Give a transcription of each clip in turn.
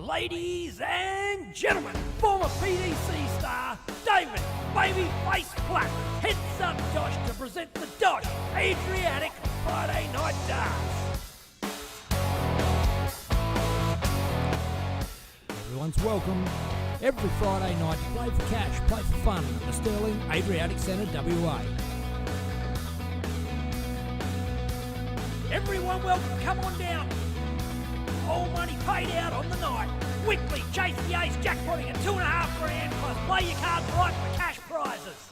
Ladies and gentlemen, former PDC star David Babyface Black heads up DOSH to present the DOSH Adriatic Friday Night Darts. Everyone's welcome. Every Friday night, play for cash, play for fun at the Sterling Adriatic Centre, WA. Everyone welcome, come on down. All money paid out on the night. Weekly chase the ace jackpotting at $2,500 plus play your cards right for cash prizes.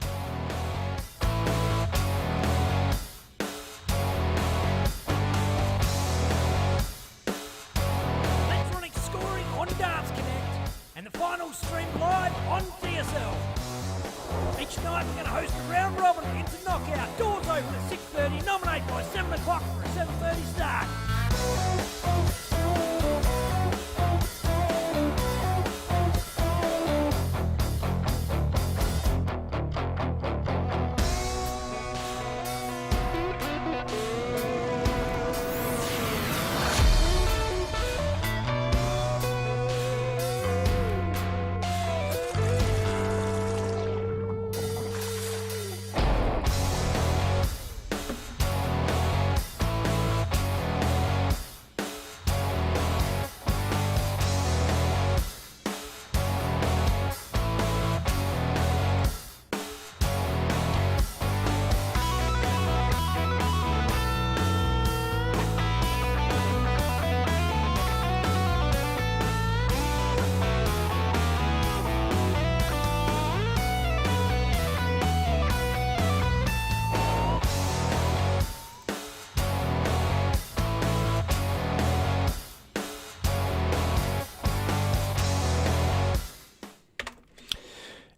Electronic scoring on Darts Connect and the final stream live on DSL. Each night we're going to host a round robin into knockout. Doors open at 6:30. Nominate by 7 o'clock for a 7:30 start.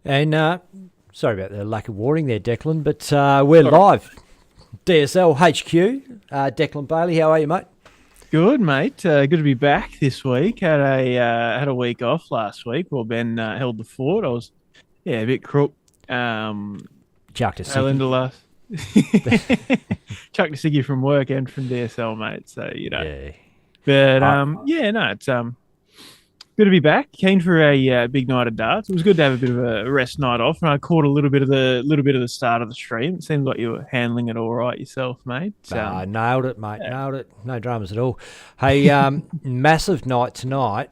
And sorry about the lack of warning there, Declan, but we're live. DSL HQ. Declan Bailey, how are you, mate? Good, mate. Good to be back this week. Had a week off last week. Well, Ben held the fort. I was a bit crook. Chucked a Ciggy. Chucked a ciggy from work and from DSL, mate. So Yeah. But it's good to be back. Keen for a big night of darts. It was good to have a bit of a rest night off, and I caught a little bit of the start of the stream. It seems like you were handling it all right yourself, mate. Nailed it, mate. Yeah. Nailed it. No dramas at all. Hey, massive night tonight.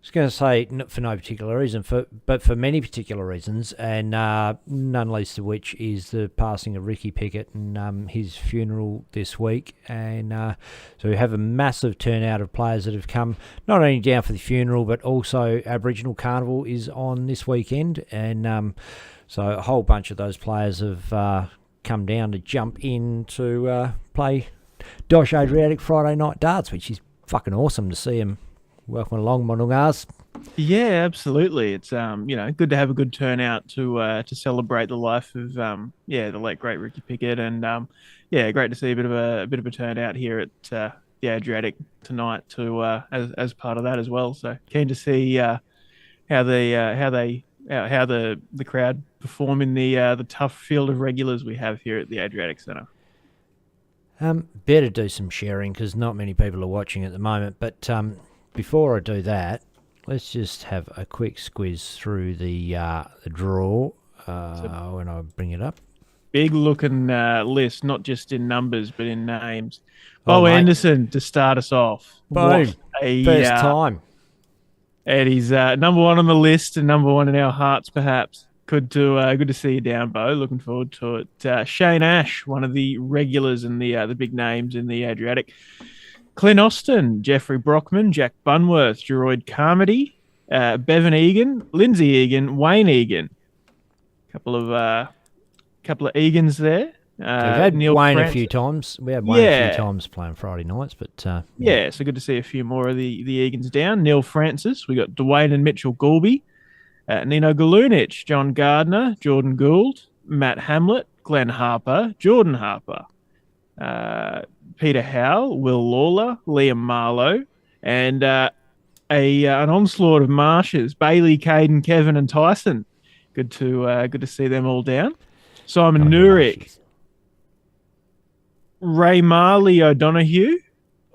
I was going to say for no particular reason, but for many particular reasons, and none least of which is the passing of Ricky Pickett and his funeral this week. And so we have a massive turnout of players that have come not only down for the funeral, but also Aboriginal Carnival is on this weekend. And so a whole bunch of those players have come down to jump in to play DOSH Adriatic Friday Night Darts, which is fucking awesome to see them. Welcome along, Monongars. Yeah, absolutely. It's good to have a good turnout to celebrate the life of the late great Ricky Pickett, and great to see a bit of a turnout here at the Adriatic tonight too, as part of that as well. So keen to see how the crowd perform in the tough field of regulars we have here at the Adriatic Centre. Better do some sharing because not many people are watching at the moment, but. Before I do that, let's just have a quick squiz through the draw when I bring it up. Big looking list, not just in numbers but in names. Bo Anderson to start us off. Boom! First time. And he's number one on the list and number one in our hearts, perhaps. Good to see you down, Bo. Looking forward to it. Shane Ash, one of the regulars and the big names in the Adriatic. Clint Austin, Jeffrey Brockman, Jack Bunworth, Geroid Carmody, Bevan Egan, Lindsay Egan, Wayne Egan. Couple of Egans there. We've had Neil Wayne Francis. a few times. We had Wayne a few times playing Friday nights, but so good to see a few more of the Egans down. Neil Francis. We got Dwayne and Mitchell Goulby, Nino Galunich, John Gardner, Jordan Gould, Matt Hamlet, Glenn Harper, Jordan Harper. Peter Howell, Will Lawler, Liam Marlowe, and an onslaught of marshes, Bailey, Caden, Kevin, and Tyson. Good to see them all down. Simon Nurick, Ray Marley O'Donoghue,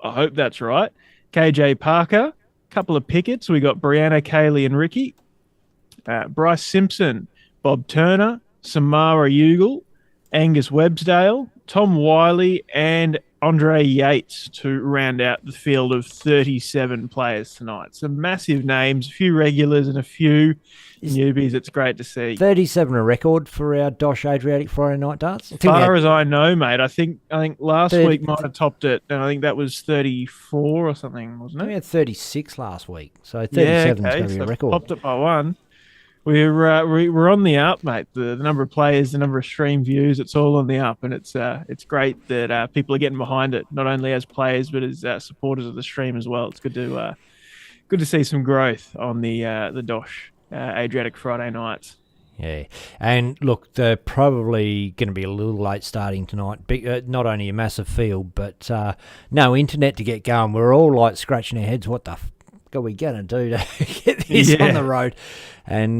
I hope that's right, KJ Parker, couple of pickets. We got Brianna, Kaylee, and Ricky. Bryce Simpson, Bob Turner, Samara Ugle, Angus Websdale, Tom Wiley, and Andre Yates to round out the field of 37 players tonight. Some massive names, a few regulars and a few newbies. It's great to see. 37 a record for our DOSH Adriatic Friday night darts. As far as I know, mate, I think last week might have topped it, and I think that was 34 or something, wasn't it? We had 36 last week, so 37 is going to be a record. Popped it by one. We're on the up, mate. The number of players, the number of stream views, it's all on the up, and it's great that people are getting behind it, not only as players but as supporters of the stream as well. It's good to see some growth on the DOSH Adriatic Friday nights. Yeah, and look, they're probably going to be a little late starting tonight. Not only a massive field, but no internet to get going. We're all like scratching our heads. What the f*** are we going to do to get this on the road? And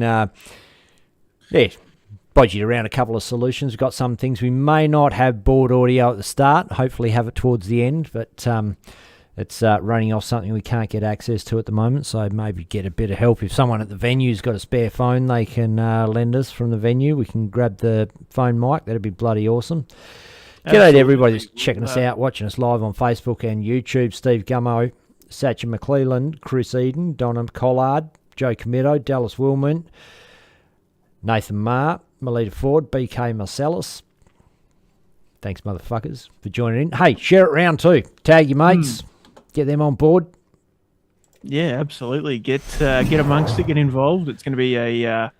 budget around a couple of solutions. We've got some things we may not have board audio at the start. Hopefully have it towards the end, but it's running off something we can't get access to at the moment, so maybe get a bit of help. If someone at the venue's got a spare phone they can lend us from the venue, we can grab the phone mic. That'd be bloody awesome. G'day to everybody that's checking us out, watching us live on Facebook and YouTube. Steve Gummo, Satcher McClelland, Chris Eden, Donna Collard, Joe Cometto, Dallas Wilman, Nathan Marr, Melita Ford, BK Marcellus. Thanks, motherfuckers, for joining in. Hey, share it round too. Tag your mates. Get them on board. Yeah, absolutely. Get amongst it, get involved. It's going to be a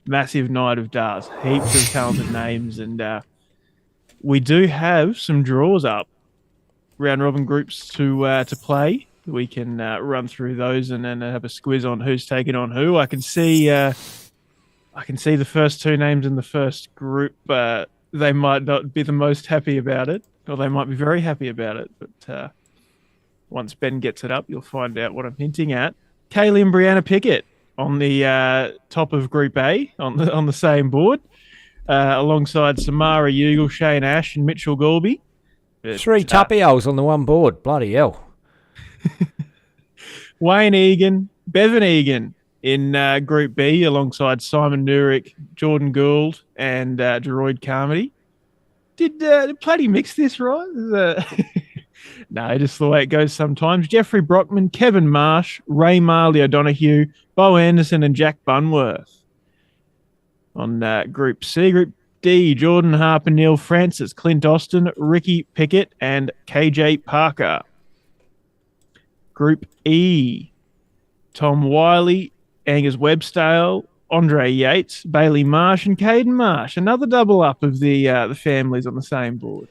massive night of darts. Heaps of talented names, and we do have some draws up, round robin groups to play. We can run through those and then have a squiz on who's taking on who. I can see the first two names in the first group. They might not be the most happy about it, or they might be very happy about it. But once Ben gets it up, you'll find out what I'm hinting at. Kaylee and Brianna Pickett on the top of Group A on the same board, alongside Samara Ugle, Shane Ash, and Mitchell Goulby. Three Tuppy-Ols on the one board. Bloody hell. Wayne Egan, Bevan Egan in Group B alongside Simon Nurick, Jordan Gould, and Jeroid Carmody. Did Platty mix this right? No, just the way it goes sometimes. Jeffrey Brockman, Kevin Marsh, Ray Marley O'Donoghue, Bo Anderson, and Jack Bunworth. On Group C. Group D, Jordan Harper, Neil Francis, Clint Austin, Ricky Pickett, and KJ Parker. Group E, Tom Wiley, Angus Websdale, Andre Yates, Bailey Marsh, and Caden Marsh. Another double up of the families on the same board.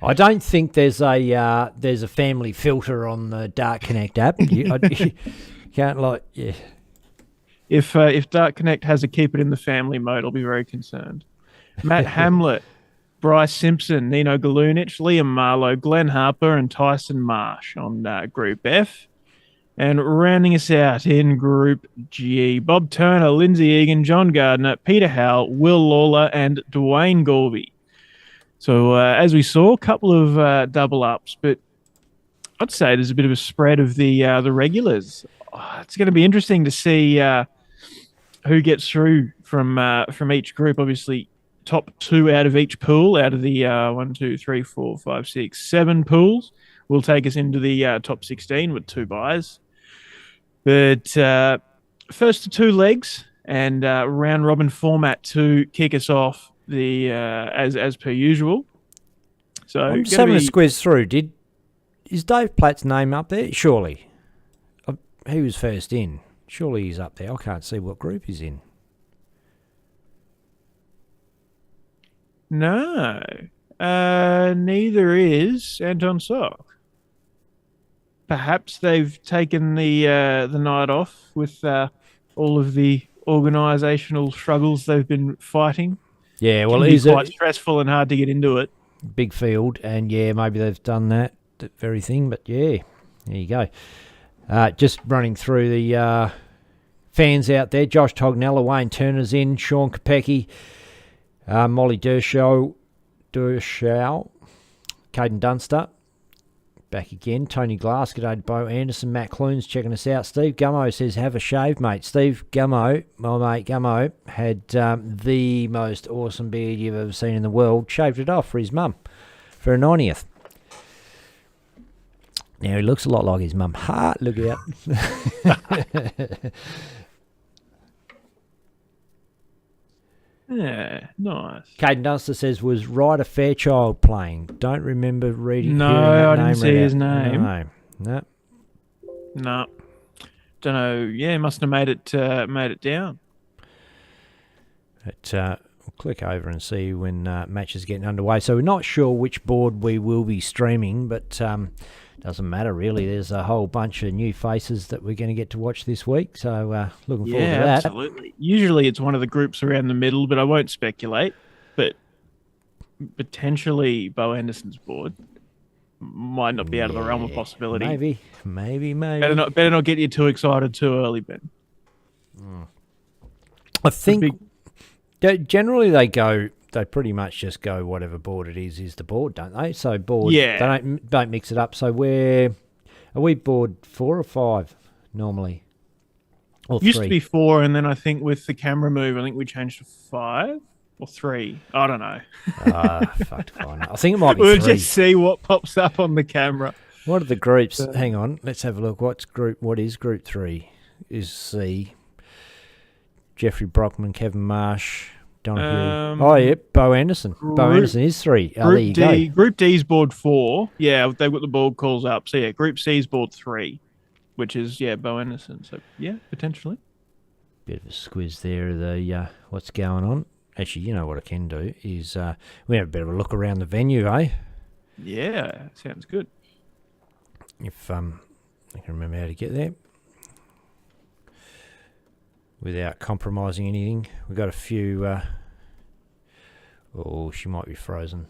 I don't think there's a family filter on the Dart Connect app. You can't If Dart Connect has a keep it in the family mode, I'll be very concerned. Matt Hamlet, Bryce Simpson, Nino Galunich, Liam Marlowe, Glenn Harper, and Tyson Marsh on Group F. And rounding us out in Group G, Bob Turner, Lindsay Egan, John Gardner, Peter Howell, Will Lawler, and Dwayne Goulby. So as we saw, a couple of double ups, but I'd say there's a bit of a spread of the regulars. It's going to be interesting to see who gets through from each group. Obviously, top two out of each pool, out of the 1, 2, 3, 4, 5, 6, 7 pools, will take us into the top 16 with 2 buys. But first to 2 legs and round robin format to kick us off the as per usual. So I'm just having a squiz through. Is Dave Platt's name up there? Surely. He was first in. Surely he's up there. I can't see what group he's in. No. Neither is Anton Sock. Perhaps they've taken the night off with all of the organisational struggles they've been fighting. Yeah, well, it's quite stressful and hard to get into it. Big field, and yeah, maybe they've done that very thing, but yeah, there you go. Just running through the fans out there. Josh Tognella, Wayne Turner's in, Sean Kopecky, Molly Dershow, Caden Dunster, back again. Tony Glass, g'day, Bo Anderson. Matt Clunes checking us out. Steve Gummo says, have a shave, mate. Steve Gummo, my mate Gummo, had the most awesome beard you've ever seen in the world. Shaved it off for his mum for a 90th. Now, he looks a lot like his mum. Ha, look out. Yeah, nice. Caden Dunster says, was Ryder Fairchild playing? Don't remember reading. No, I didn't see his name. No. No. Don't know. Yeah, must have made it down. We'll click over and see when matches getting underway. So we're not sure which board we will be streaming, but doesn't matter really. There's a whole bunch of new faces that we're going to get to watch this week. So looking forward to that. Absolutely. Usually it's one of the groups around the middle, but I won't speculate. But potentially Bo Anderson's board might not be out of the realm of possibility. Maybe. Better not get you too excited too early, Ben. I think generally they pretty much just go whatever board it is the board, don't they? So board, they don't mix it up. So are we board 4 or 5 normally? Or Used 3? to be 4, and then I think with the camera move, I think we changed to 5 or 3. I don't know. Fuck if I know. I think it might be We'll 3. just see what pops up on the camera. What are the groups? Hang on, let's have a look. What is group 3? Is C. Jeffrey Brockman, Kevin Marsh, Donahue. Bo Anderson. Bo Anderson is 3. There you go. Group D's board 4. Yeah, they've got the board calls up. So yeah, Group C's board 3, which is Bo Anderson. So yeah, potentially. Bit of a squiz there of the what's going on. Actually, you know what I can do is we have a bit of a look around the venue, eh? Yeah, sounds good. If I can remember how to get there without compromising anything. We've got a few... she might be frozen.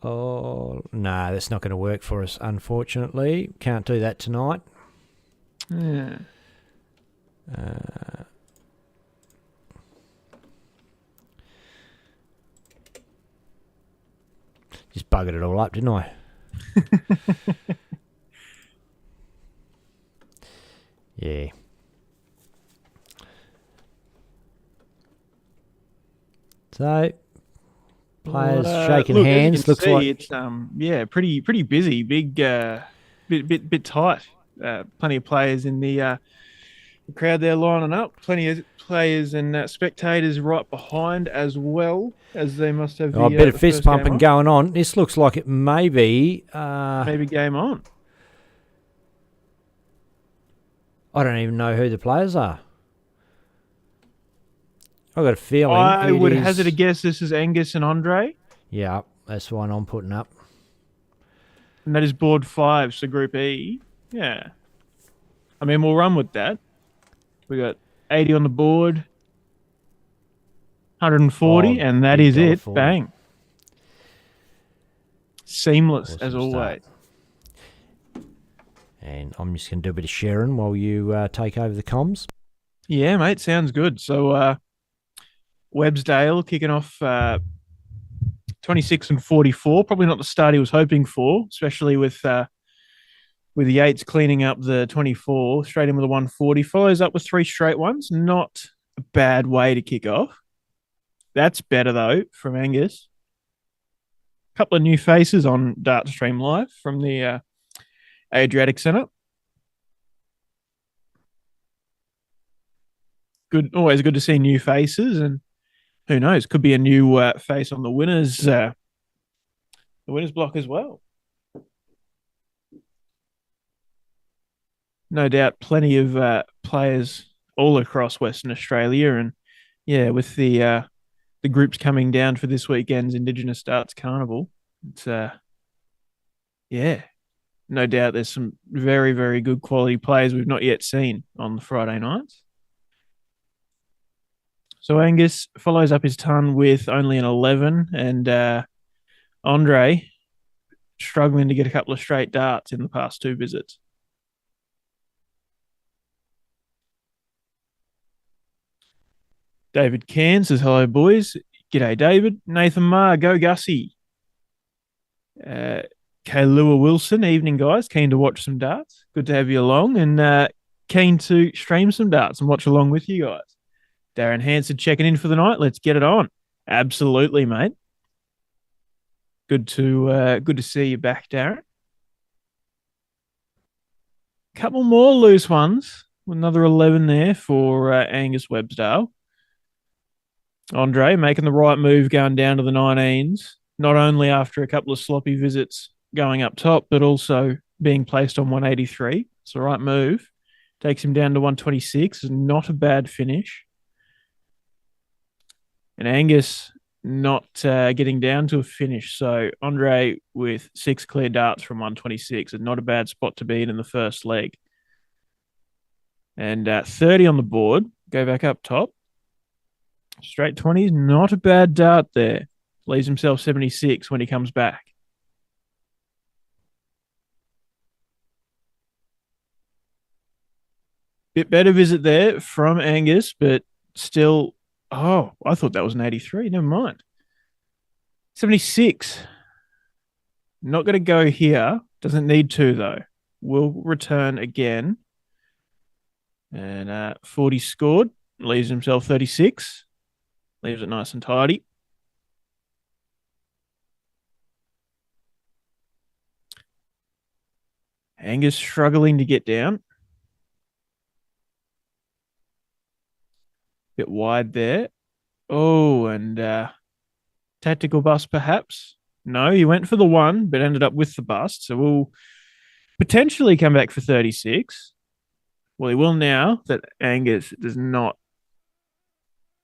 Oh, no, that's not going to work for us, unfortunately. Can't do that tonight. Yeah. Just buggered it all up, didn't I? Yeah. So, players shaking hands. Looks like it's pretty busy. Big, bit tight. Plenty of players in the crowd there lining up. Plenty of players and spectators right behind as well, as they must have. A bit of fist pumping going on. This looks like it may be maybe game on. I don't even know who the players are. I've got a feeling. I would hazard a guess this is Angus and Andre. Yeah, that's the one I'm putting up. And that is board 5, so Group E. Yeah. I mean, we'll run with that. We got 80 on the board, 140, and that is it. 40. Bang. Seamless, Awesome as always. start. And I'm just going to do a bit of sharing while you take over the comms. Yeah, mate, sounds good. So, Websdale kicking off 26 and 44. Probably not the start he was hoping for, especially with Yates cleaning up the 24, straight in with a 140. Follows up with 3 straight ones. Not a bad way to kick off. That's better, though, from Angus. A couple of new faces on Dart Stream Live from the Adriatic Centre. Good, always good to see new faces, and who knows, could be a new face on the winners block as well. No doubt, plenty of players all across Western Australia, and yeah, with the groups coming down for this weekend's Indigenous Darts Carnival, it's no doubt there's some very, very good quality players we've not yet seen on the Friday nights. So Angus follows up his ton with only an 11, and Andre struggling to get a couple of straight darts in the past 2 visits. David Cairn says, hello, boys. G'day, David. Nathan Marr, go Gussie. Kailua Wilson. Evening, guys. Keen to watch some darts. Good to have you along, and keen to stream some darts and watch along with you guys. Darren Hanson checking in for the night. Let's get it on. Absolutely, mate. Good to see you back, Darren. Couple more loose ones. Another 11 there for Angus Websdale. Andre making the right move, going down to the 19s. Not only after a couple of sloppy visits going up top, but also being placed on 183. It's the right move. Takes him down to 126. Not a bad finish. And Angus not getting down to a finish. So Andre with 6 clear darts from 126, and not a bad spot to be in the first leg. And 30 on the board. Go back up top. Straight 20s, not a bad dart there. Leaves himself 76 when he comes back. Bit better visit there from Angus, but still, I thought that was an 83. Never mind. 76. Not going to go here. Doesn't need to, though. Will return again. And 40 scored. Leaves himself 36. Leaves it nice and tidy. Angus struggling to get down. Bit wide there. Oh, and tactical bust perhaps. No, he went for the 1, but ended up with the bust. So we'll potentially come back for 36. Well, he will now that Angus does not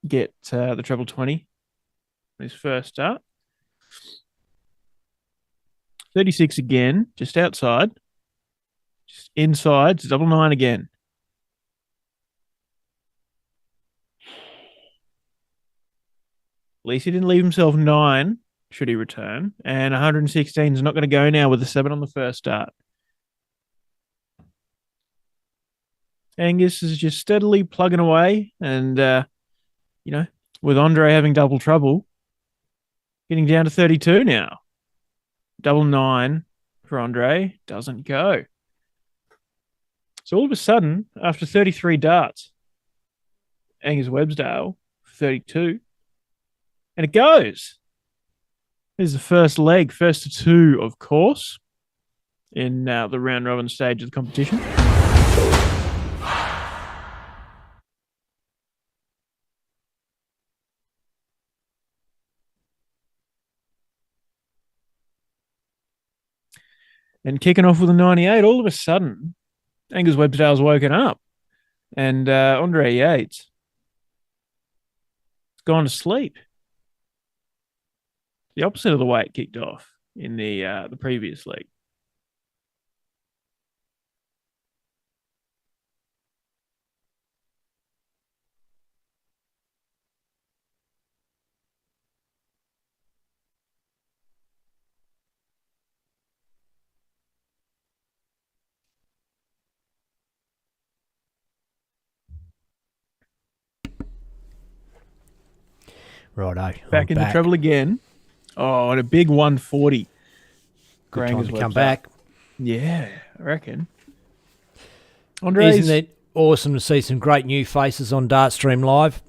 get the treble 20 on his first start. 36 again, just outside. Just inside, it's double 9 again. At least he didn't leave himself 9, should he return. And 116 is not going to go now with a 7 on the first start. Angus is just steadily plugging away, and, with Andre having double trouble, getting down to 32 now. Double 9 for Andre doesn't go. So all of a sudden, after 33 darts, Angus Websdale, 32, and it goes. Here's the first leg, first to 2, of course, in the round robin stage of the competition. And kicking off with a 98, all of a sudden, Angus Websdale's woken up. And Andre Yates has gone to sleep. The opposite of the way it kicked off in the previous leg. Righto. Back in the treble again. Oh, and a big 140. Good time to come back. Yeah, I reckon. Andre's... Isn't it awesome to see some great new faces on Dartstream Live?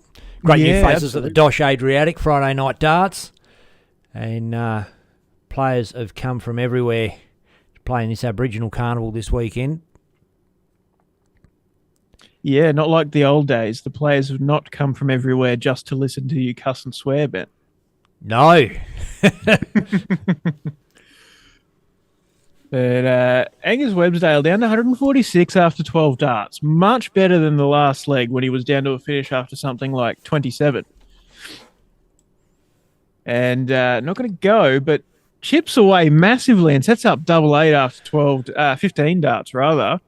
Great new faces at the DOSH Adriatic Friday night darts. And players have come from everywhere to play in this Aboriginal Carnival this weekend. Yeah, not like the old days. The players have not come from everywhere just to listen to you cuss and swear, Ben. No. But Angus Websdale down to 146 after 12 darts. Much better than the last leg when he was down to a finish after something like 27. And not going to go, but chips away massively and sets up double 8 after 15 darts, rather.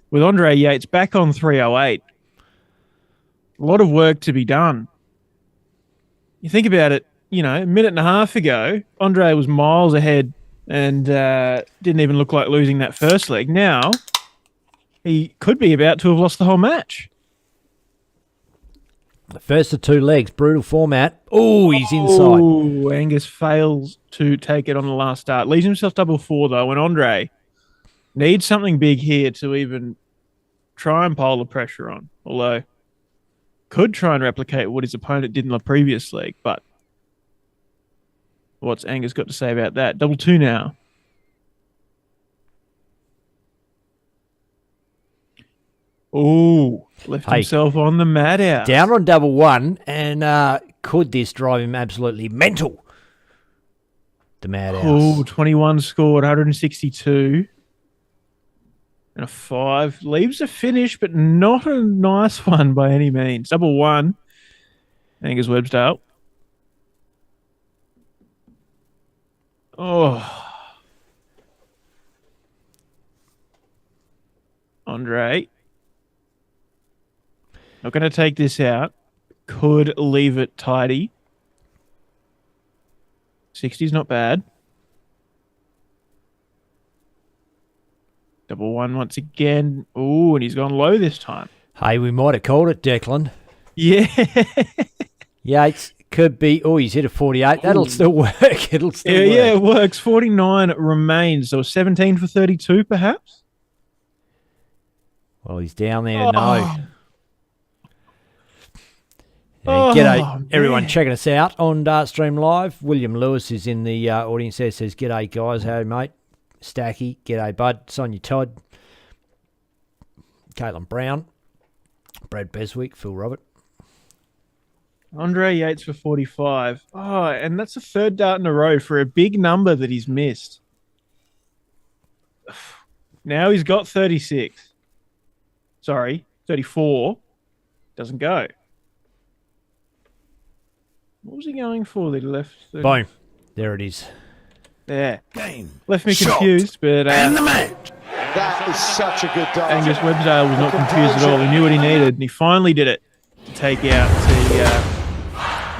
With Andre Yates back on 308. A lot of work to be done. You think about it, a minute and a half ago, Andre was miles ahead and didn't even look like losing that first leg. Now, he could be about to have lost the whole match. First of 2 legs, brutal format. Oh, he's inside. Oh, Angus fails to take it on the last start. Leaves himself double 4, though, and Andre needs something big here to even try and pile the pressure on. Although, could try and replicate what his opponent did in the previous leg, but what's Angus got to say about that? Double 2 now. Oh, left himself on the madhouse. Down on double 1, and could this drive him absolutely mental? The madhouse. Oh, 21 scored, 162. And a 5. Leaves a finish, but not a nice one by any means. Double 1. Angus Websdale. Oh. Andre. Not going to take this out. Could leave it tidy. 60's not bad. Double 1 once again. Oh, and he's gone low this time. Hey, we might have called it, Declan. Yeah. Yates could be. Oh, he's hit a 48. That'll still work. It'll still work. Yeah, it works. 49 remains. So 17 for 32, perhaps? Well, he's down there. No. Oh, g'day, man. everyone checking us out on Dartstream Live. William Lewis is in the audience there. Says, g'day, guys. How mate? Stacky. G'day, bud. Sonia Todd. Caitlin Brown. Brad Beswick. Phil Robert. Andre Yates for 45. Oh, and that's a third dart in a row for a big number that he's missed. Now he's got 36. Sorry, 34. Doesn't go. What was he going for that he left? Boom. There it is. There. Game. Left me confused, but And the match. That is such a good dart. Angus Websdale was not confused at all. He knew what he needed, and he finally did it to take out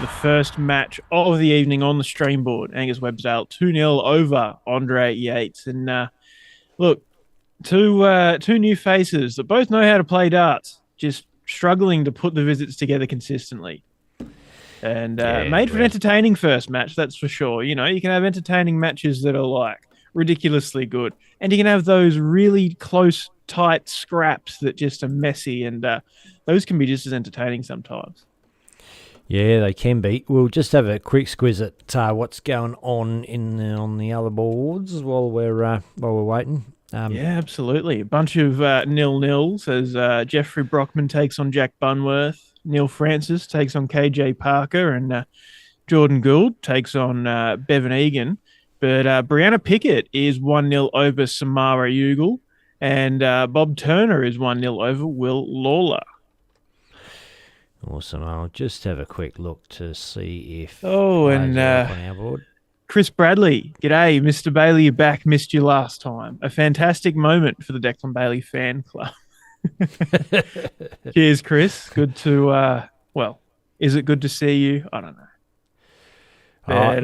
the first match of the evening on the stream board. Angus Websdale 2-0 over Andre Yates. And look, two new faces that both know how to play darts, just struggling to put the visits together consistently. And made for an entertaining first match, that's for sure. You know, you can have entertaining matches that are like ridiculously good, and you can have those really close, tight scraps that just are messy, and those can be just as entertaining sometimes. Yeah, they can be. We'll just have a quick squiz at what's going on on the other boards while we're waiting. Yeah, absolutely. A bunch of 0-0s as Jeffrey Brockman takes on Jack Bunworth. Neil Francis takes on KJ Parker, and Jordan Gould takes on Bevan Egan. But Brianna Pickett is 1-0 over Samara Ugle, and Bob Turner is 1-0 over Will Lawler. Awesome. I'll just have a quick look to see if... Oh, and on our board. Chris Bradley. G'day, Mr. Bailey, you're back. Missed you last time. A fantastic moment for the Declan Bailey fan club. Cheers, Chris. Good to, is it good to see you? I don't know. But,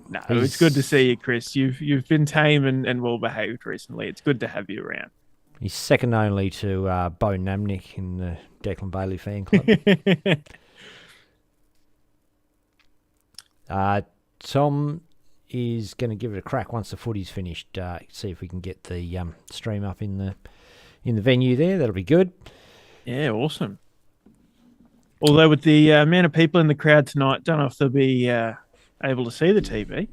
no, it's good to see you, Chris. You've been tame and well behaved recently. It's good to have you around. He's second only to Bo Namnick in the Declan Bailey fan club. Tom is going to give it a crack once the footy's finished. See if we can get the stream up in the venue there. That'll be good. Yeah, awesome. Although with the amount of people in the crowd tonight, don't know if they'll be able to see the TV.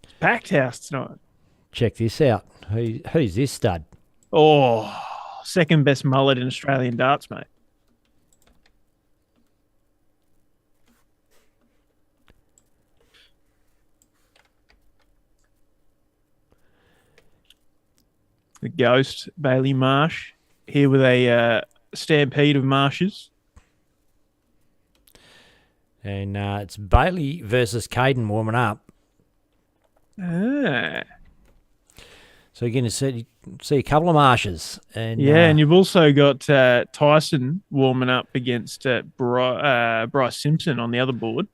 It's packed house tonight. Check this out. Who's this stud? Oh, second best mullet in Australian darts, mate. The ghost, Bailey Marsh, here with a stampede of marshes. And it's Bailey versus Caden warming up. Ah. So you're going to see a couple of marshes. And and you've also got Tyson warming up against Bryce Simpson on the other board.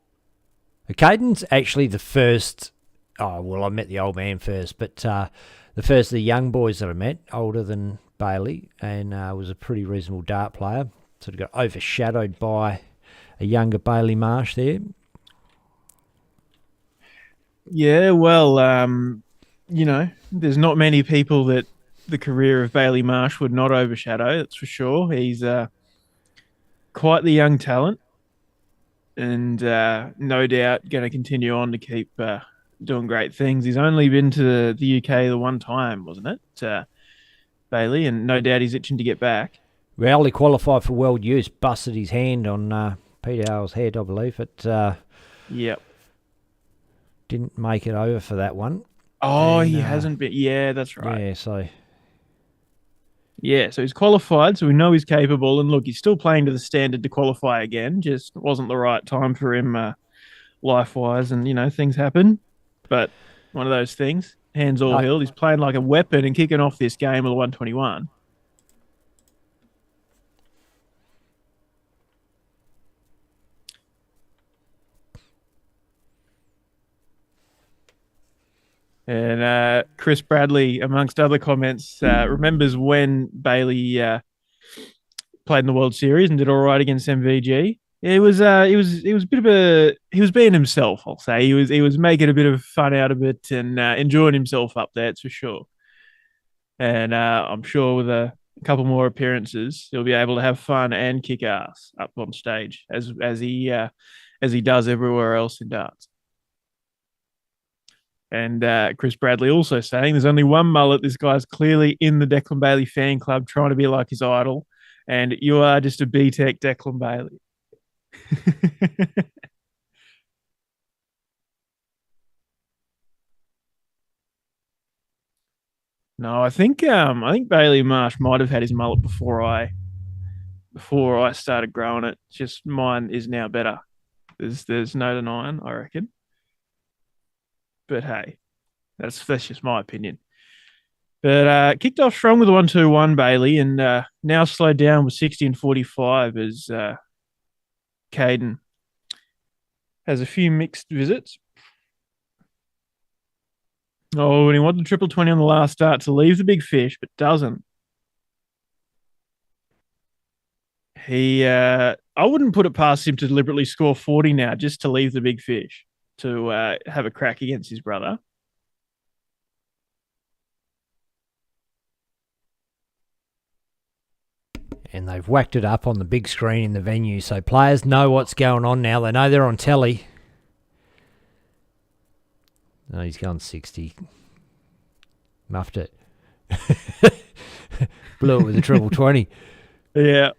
Caden's actually the first... Oh, well, I met the old man first, but the first of the young boys that I met, older than Bailey, and was a pretty reasonable dart player. Sort of got overshadowed by younger Bailey Marsh there. Yeah, well, there's not many people that the career of Bailey Marsh would not overshadow, that's for sure. He's quite the young talent and no doubt going to continue on to keep doing great things. He's only been to the UK the one time, wasn't it, Bailey? And no doubt he's itching to get back. Well, he qualified for world use, busted his hand on Peter Hale's head, I believe. Yep. Didn't make it over for that one. Oh, he hasn't been. Yeah, that's right. Yeah, so he's qualified, so we know he's capable. And look, he's still playing to the standard to qualify again. Just wasn't the right time for him life-wise. And, things happen. But one of those things, hands all healed. He's playing like a weapon and kicking off this game with a 121. And Chris Bradley, amongst other comments, remembers when Bailey played in the World Series and did all right against MVG. It was a bit of he was being himself, I'll say. He was making a bit of fun out of it and enjoying himself up there, that's for sure. And I'm sure with a couple more appearances, he'll be able to have fun and kick ass up on stage as he does everywhere else in darts. And Chris Bradley also saying there's only one mullet. This guy's clearly in the Declan Bailey fan club trying to be like his idol. And you are just a B-Tech Declan Bailey. No, I think Bailey Marsh might have had his mullet before I started growing it. Just mine is now better. There's no denying, I reckon. But hey, that's just my opinion. But kicked off strong with a 1-2-1 Bailey, and now slowed down with 60 and 45 as Caden has a few mixed visits. Oh, and he wanted triple 20 on the last start to leave the big fish, but doesn't. I wouldn't put it past him to deliberately score 40 now just to leave the big fish, to have a crack against his brother. And they've whacked it up on the big screen in the venue, so players know what's going on now. They know they're on telly. No, he's gone 60. Muffed it. Blew it with a triple 20. Yeah.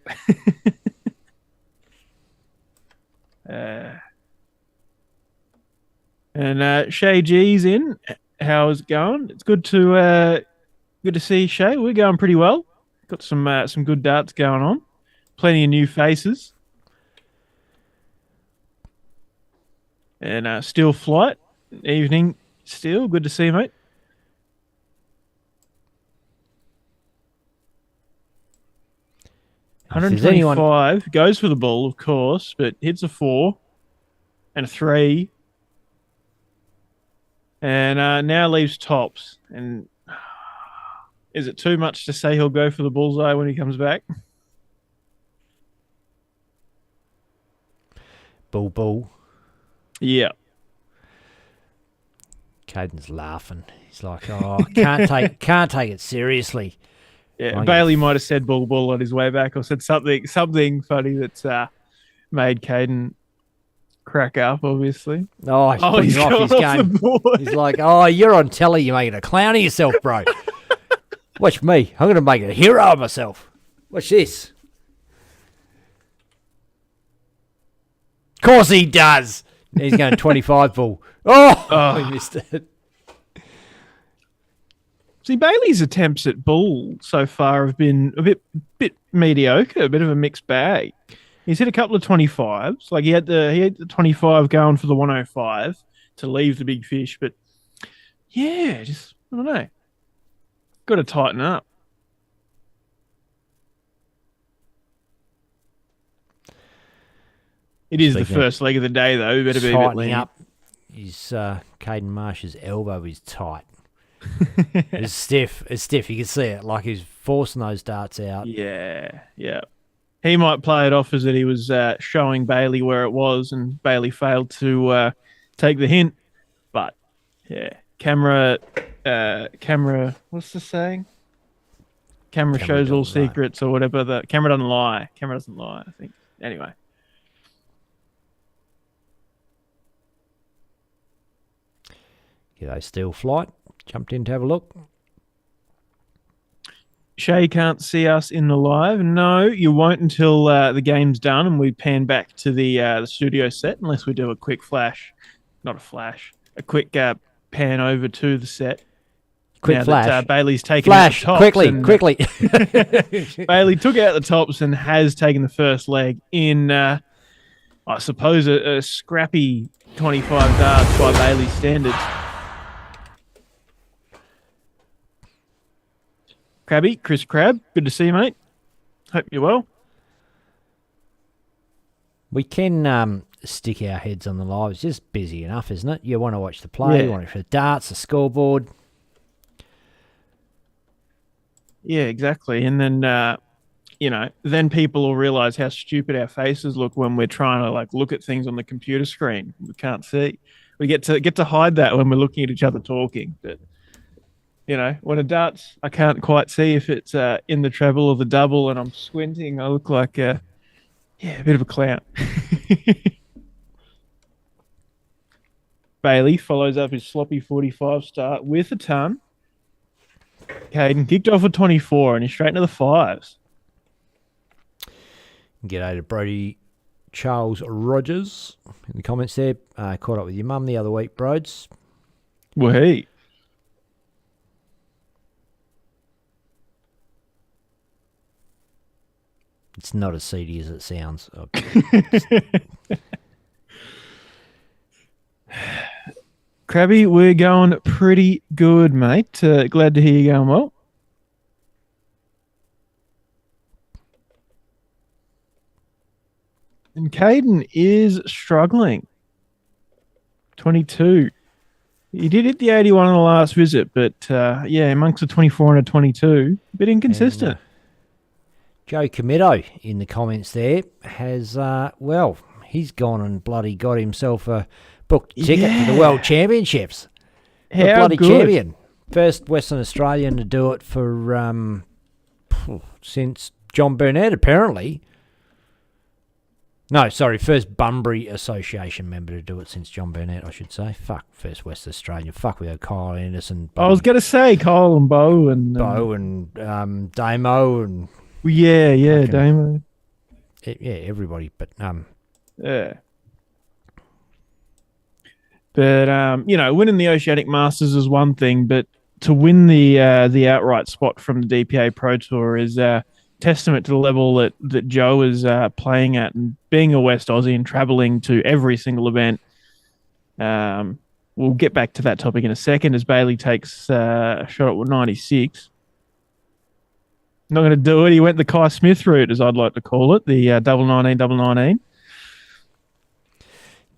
And Shay G's in. How's it going? It's good to see Shay. We're going pretty well. Got some good darts going on. Plenty of new faces. And Steel Flight. Evening, Steel. Good to see you, mate. If there's 125 goes for the ball, of course, but hits a 4 and a 3. And now leaves tops. And is it too much to say he'll go for the bullseye when he comes back? Bull. Yeah. Caden's laughing. He's like, "Oh, can't take it seriously." Yeah, Bailey might have said bull on his way back, or said something funny that's made Caden crack up. Obviously. Oh, he's off his game. He's like, "Oh, you're on telly. You're making a clown of yourself, bro. Watch me. I'm going to make a hero of myself. Watch this." Of course he does. He's going 25 bull. Oh, he missed it. See, Bailey's attempts at bull so far have been a bit mediocre, a bit of a mixed bag. He's hit a couple of 25s. Like he had the 25 going for the 105 to leave the big fish, but yeah, just I don't know. Got to tighten up. It is the first leg of the day, though. We better be a bit lenient. Up. His Caden Marsh's elbow is tight. It's stiff. You can see it. Like he's forcing those darts out. Yeah. he might play it off as that he was showing Bailey where it was, and Bailey failed to take the hint. But yeah, camera. What's the saying? Camera shows all doesn't lie. secrets, or whatever. The camera doesn't lie. Camera doesn't lie, I think. Anyway. G'day, Steel Flight. Jumped in to have a look. Shay can't see us in the live. No, you won't until the game's done and we pan back to the studio set, unless we do a quick flash. Not a flash. A quick pan over to the set. Quick now flash. That, Bailey's taken Flash, out the tops quickly. Bailey took out the tops and has taken the first leg in, I suppose, a scrappy 25 darts by Bailey's standards. Crabby, Chris Crab, good to see you, mate. Hope you're well. We can stick our heads on the live. It's just busy enough, isn't it? You want to watch the play, you want to watch the darts, the scoreboard. Yeah, exactly. And then, then people will realize how stupid our faces look when we're trying to look at things on the computer screen. We can't see. We get to hide that when we're looking at each other talking. But when a darts, I can't quite see if it's in the treble or the double, and I'm squinting. I look like a bit of a clown. Bailey follows up his sloppy 45 start with a ton. Caden kicked off at 24 and he's straight into the fives. G'day to Brody Charles Rogers in the comments there. Caught up with your mum the other week, Broads. Well, hey. It's not as seedy as it sounds. Crabby, we're going pretty good, mate. Glad to hear you going well. And Caden is struggling. 22. He did hit the 81 on the last visit, but amongst the 24 and a 22, a bit inconsistent. And, Joe Comito in the comments there has, he's gone and bloody got himself a booked ticket to the World Championships. How bloody good. champion. First Western Australian to do it for since John Burnett, apparently. No, sorry, first Bunbury Association member to do it since John Burnett, I should say. Fuck, first West Australian. Fuck, we had Kyle Anderson. I was going to say Kyle and Bo and... Bo and Damo and... Yeah, Damo. Yeah, everybody, but... Yeah. But, winning the Oceanic Masters is one thing, but to win the outright spot from the DPA Pro Tour is testament to the level that Joe is playing at, and being a West Aussie and travelling to every single event. We'll get back to that topic in a second as Bailey takes a shot at 96. Not going to do it. He went the Kai Smith route, as I'd like to call it, the double 19, double 19.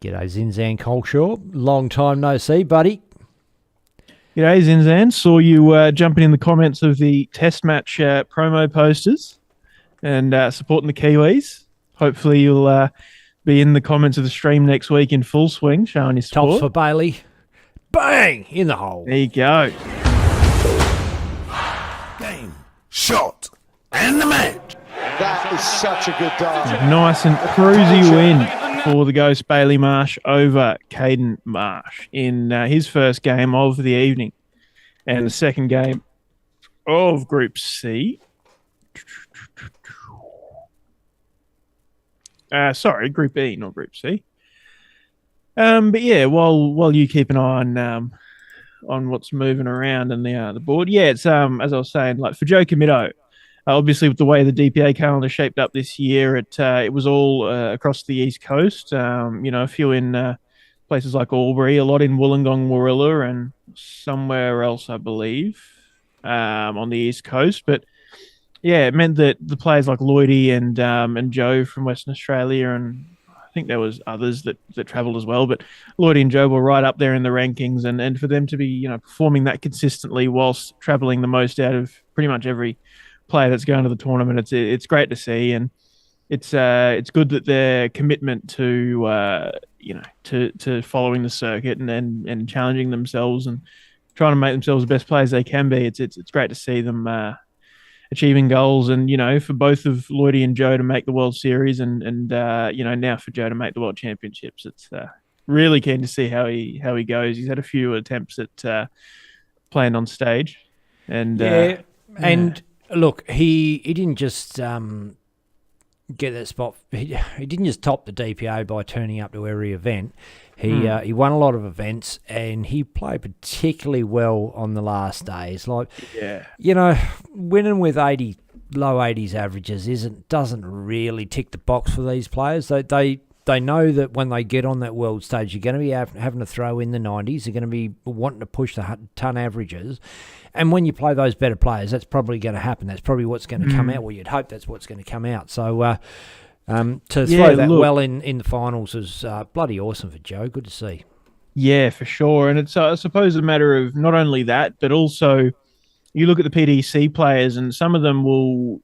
G'day, Zinzan Colshaw. Long time no see, buddy. G'day, Zinzan. Saw you jumping in the comments of the test match promo posters and supporting the Kiwis. Hopefully you'll be in the comments of the stream next week in full swing, showing your support. Tops for Bailey. Bang! In the hole. There you go. Game, shot, and the match. That is such a good dart. Nice and cruisy win for the Ghost Bailey Marsh over Caden Marsh in his first game of the evening and the second game of Group C. Group B, not Group C. But yeah, while you keep an eye on what's moving around in the board, it's as I was saying, like for Joe Comito. Obviously, with the way the DPA calendar shaped up this year, it was all across the East Coast. A few in places like Albury, a lot in Wollongong, Warilla, and somewhere else, I believe, on the East Coast. But yeah, it meant that the players like Lloydie and Joe from Western Australia, and I think there was others that travelled as well. But Lloydie and Joe were right up there in the rankings, and for them to be performing that consistently whilst travelling the most out of pretty much every player that's going to the tournament, it's great to see. And it's good that their commitment to to following the circuit and challenging themselves and trying to make themselves the best players they can be. It's great to see them achieving goals, and for both of Lloydie and Joe to make the World Series, and now for Joe to make the World Championships. It's really keen to see how he goes. He's had a few attempts at playing on stage, and and look, he didn't just get that spot. He didn't just top the DPA by turning up to every event. He won a lot of events, and he played particularly well on the last days. Like, winning with low 80s averages doesn't really tick the box for these players. They know that when they get on that world stage, you're going to be having to throw in the 90s. You're going to be wanting to push the ton averages. And when you play those better players, that's probably going to happen. That's probably what's going to come out. Well, you'd hope that's what's going to come out. So to throw that well in the finals is bloody awesome for Joe. Good to see. Yeah, for sure. And it's, I suppose, a matter of not only that, but also you look at the PDC players, and some of them will,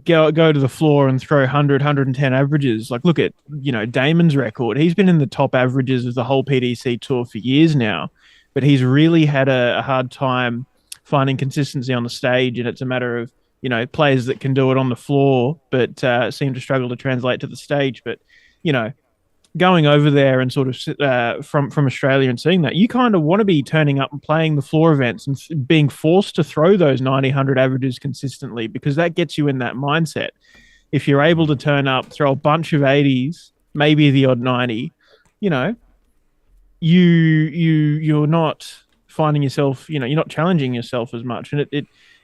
go to the floor and throw 100, 110 averages. Like, look at, Damon's record. He's been in the top averages of the whole PDC tour for years now, but he's really had a hard time finding consistency on the stage, and it's a matter of, players that can do it on the floor, but seem to struggle to translate to the stage. But, going over there and sort of from Australia and seeing that, you kind of want to be turning up and playing the floor events and being forced to throw those 90, 100 averages consistently, because that gets you in that mindset. If you're able to turn up, throw a bunch of 80s, maybe the odd 90, you're not finding yourself, you're not challenging yourself as much. And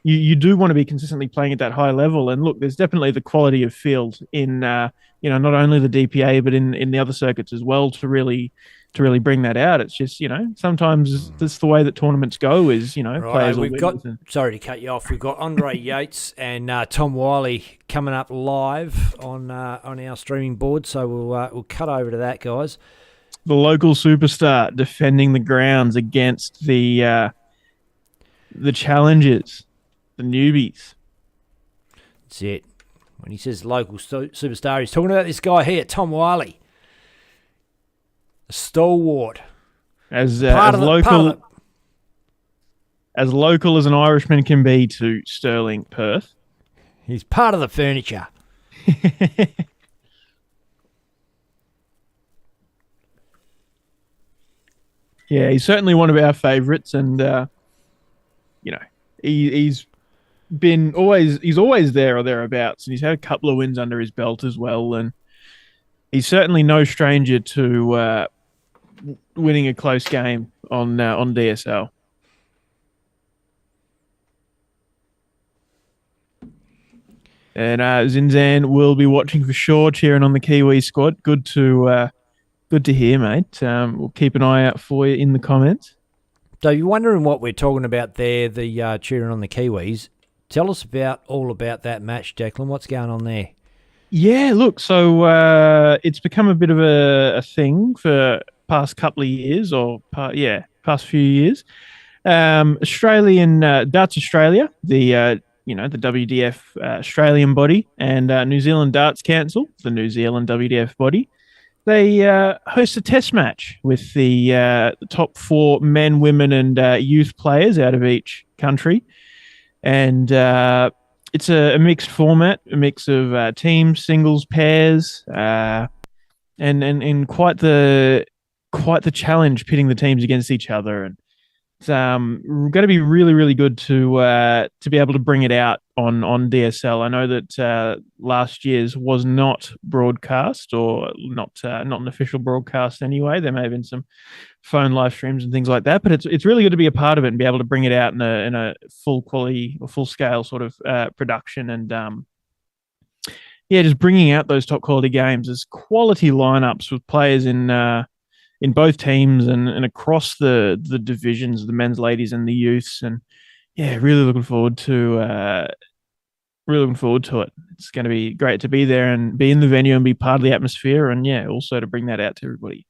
you do want to be consistently playing at that high level. And look, there's definitely the quality of field in, not only the DPA, but in the other circuits as well to really bring that out. It's just, sometimes that's the way that tournaments go is, players will win. Sorry to cut you off. We've got Andre Yates and Tom Wiley coming up live on our streaming board. So we'll cut over to that, guys. The local superstar defending the grounds against the challengers, the newbies. That's it. When he says local superstar, he's talking about this guy here, Tom Wiley. A stalwart. As local as an Irishman can be to Sterling, Perth. He's part of the furniture. Yeah, he's certainly one of our favourites, and he's always there or thereabouts, and he's had a couple of wins under his belt as well, and he's certainly no stranger to winning a close game on DSL. And Zinzan will be watching for sure, cheering on the Kiwi squad. Good to hear, mate. We'll keep an eye out for you in the comments. So you're wondering what we're talking about there, the cheering on the Kiwis. Tell us all about that match, Declan. What's going on there? Yeah, look, so it's become a bit of a thing for past couple of years, past few years. Australian Darts Australia, the WDF Australian body, and New Zealand Darts Council, the New Zealand WDF body, they host a test match with the top 4 men, women, and youth players out of each country. And it's a mixed format, a mix of teams, singles, pairs, and quite the challenge pitting the teams against each other. And it's going to be really, really good to be able to bring it out on DSL. I know that last year's was not broadcast, or not an official broadcast anyway. There may have been some phone live streams and things like that, but it's really good to be a part of it and be able to bring it out in a full quality or full scale sort of production. And just bringing out those top quality games. There's quality lineups with players in both teams and across the divisions, the men's, ladies, and the youths. And really looking forward to it. It's going to be great to be there and be in the venue and be part of the atmosphere, and also to bring that out to everybody.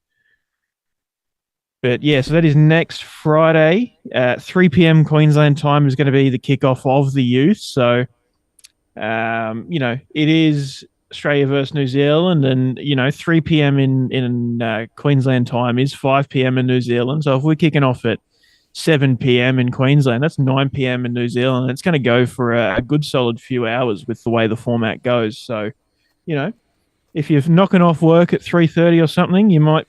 But so that is next Friday, 3 p.m. Queensland time is going to be the kickoff of the youth. So, it is Australia versus New Zealand, and 3 p.m. in Queensland time is 5 p.m. in New Zealand. So if we're kicking off at 7 p.m. in Queensland, that's 9 p.m. in New Zealand. It's going to go for a good solid few hours with the way the format goes. So, if you're knocking off work at 3:30 or something, you might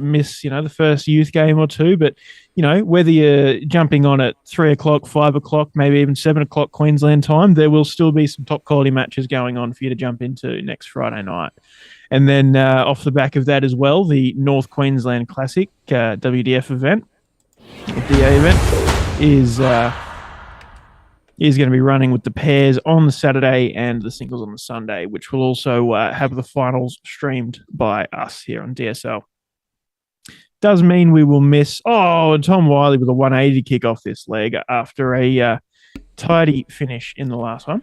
miss, the first youth game or two. But, whether you're jumping on at 3 o'clock, 5 o'clock, maybe even 7 o'clock Queensland time, there will still be some top quality matches going on for you to jump into next Friday night. And then off the back of that as well, the North Queensland Classic WDF event, DA event, is going to be running with the pairs on the Saturday and the singles on the Sunday, which will also have the finals streamed by us here on DSL. Does mean we will miss Tom Wiley with a 180 kick off this leg after a tidy finish in the last one.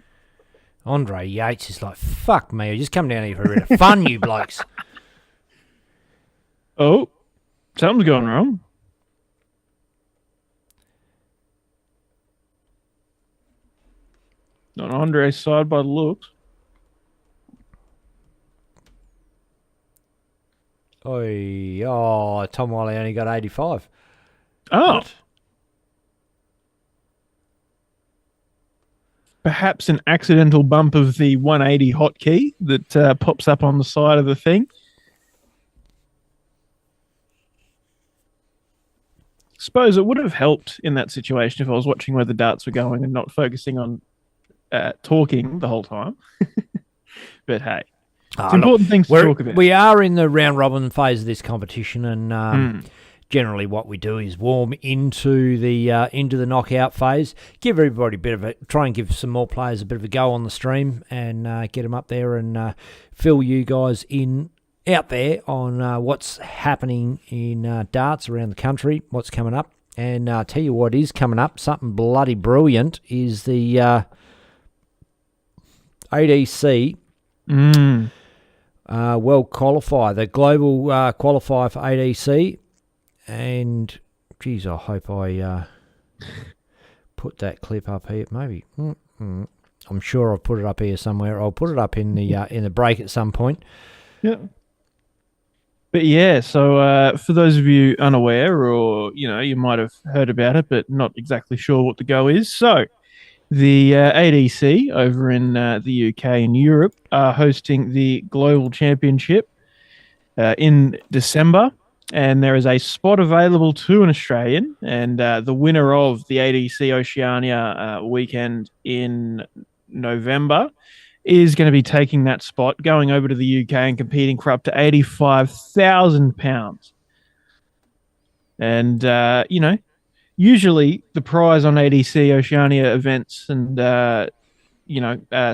Andre Yates is like, fuck me, I just come down here for a bit of fun, you blokes. Oh, something's going wrong. Not Andre's side by the looks. Tom Wiley only got 85. Oh. What? Perhaps an accidental bump of the 180 hotkey that pops up on the side of the thing. Suppose it would have helped in that situation if I was watching where the darts were going and not focusing on talking the whole time. But hey, it's important things to talk about. We are in the round robin phase of this competition, and generally what we do is warm into the knockout phase, give everybody a bit of a try and give some more players a bit of a go on the stream, and get them up there and fill you guys in out there on what's happening in darts around the country, what's coming up. And tell you what is coming up, something bloody brilliant, is the ADC World Qualifier, the global qualifier for ADC. And, geez, I hope I put that clip up here. Maybe. I'm sure I've put it up here somewhere. I'll put it up in the break at some point. Yeah. But yeah, so for those of you unaware, or, you might have heard about it, but not exactly sure what the go is. So the ADC over in the UK and Europe are hosting the Global Championship in December. And there is a spot available to an Australian, and the winner of the ADC Oceania weekend in November is going to be taking that spot, going over to the UK and competing for up to £85,000. And, usually the prize on ADC Oceania events and,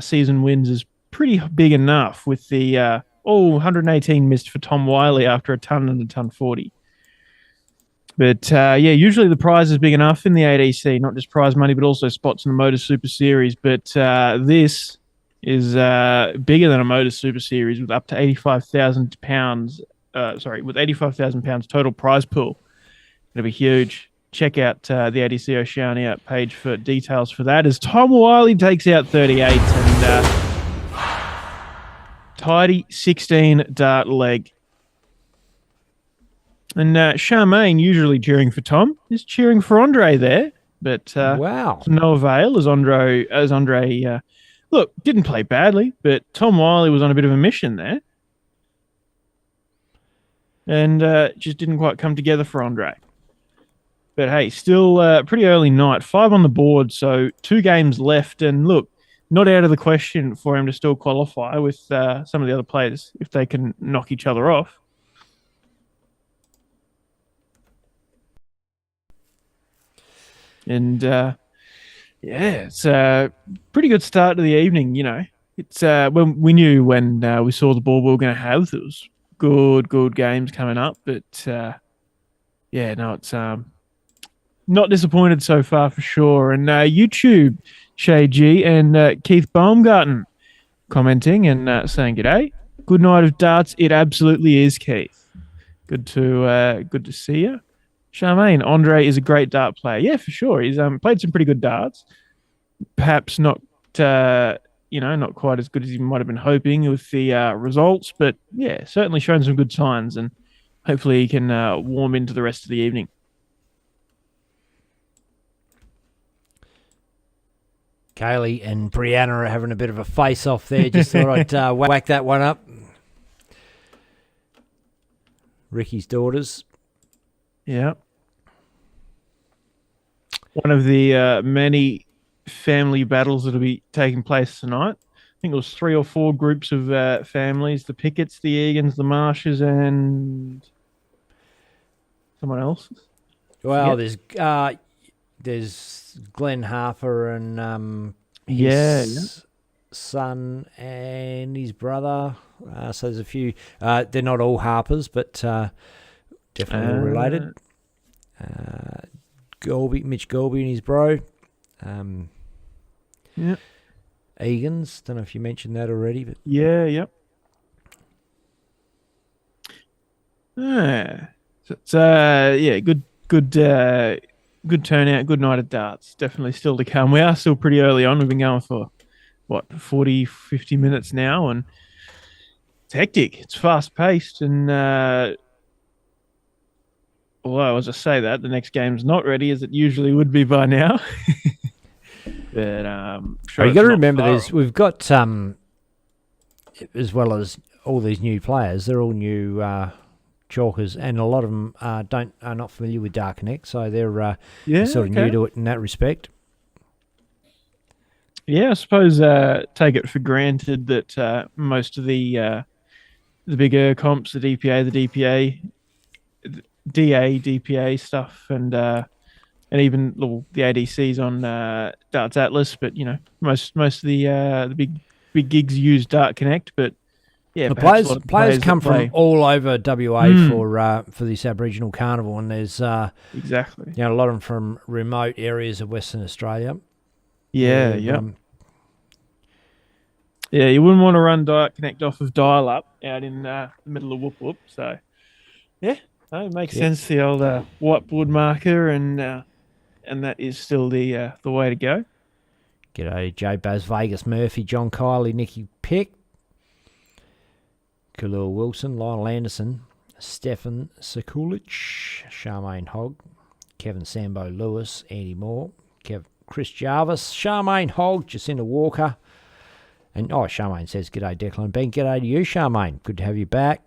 season wins is pretty big enough with the 118 missed for Tom Wiley after a ton and a ton 40. But, usually the prize is big enough in the ADC, not just prize money, but also spots in the Motor Super Series. But this is bigger than a Motor Super Series with up to £85,000. With £85,000 total prize pool. It'll be huge. Check out the ADC Oceania page for details for that, as Tom Wiley takes out 38 and tidy 16 dart leg. And Charmaine, usually cheering for Tom, is cheering for Andre there. But wow, no avail as Andre look, didn't play badly, but Tom Wiley was on a bit of a mission there. And just didn't quite come together for Andre. But hey, still pretty early night. 5 on the board, so 2 games left. And look, not out of the question for him to still qualify with some of the other players if they can knock each other off. And it's a pretty good start to the evening. It's when we knew when we saw the ball we were going to have, there was good games coming up. But it's not disappointed so far for sure. And YouTube, Shay G and Keith Baumgarten commenting and saying g'day. Good night of darts. It absolutely is, Keith. Good to see you. Charmaine, Andre is a great dart player. Yeah, for sure. He's played some pretty good darts. Perhaps not not quite as good as he might have been hoping with the results. But yeah, certainly shown some good signs, and hopefully he can warm into the rest of the evening. Kaylee and Brianna are having a bit of a face-off there. Just thought I'd whack that one up. Ricky's daughters. Yeah. One of the many family battles that'll be taking place tonight. I think it was 3 or 4 groups of families: the Picketts, the Eagans, the Marshes, and someone else. Well, there's Glenn Harper and his son and his brother. So there's a few. They're not all Harpers, but definitely all related. Mitch Golby and his bro. Egan's. Don't know if you mentioned that already, but Yep. So it's good turnout, good night of darts. Definitely still to come. We are still pretty early on. We've been going for 40, 50 minutes now, and it's hectic. It's fast paced, and although as I say that, the next game's not ready as it usually would be by now. But sure, you got to remember this. We've got as well as all these new players, they're all new chalkers, and a lot of them are not familiar with Dark Connect, so they're sort of new to it in that respect. Yeah, I suppose take it for granted that most of the bigger comps, the DPA, the DPA stuff, and even the ADCs on Darts Atlas, but most of the big gigs use Dark Connect, but yeah, the players come from all over WA for this Aboriginal Carnival, and there's exactly a lot of them from remote areas of Western Australia. Yeah. You wouldn't want to run Dark Connect off of dial-up out in the middle of Whoop Whoop. So, yeah, it makes sense. The old whiteboard marker, and that is still the way to go. G'day, J Baz, Vegas Murphy, John Kiley, Nicky Pick, Khalil Wilson, Lionel Anderson, Stefan Sekulic, Charmaine Hogg, Kevin Sambo Lewis, Andy Moore, Chris Jarvis, Charmaine Hogg, Jacinta Walker, and Charmaine says, g'day Declan Ben, g'day to you Charmaine, good to have you back.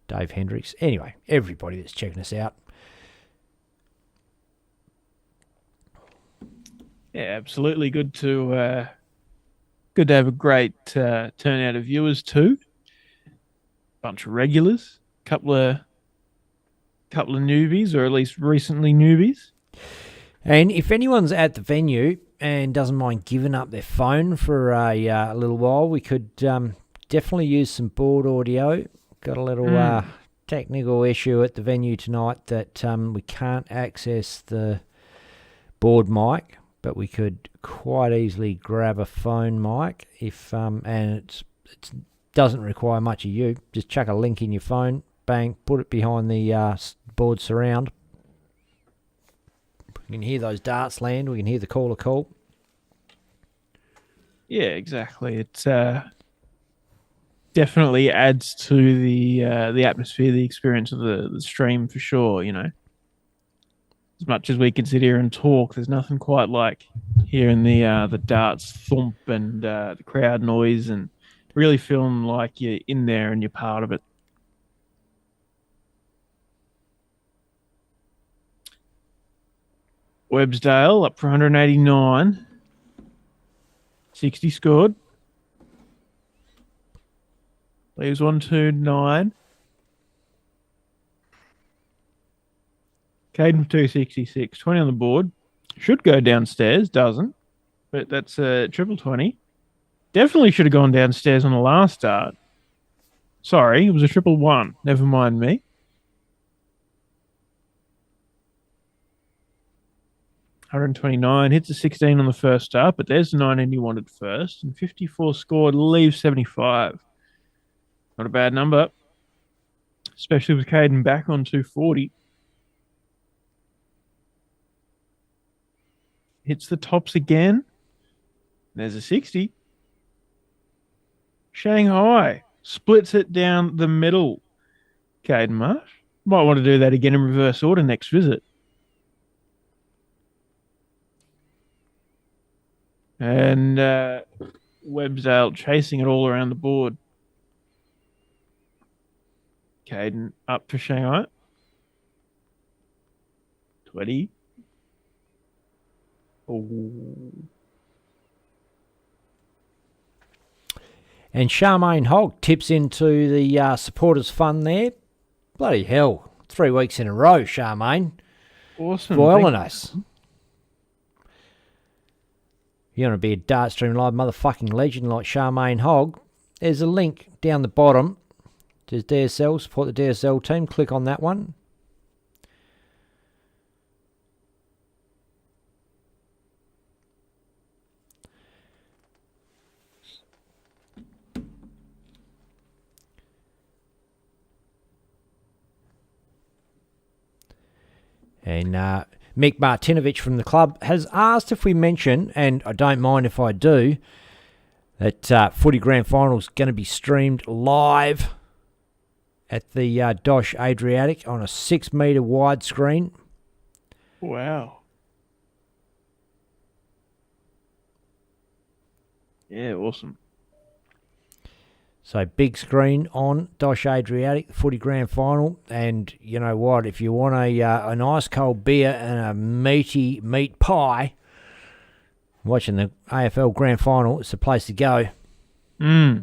Dave Hendricks, anyway, everybody that's checking us out. Yeah, absolutely. Good to have a great turnout of viewers too. Bunch of regulars, couple of newbies, or at least recently newbies. And if anyone's at the venue and doesn't mind giving up their phone for a little while, we could definitely use some board audio. Got a little technical issue at the venue tonight that we can't access the board mic, but we could quite easily grab a phone mic if and it doesn't require much of you. Just chuck a link in your phone, bang, put it behind the board surround. We can hear those darts land. We can hear the caller call. Yeah, exactly. It's definitely adds to the atmosphere, the experience of the stream for sure. As much as we can sit here and talk, there's nothing quite like hearing the darts thump and the crowd noise, and really feeling like you're in there and you're part of it. Websdale up for 189. 60 scored. Leaves 129. Caden for 266. 20 on the board. Should go downstairs. Doesn't. But that's a triple 20. Definitely should have gone downstairs on the last start. Sorry, it was a triple 1. Never mind me. 129, hits a 16 on the first start, but there's the 19 you wanted first. And 54 scored, leaves 75. Not a bad number, especially with Caden back on 240. Hits the tops again. There's a 60. Shanghai splits it down the middle. Caden Marsh. Might want to do that again in reverse order next visit. And Websdale chasing it all around the board. Caden up for Shanghai. 20. Oh. And Charmaine Hogg tips into the supporters fund there. Bloody hell. 3 weeks in a row, Charmaine. Awesome. Spoiling us. You want to be a Dartstream Live motherfucking legend like Charmaine Hogg? There's a link down the bottom. There's DSL, support the DSL team. Click on that one. And Mick Martinovich from the club has asked if we mention, and I don't mind if I do, that Footy Grand Final is going to be streamed live at the DOSH Adriatic on a 6 metre widescreen. Wow. Yeah, awesome. So big screen on DOSH Adriatic, the Footy Grand Final, and you know what? If you want an ice cold beer and a meaty meat pie, watching the AFL Grand Final, it's the place to go. Yeah,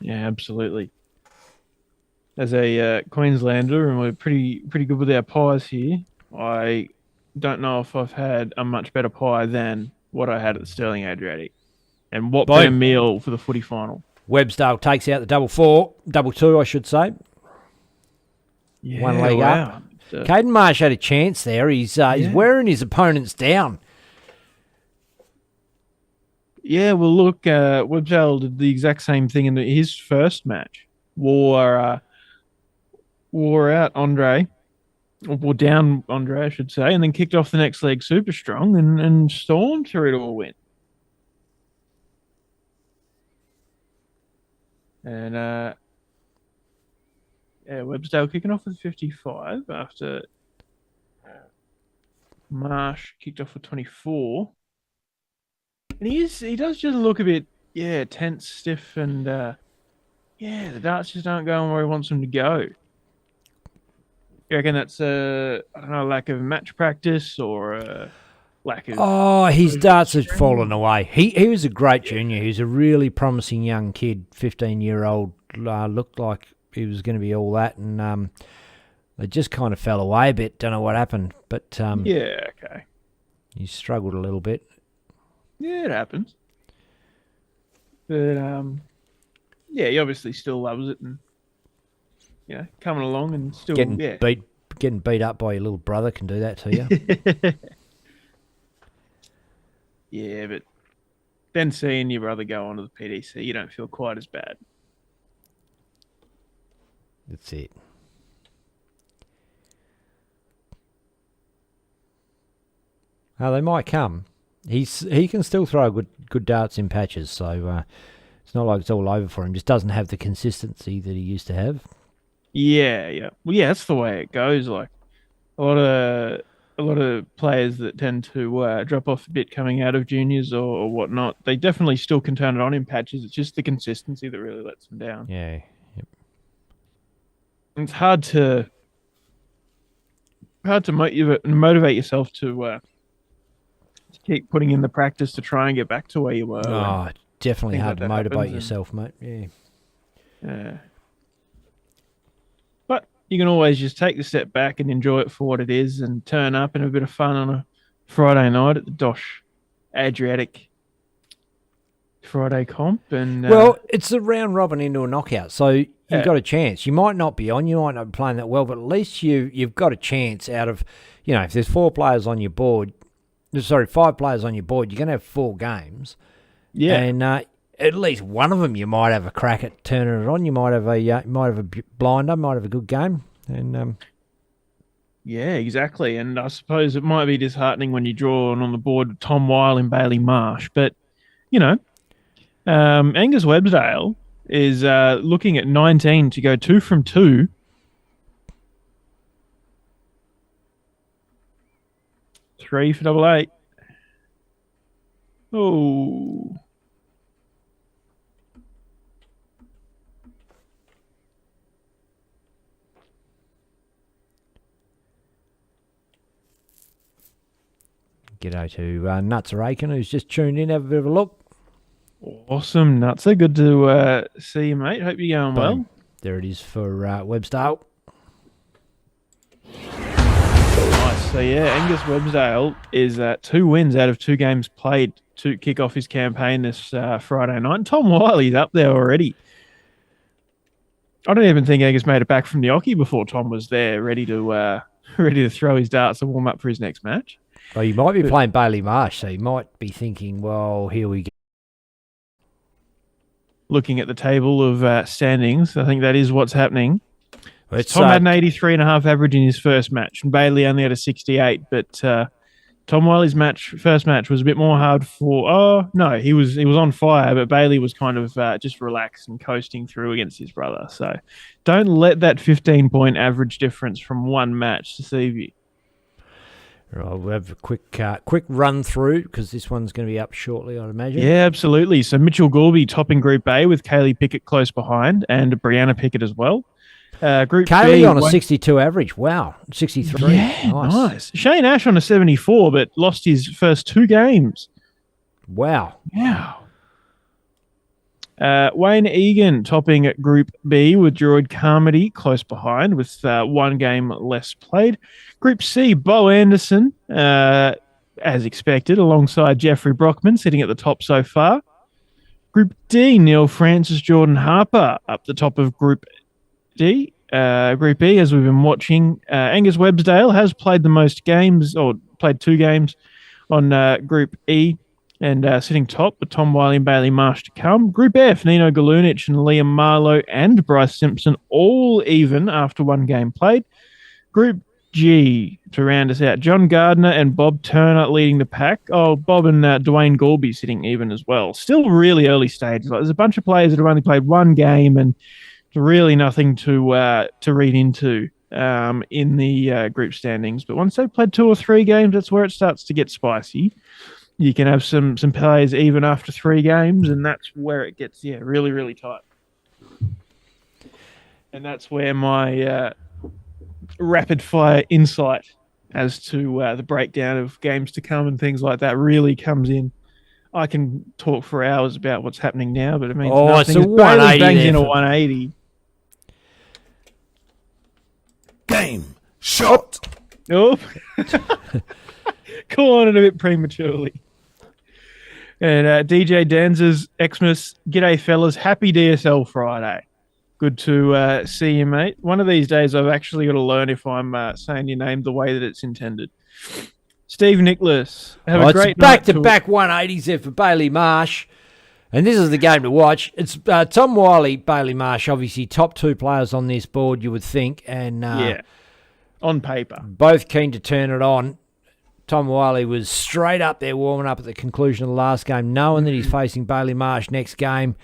absolutely. As a Queenslander, and we're pretty good with our pies here, I don't know if I've had a much better pie than what I had at the Sterling Adriatic. And what better meal for the footy final? Websdale takes out the 2, I should say. Yeah, one leg up. Caden Marsh had a chance there. He's wearing his opponents down. Yeah, well, look, Websdale did the exact same thing in his first match. Wore out Andre, or wore down Andre, I should say, and then kicked off the next leg super strong and stormed through to a win. And Websdale kicking off with 55 after Marsh kicked off with 24. And he does just look a bit, tense, stiff, and the darts just aren't going where he wants them to go. You reckon that's lack of match practice or lack of... Oh, his darts have fallen away. He was a great junior. He was a really promising young kid, 15-year-old. Looked like he was going to be all that, and they just kind of fell away a bit. Don't know what happened, but okay. He struggled a little bit. Yeah, it happens. But he obviously still loves it, and coming along and still getting beat up by your little brother can do that to you. Yeah, but then seeing your brother go on to the PDC, you don't feel quite as bad. That's it. Oh, they might come. He can still throw good darts in patches, so it's not like it's all over for him. Just doesn't have the consistency that he used to have. Yeah. Well, that's the way it goes. Like a lot of players that tend to drop off a bit coming out of juniors or whatnot, they definitely still can turn it on in patches. It's just the consistency that really lets them down. Yeah. Yep. And it's hard to motivate yourself to keep putting in the practice to try and get back to where you were. Oh, definitely hard to motivate happens, yourself, mate. Yeah. But you can always just take the step back and enjoy it for what it is and turn up and have a bit of fun on a Friday night at the DOSH Adriatic Friday comp. And well, it's a round robin into a knockout, so you've got a chance. You might not be on, you might not be playing that well, but at least you've got a chance out of, if there's 5 players on your board, you're going to have 4 games. Yeah. And at least one of them you might have a crack at turning it on. You might have a blinder, might have a good game. And Yeah, exactly. And I suppose it might be disheartening when you draw on the board Tom Weil and Bailey Marsh. But, you know, Angus Websdale is looking at 19 to go 2 from 2. Three for double eight. Oh. G'day to Nuts Raken, who's just tuned in. Have a bit of a look. Awesome, Nutser. Good to see you, mate. Hope you're going well. Boom. There it is for Websdale. Nice. So, yeah, Angus Websdale is 2 wins out of 2 games played to kick off his campaign this Friday night. And Tom Wiley's up there already. I don't even think Angus made it back from the Oki before Tom was there, ready to throw his darts and warm up for his next match. Well, you might be playing Bailey Marsh, so you might be thinking, well, here we go. Looking at the table of standings, I think that is what's happening. It's, Tom had an 83.5 average in his first match, and Bailey only had a 68. But Tom Wiley's first match was a bit more hard for. Oh no, he was on fire, but Bailey was kind of just relaxed and coasting through against his brother. So don't let that 15-point average difference from one match deceive you. Right, we'll have a quick run through because this one's going to be up shortly, I'd imagine. Yeah, absolutely. So Mitchell Goulby topping Group A with Kaylee Pickett close behind and Brianna Pickett as well. Group Kaylee B on a 62 average. Wow, 63. Yeah, nice. Shane Ash on a 74, but lost his first 2 games. Wow. Wayne Egan topping at Group B with Droid Carmody close behind with 1 game less played. Group C, Bo Anderson, as expected, alongside Jeffrey Brockman sitting at the top so far. Group D, Neil Francis, Jordan Harper up the top of Group D. Group E, as we've been watching, Angus Websdale has played the most games, or played 2 games on Group E, and sitting top with Tom Wiley and Bailey Marsh to come. Group F, Nino Galunich and Liam Marlowe and Bryce Simpson all even after 1 game played. Group G, to round us out, John Gardner and Bob Turner leading the pack. Oh, Bob and Dwayne Goulby sitting even as well. Still really early stages. Like, there's a bunch of players that have only played 1 game and really nothing to read into in the group standings. But once they've played 2 or 3 games, that's where it starts to get spicy. You can have some players even after 3 games, and that's where it gets really, really tight. And that's where my rapid fire insight as to the breakdown of games to come and things like that really comes in. I can talk for hours about what's happening now, but it means nothing. It's a 180 bangs in a 180. Game. Shot. Oh, call on it a bit prematurely. And DJ Danzer's Xmas, g'day fellas, happy DSL Friday. Good to see you, mate. One of these days I've actually got to learn if I'm saying your name the way that it's intended. Steve Nicholas, have a great night. Back-to-back 180s there for Bailey Marsh. And this is the game to watch. It's Tom Wiley, Bailey Marsh, obviously top 2 players on this board, you would think. And on paper. Both keen to turn it on. Tom Wiley was straight up there warming up at the conclusion of the last game, knowing that he's facing Bailey Marsh next game.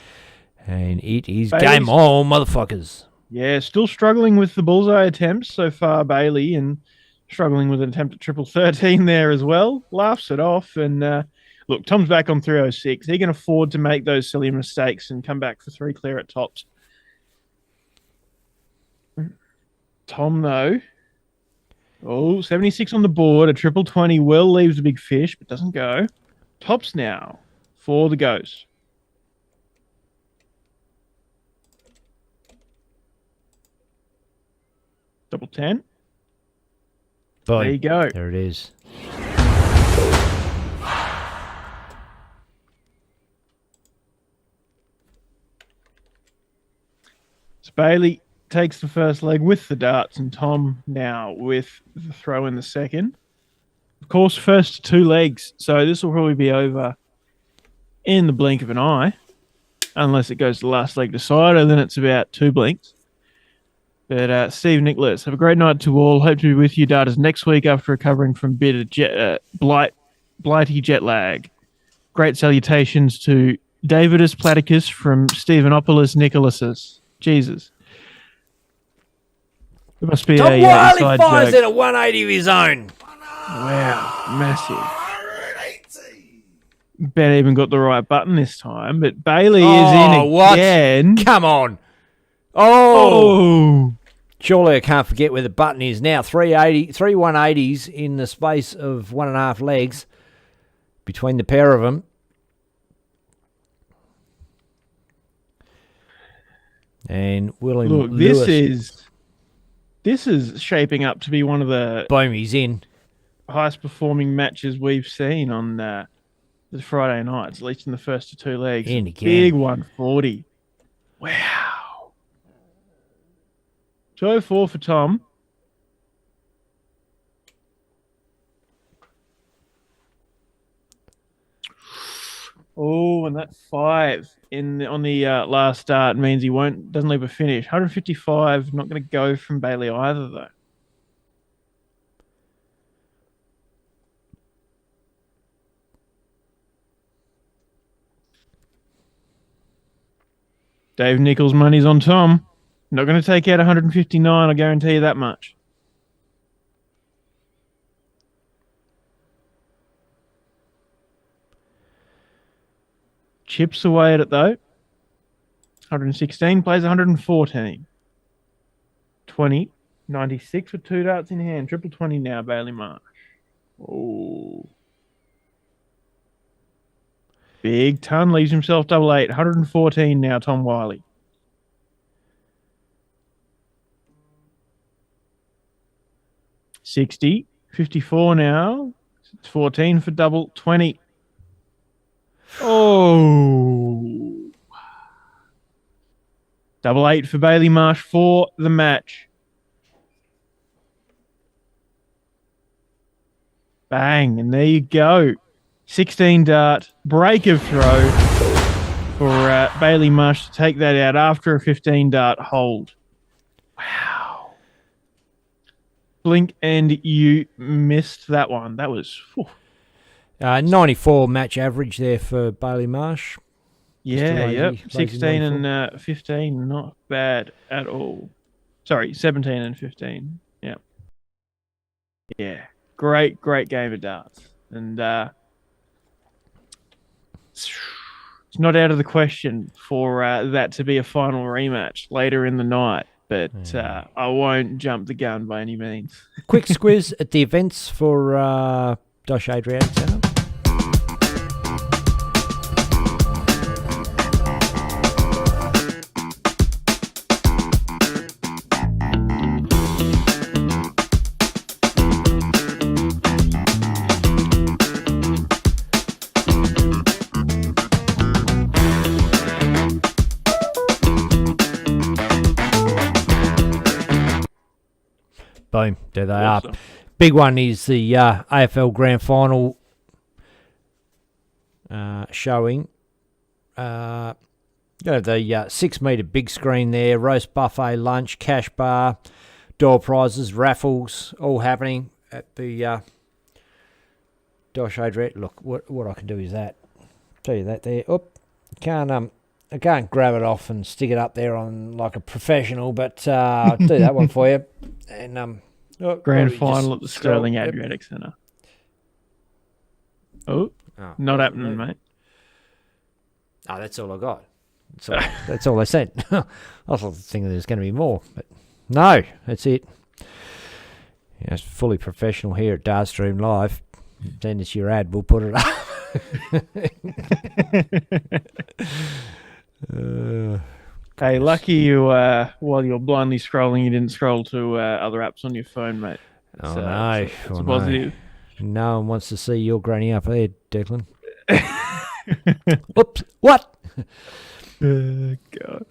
And it is game on, motherfuckers. Yeah, still struggling with the bullseye attempts so far, Bailey, and struggling with an attempt at triple 13 there as well. Laughs it off. And look, Tom's back on 306. He can afford to make those silly mistakes and come back for 3 clear at tops. Tom, though. Oh, 76 on the board. A triple 20 well leaves a big fish, but doesn't go. Tops now for the Ghost. Double 10. Boom. There you go. There it is. So Bailey takes the first leg with the darts, and Tom now with the throw in the second. Of course, first 2 legs, so this will probably be over in the blink of an eye, unless it goes to the last leg decider, then it's about 2 blinks. But Steve Nicholas, have a great night to all. Hope to be with you, Darters, next week after recovering from a bit of blighty jet lag. Great salutations to Davidus Platicus from Stephenopoulos Nicolasus. Jesus. There must be Tom a Wiley inside fires joke. at a 180 of his own. Wow, massive. Ben even got the right button this time, but Bailey is in what? again. Come on. Oh. Surely I can't forget where the button is now. 3 180s in the space of 1.5 legs between the pair of them. And William Look, Lewis. this is shaping up to be one of the Boom, he's in. highest performing matches we've seen on the Friday nights, at least in the first 2 legs. In again. Big 140. Wow. 204 for Tom. Oh, and that 5 on the last start means he doesn't leave a finish. 155, not going to go from Bailey either, though. Dave Nichols' money's on Tom. Not going to take out 159, I guarantee you that much. Chips away at it, though. 116, plays 114. 20, 96 with 2 darts in hand. Triple 20 now, Bailey Marsh. Oh. Big ton, leaves himself double 8. 114 now, Tom Wiley. $60, 54 now. It's 14 for double 20. Oh. Double 8 for Bailey Marsh for the match. Bang, and there you go. 16 dart, break of throw for Bailey Marsh to take that out after a 15 dart hold. Wow. Blink and you missed that one. That was... Whew. 94 match average there for Bailey Marsh. Yeah, yep. lazy 16 94. and 15, not bad at all. Sorry, 17 and 15. Yeah. Yeah. Great game of darts. And it's not out of the question for that to be a final rematch later in the night. But I won't jump the gun by any means. Quick squiz at the events for DOSH Adriatic Centre. Boom, there they Awesome. are. Big one is the AFL Grand Final showing. Got the 6 metre big screen there, roast buffet, lunch, cash bar, door prizes, raffles, all happening at the DOSH Adriatic. Look, what I can do is that. Tell you that there. I can't grab it off and stick it up there on like a professional, but I'll do that one for you. And Grand probably final at just the Sterling scroll- Adriatic Centre. Oh, Oh, not happening, mate. Oh, that's all I got. That's all they said. I was thinking there's going to be more, but no, that's it. Yeah, it's fully professional here at Dartstream Live. Send us your ad, we'll put it up. Hey, lucky you, while you're blindly scrolling, you didn't scroll to other apps on your phone, mate. Oh, So, no. It's Oh, a positive. No one wants to see your granny up there, Declan. Whoops. What? God.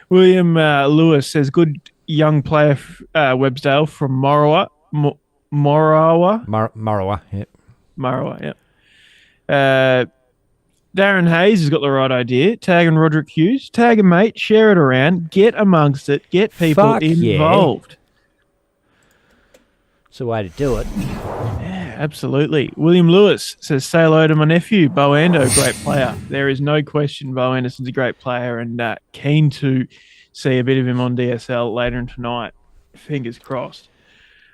William Lewis says, good young player, Websdale from Morawa. Marawa, yep. Morawa, yeah. Darren Hayes has got the right idea. Tagging Roderick Hughes. Tag a mate. Share it around. Get amongst it. Get people Fuck yeah. involved. It's the way to do it. Yeah, absolutely. William Lewis says, say hello to my nephew, Bo Ando, great player. There is no question Bo Anderson's a great player and keen to see a bit of him on DSL later in tonight. Fingers crossed.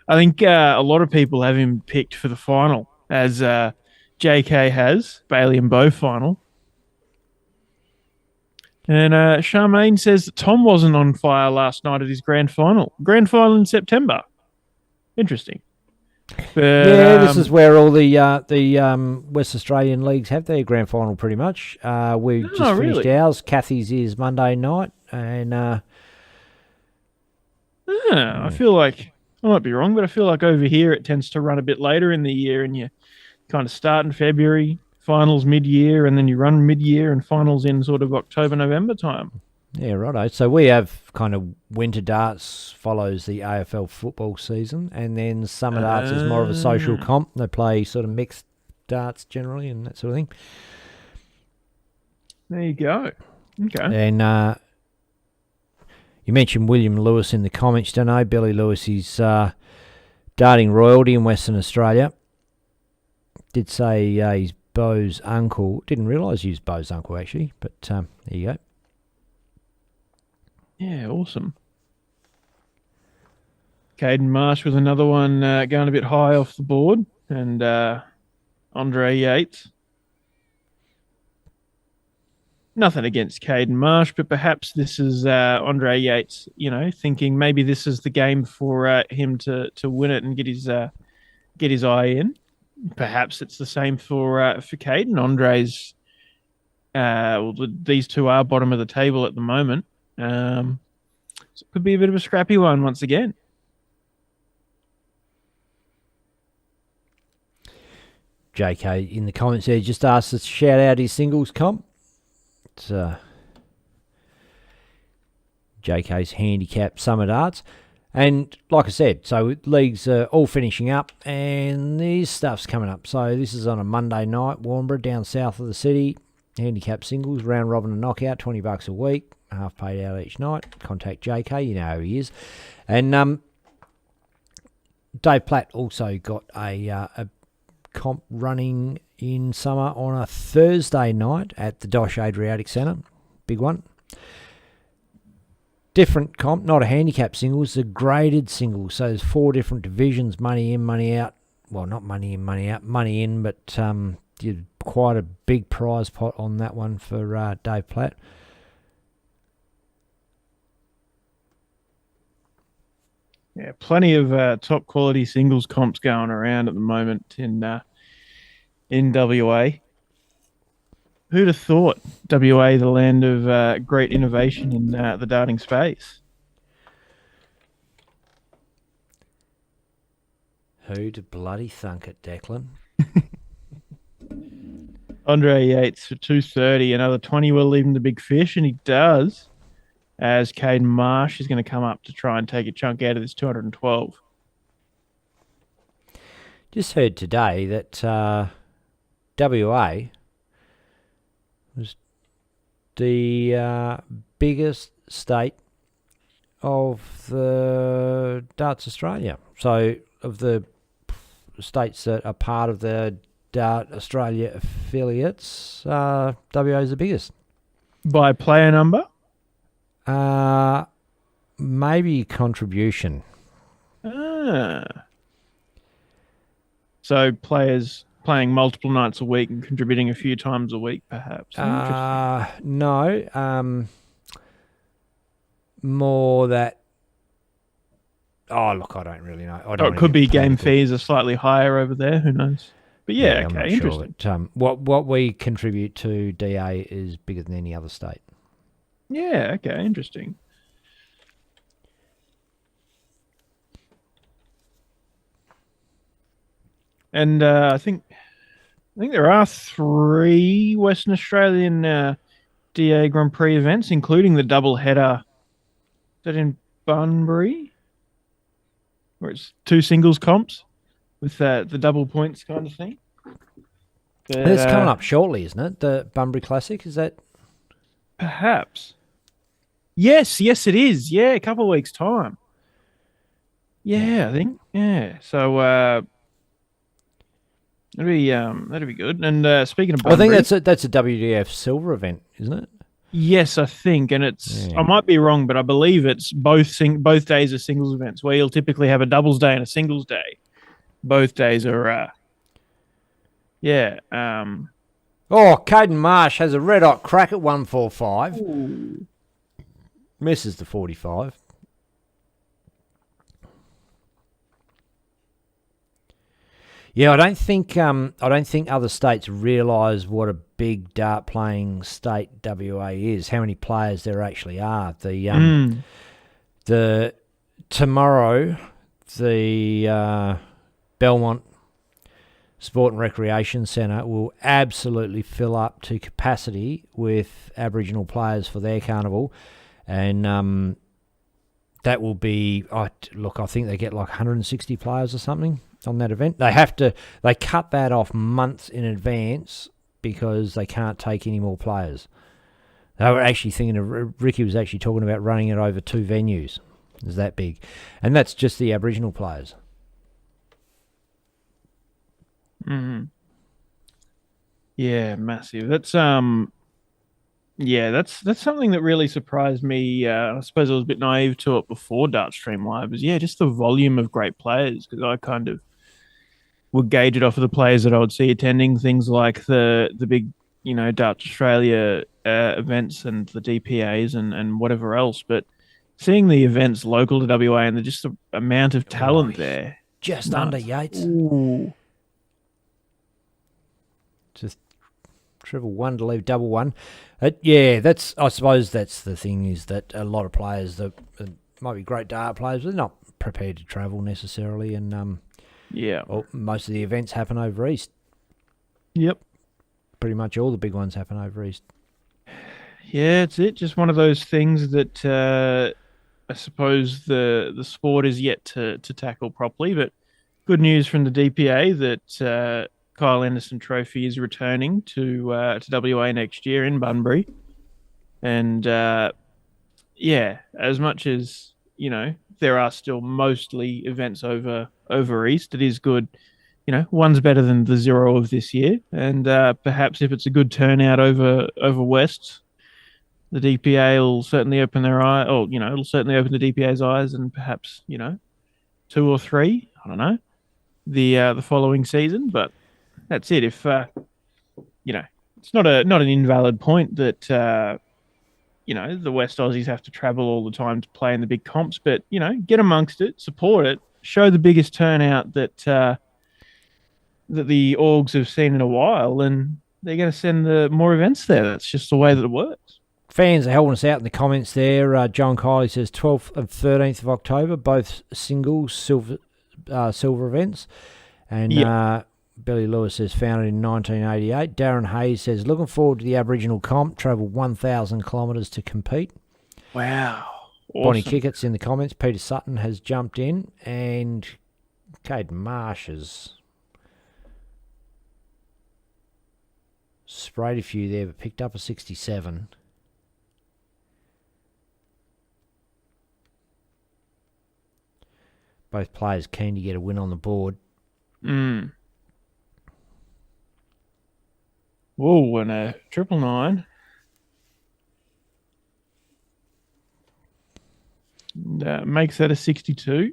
I think a lot of people have him picked for the final, as JK has, Bailey and Bo final. And Charmaine says that Tom wasn't on fire last night at his grand final. Grand final in September. Interesting. But, This is where all the West Australian leagues have their grand final pretty much. We've just finished really? ours. Kathy's is Monday night. And I feel like, I might be wrong, but I feel like over here it tends to run a bit later in the year and you kind of start in February, finals mid-year, and then you run mid-year and finals in sort of October, November time. yeah, righto. So we have kind of winter darts follows the AFL football season, and then summer darts is more of a social comp. They play sort of mixed darts generally and that sort of thing. There you go. Okay. And you mentioned William Lewis in the comments. Don't know, Billy Lewis is darting royalty in Western Australia. Did say he's Bo's uncle. Didn't realise he was Bo's uncle actually, but there you go. Yeah, awesome. Caden Marsh with another one going a bit high off the board, and Andre Yates. Nothing against Caden Marsh, but perhaps this is Andre Yates, thinking maybe this is the game for him to win it and get his eye in. Perhaps it's the same for Caden. Andre's, these two are bottom of the table at the moment. So it could be a bit of a scrappy one once again. JK in the comments there just asked us to shout out his singles comp. It's JK's handicap summer darts. And like I said, so leagues are all finishing up and this stuff's coming up. So this is on a Monday night, Warnbro, down south of the city. Handicap singles, round robin and knockout, $20 a week, half paid out each night. Contact JK, you know how he is. And Dave Platt also got a comp running in summer on a Thursday night at the DOSH Adriatic Centre. Big one. Different comp, not a handicap singles, a graded singles. So there's 4 different divisions, money in, money out. Well, not money in, money out. Money in, but quite a big prize pot on that one for Dave Platt. Yeah, plenty of top quality singles comps going around at the moment in WA. Who'd have thought WA, the land of great innovation in the darting space? Who'd bloody thunk it, Declan? Andre Yates for 230, another 20 will leave him the big fish, and he does, as Caden Marsh is going to come up to try and take a chunk out of this 212. Just heard today that WA was the biggest state of the Darts Australia. So of the states that are part of the Dart Australia affiliates, WA is the biggest. By player number? Maybe contribution. So players playing multiple nights a week and contributing a few times a week, perhaps. No. More that. Oh, look, I don't really know. It could be game fees are slightly higher over there. Who knows? But yeah, I'm okay, not interesting. Sure, but, what we contribute to DA is bigger than any other state. Yeah, okay, interesting. And I think there are 3 Western Australian DA Grand Prix events, including the double header. Is that in Bunbury? Where it's 2 singles comps with the double points kind of thing. But, It's coming up shortly, isn't it? The Bunbury Classic, is that? Perhaps. Yes, it is. Yeah, a couple of weeks' time. Yeah, I think. Yeah. So that'd be good. And speaking of I think Bunbury, that's a WDF silver event, isn't it? yes, I think, and I might be wrong, but I believe it's both days are singles events where you'll typically have a doubles day and a singles day. Both days are yeah. Oh, Caden Marsh has a red hot crack at 145. Ooh. Misses the 45. Yeah, I don't think other states realise what a big dart playing state WA is. How many players there actually are. The tomorrow the Belmont Sport and Recreation Centre will absolutely fill up to capacity with Aboriginal players for their carnival, and that will be. I think they get like 160 players or something on that event. They cut that off months in advance because they can't take any more players. They were actually thinking of, Ricky was actually talking about running it over 2 venues. It's that big. And that's just the Aboriginal players. Mm-hmm. Yeah, massive. That's that's something that really surprised me. I suppose I was a bit naive to it before Dartstream Live, was just the volume of great players, because I kind of would gauge it off of the players that I would see attending things like the big, Darts Australia events and the DPAs and whatever else. But seeing the events local to WA and the amount of talent there. Just under Yates. Ooh. Just triple one to leave double one. I suppose that's the thing, is that a lot of players that might be great dart players, they're not prepared to travel necessarily, and most of the events happen over east. Yep. Pretty much all the big ones happen over east. Yeah, it's just one of those things that I suppose the sport is yet to tackle properly. But good news from the DPA that Kyle Anderson Trophy is returning to WA next year in Bunbury, and as much as there are still mostly events over east, it is good. One's better than the 0 of this year, and perhaps if it's a good turnout over west, the DPA will certainly open their eye. Or it'll certainly open the DPA's eyes, and perhaps 2 or 3. I don't know, the following season, but. That's it. If it's not an invalid point that the West Aussies have to travel all the time to play in the big comps, but get amongst it, support it, show the biggest turnout that the orgs have seen in a while, and they're going to send more events there. That's just the way that it works. Fans are helping us out in the comments there. John Kiley says 12th and 13th of October, both singles silver events, and. Billy Lewis says founded in 1988. Darren Hayes says looking forward to the Aboriginal comp. Travelled 1,000 kilometres to compete. Wow. Awesome. Bonnie Kickett's in the comments. Peter Sutton has jumped in, and Caden Marsh has sprayed a few there, but picked up a 67. Both players keen to get a win on the board. Whoa, and a 999. Makes that a 62.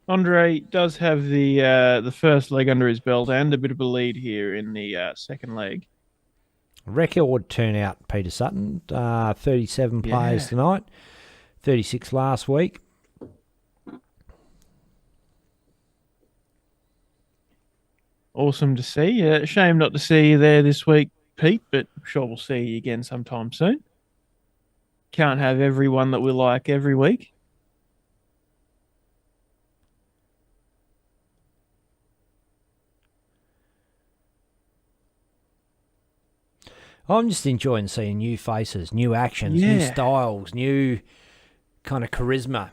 Andre does have the first leg under his belt and a bit of a lead here in the second leg. Record turnout, Peter Sutton. 37 players tonight, 36 last week. Awesome to see. Shame not to see you there this week, Pete, but I'm sure we'll see you again sometime soon. Can't have everyone that we like every week. I'm just enjoying seeing new faces, new actions, new styles, new kind of charisma.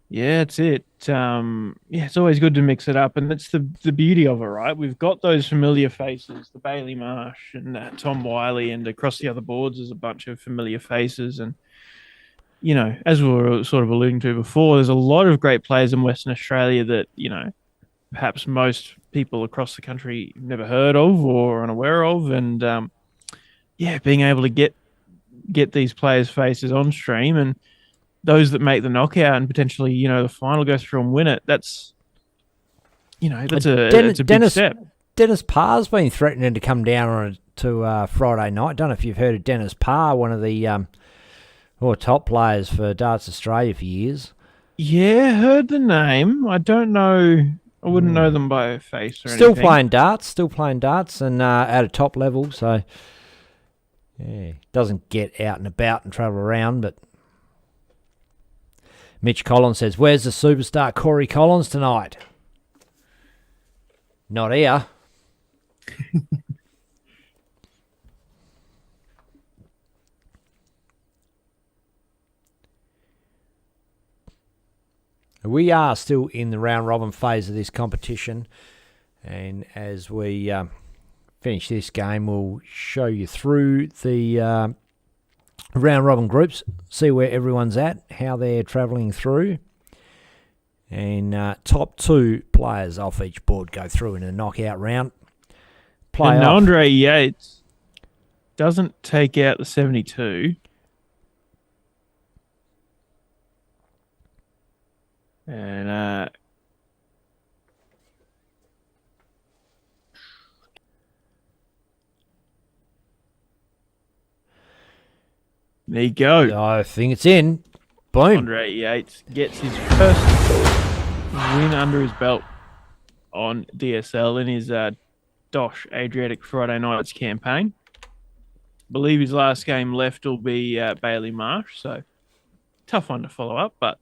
Yeah, that's it. It's always good to mix it up, and that's the beauty of it, right? We've got those familiar faces, the Bailey Marsh and Tom Wiley, and across the other boards, there's a bunch of familiar faces. And as we were sort of alluding to before, there's a lot of great players in Western Australia that perhaps most people across the country never heard of or unaware of, and being able to get these players' faces on stream and those that make the knockout and potentially, the final go through and win it. That's it's a big step. Dennis Parr's been threatening to come down to Friday night. Don't know if you've heard of Dennis Parr, one of the top players for Darts Australia for years. Yeah, heard the name. I don't know. I wouldn't know them by face or Still anything. Still playing darts and at a top level. So, yeah, doesn't get out and about and travel around, but Mitch Collins says, "Where's the superstar Corey Collins tonight?" Not here. We are still in the round robin phase of this competition, and as we finish this game, we'll show you through the round robin groups, see where everyone's at, how they're travelling through, and top 2 players off each board go through in a knockout round. And Andre Yates doesn't take out the 72. And there you go. I think it's in. Boom. Andre Yates gets his first win under his belt on DSL in his DOSH Adriatic Friday Nights campaign. I believe his last game left will be Bailey Marsh, so tough one to follow up, but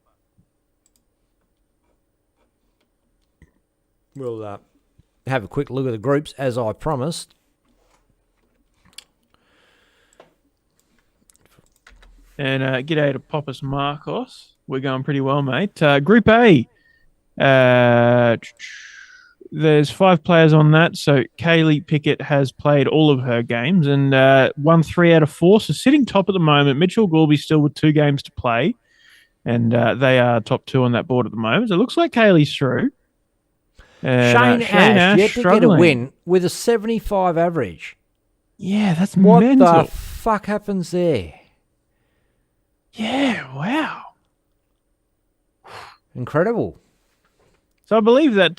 we'll have a quick look at the groups as I promised. And g'day to Popus Marcos. We're going pretty well, mate. Group A. There's 5 players on that. So Kaylee Pickett has played all of her games and won 3 out of 4. So sitting top at the moment. Mitchell Gorby still with 2 games to play. And they are top 2 on that board at the moment. So it looks like Kaylee's through. Shane Ash yet to get a win with a 75 average. Yeah, that's what mental. What the fuck happens there? Yeah, wow. Incredible. So I believe that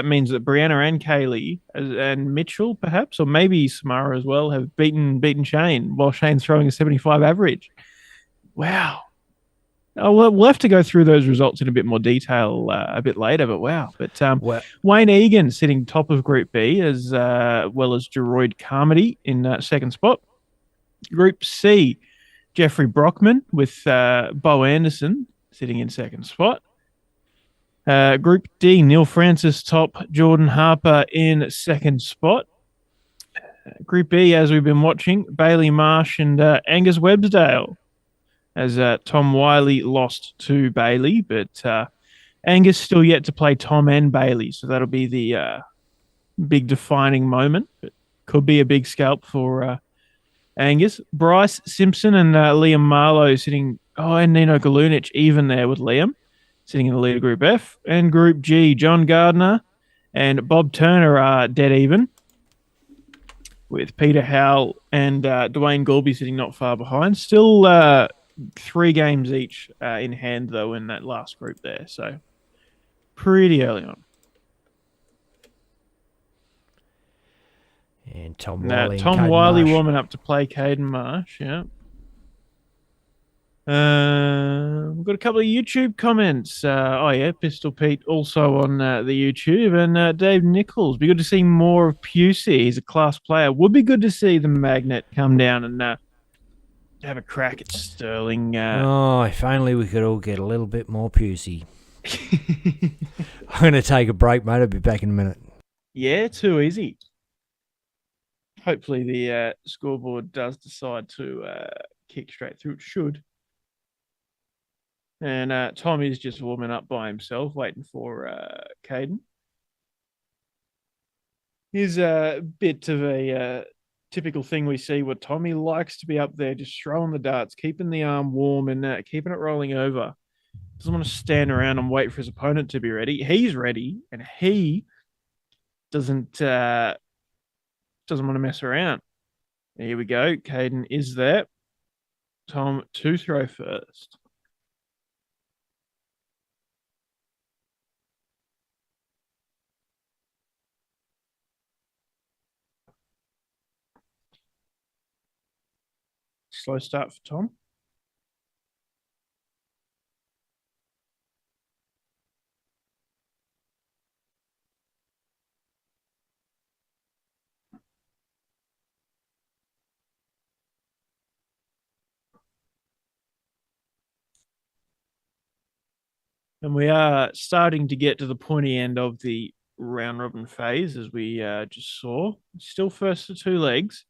means that Brianna and Kaylee and Mitchell, perhaps, or maybe Samara as well, have beaten Shane while Shane's throwing a 75 average. Wow. Oh, we'll have to go through those results in a bit more detail a bit later, but wow. But Wayne Egan sitting top of Group B, as well as Geroyd Carmody in second spot. Group C, Jeffrey Brockman with Bo Anderson sitting in second spot. Group D, Neil Francis top, Jordan Harper in second spot. Group E, as we've been watching, Bailey Marsh and Angus Websdale, as Tom Wiley lost to Bailey, but Angus still yet to play Tom and Bailey, so that'll be the big defining moment. But could be a big scalp for Angus. Bryce Simpson and Liam Marlowe sitting, and Nino Galunic even there with Liam, sitting in the leader Group F. And Group G, John Gardner and Bob Turner are dead even, with Peter Howell and Dwayne Gorby sitting not far behind. Still 3 games each in hand, though, in that last group there. So pretty early on. And Tom Wiley. Tom Wiley warming up to play Caden Marsh, yeah. We've got a couple of YouTube comments. Pistol Pete also on the YouTube. And Dave Nichols. Be good to see more of Pusey. He's a class player. Would be good to see the Magnet come down and have a crack at Sterling. If only we could all get a little bit more Pusey. I'm going to take a break, mate. I'll be back in a minute. Yeah, too easy. Hopefully the scoreboard does decide to kick straight through. It should. And Tommy's just warming up by himself, waiting for Caden. Here's a bit of a typical thing we see where Tommy likes to be up there just throwing the darts, keeping the arm warm and keeping it rolling over. Doesn't want to stand around and wait for his opponent to be ready. He's ready, and he doesn't want to mess around. Here we go. Caden is there. Tom to throw first. Slow start for Tom. And we are starting to get to the pointy end of the round robin phase, as we just saw. Still first to two legs,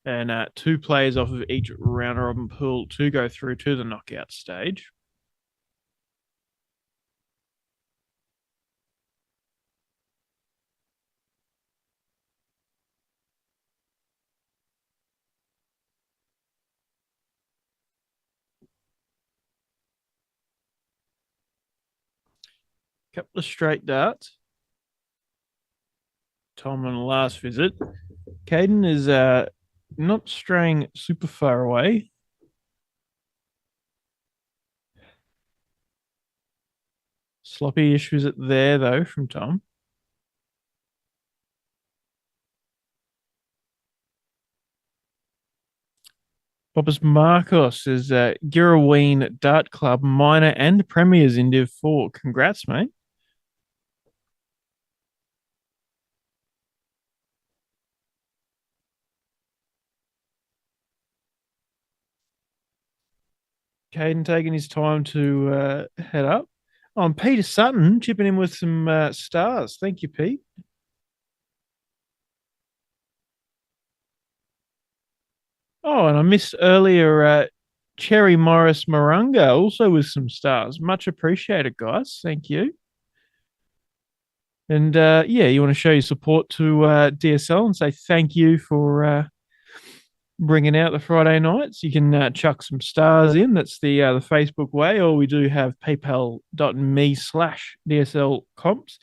and two players off of each round robin pool to go through to the knockout stage. Couple of straight darts. Tom on the last visit. Caden is not straying super far away. Sloppy-ish visit there, though, from Tom. Bobus Marcos is Girraween Dart Club minor and premiers in Div 4. Congrats, mate. Caden taking his time to head up. Oh, and Peter Sutton chipping in with some stars. Thank you, Pete. Oh, and I missed earlier Cherry Morris Marunga also with some stars. Much appreciated, guys. Thank you. And yeah, you want to show your support to DSL and say thank you for bringing out the Friday nights. You can chuck some stars in. That's the Facebook way, or we do have paypal.me/DSL comps.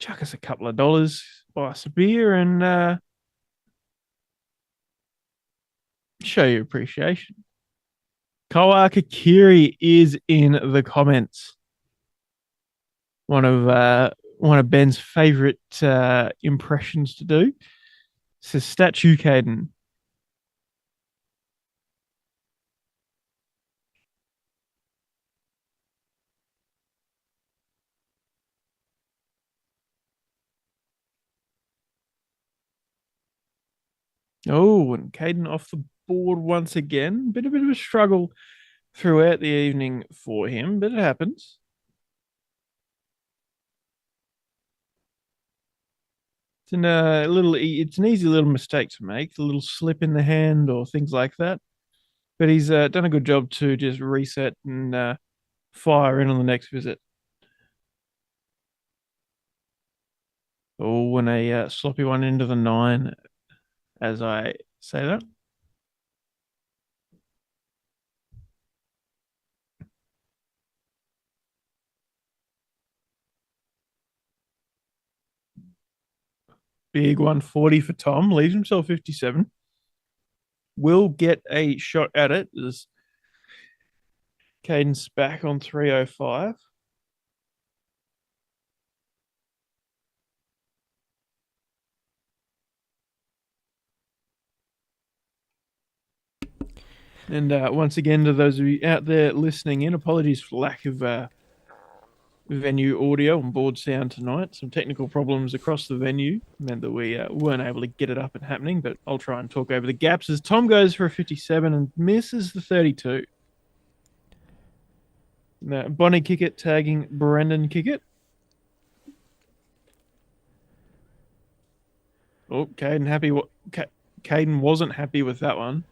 Chuck us a couple of dollars, buy us a beer, and show your appreciation. Koa Kakiri is in the comments. One of Ben's favorite impressions to do. Says statue Caden. Oh, and Caden off the board once again. Bit of a struggle throughout the evening for him, but it happens. It's it's an easy little mistake to make, a little slip in the hand or things like that. But he's done a good job to just reset and fire in on the next visit. Oh, and a sloppy one into the 9, as I say that. Big 140 for Tom. Leaves himself 57. Will get a shot at it as Caden's back on 305. And once again, to those of you out there listening in, apologies for lack of venue audio and board sound tonight. Some technical problems across the venue meant that we weren't able to get it up and happening, but I'll try and talk over the gaps as Tom goes for a 57 and misses the 32. Now, Bonnie Kickett tagging Brendan Kickett. Oh, Caden wasn't happy with that one.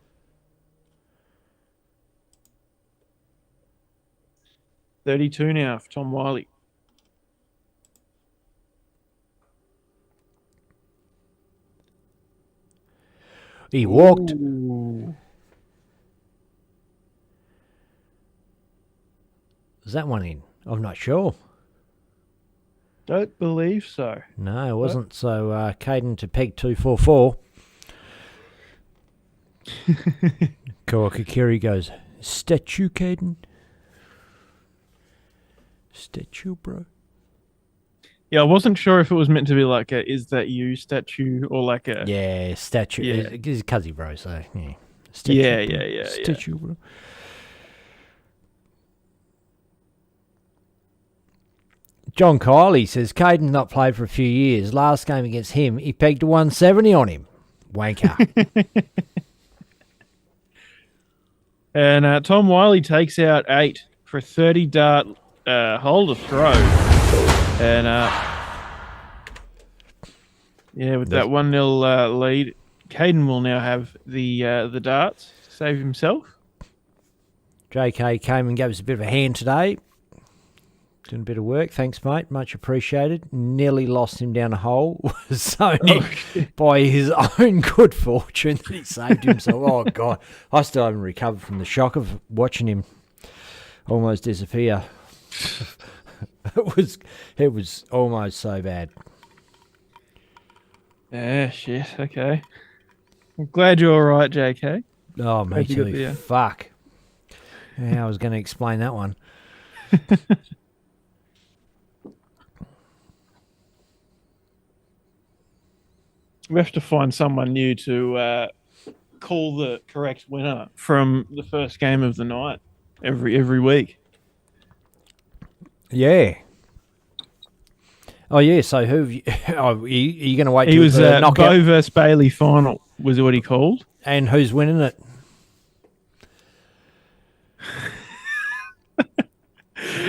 32 now for Tom Wiley. He walked. Ooh. Is that one in? I'm not sure. Don't believe so. No, it wasn't. So Caden to peg 244. Kawakakiri goes, statue, Caden. Statue, bro. Yeah, I wasn't sure if it was meant to be like a "Is that you" statue or like a Yeah, statue. Yeah. He's a cuzzy bro, so yeah. Statue, Yeah, bro. yeah, yeah, Statue, bro. John Kiley says Caden's not played for a few years. Last game against him, he pegged a 170 on him. Wanker. And Tom Wiley takes out 8 for a 30 dart hole to throw. And yeah, with that 1-0 lead, Caden will now have the darts to save himself. JK came and gave us a bit of a hand today. Doing a bit of work. Thanks, mate. Much appreciated. Nearly lost him down a hole. Was only by his own good fortune that he saved himself. Oh, God. I still haven't recovered from the shock of watching him almost disappear. It was almost so bad. Yeah, shit. Okay. I'm glad you're all right, JK. Oh, me Glad you got too. the, Fuck. Yeah, I was going to explain that one. We have to find someone new to call the correct winner from the first game of the night every week. Yeah. Oh, yeah. So who have you... Oh, are you going to wait He till was the knockout? Bo versus Bailey final was what he called. And who's winning it?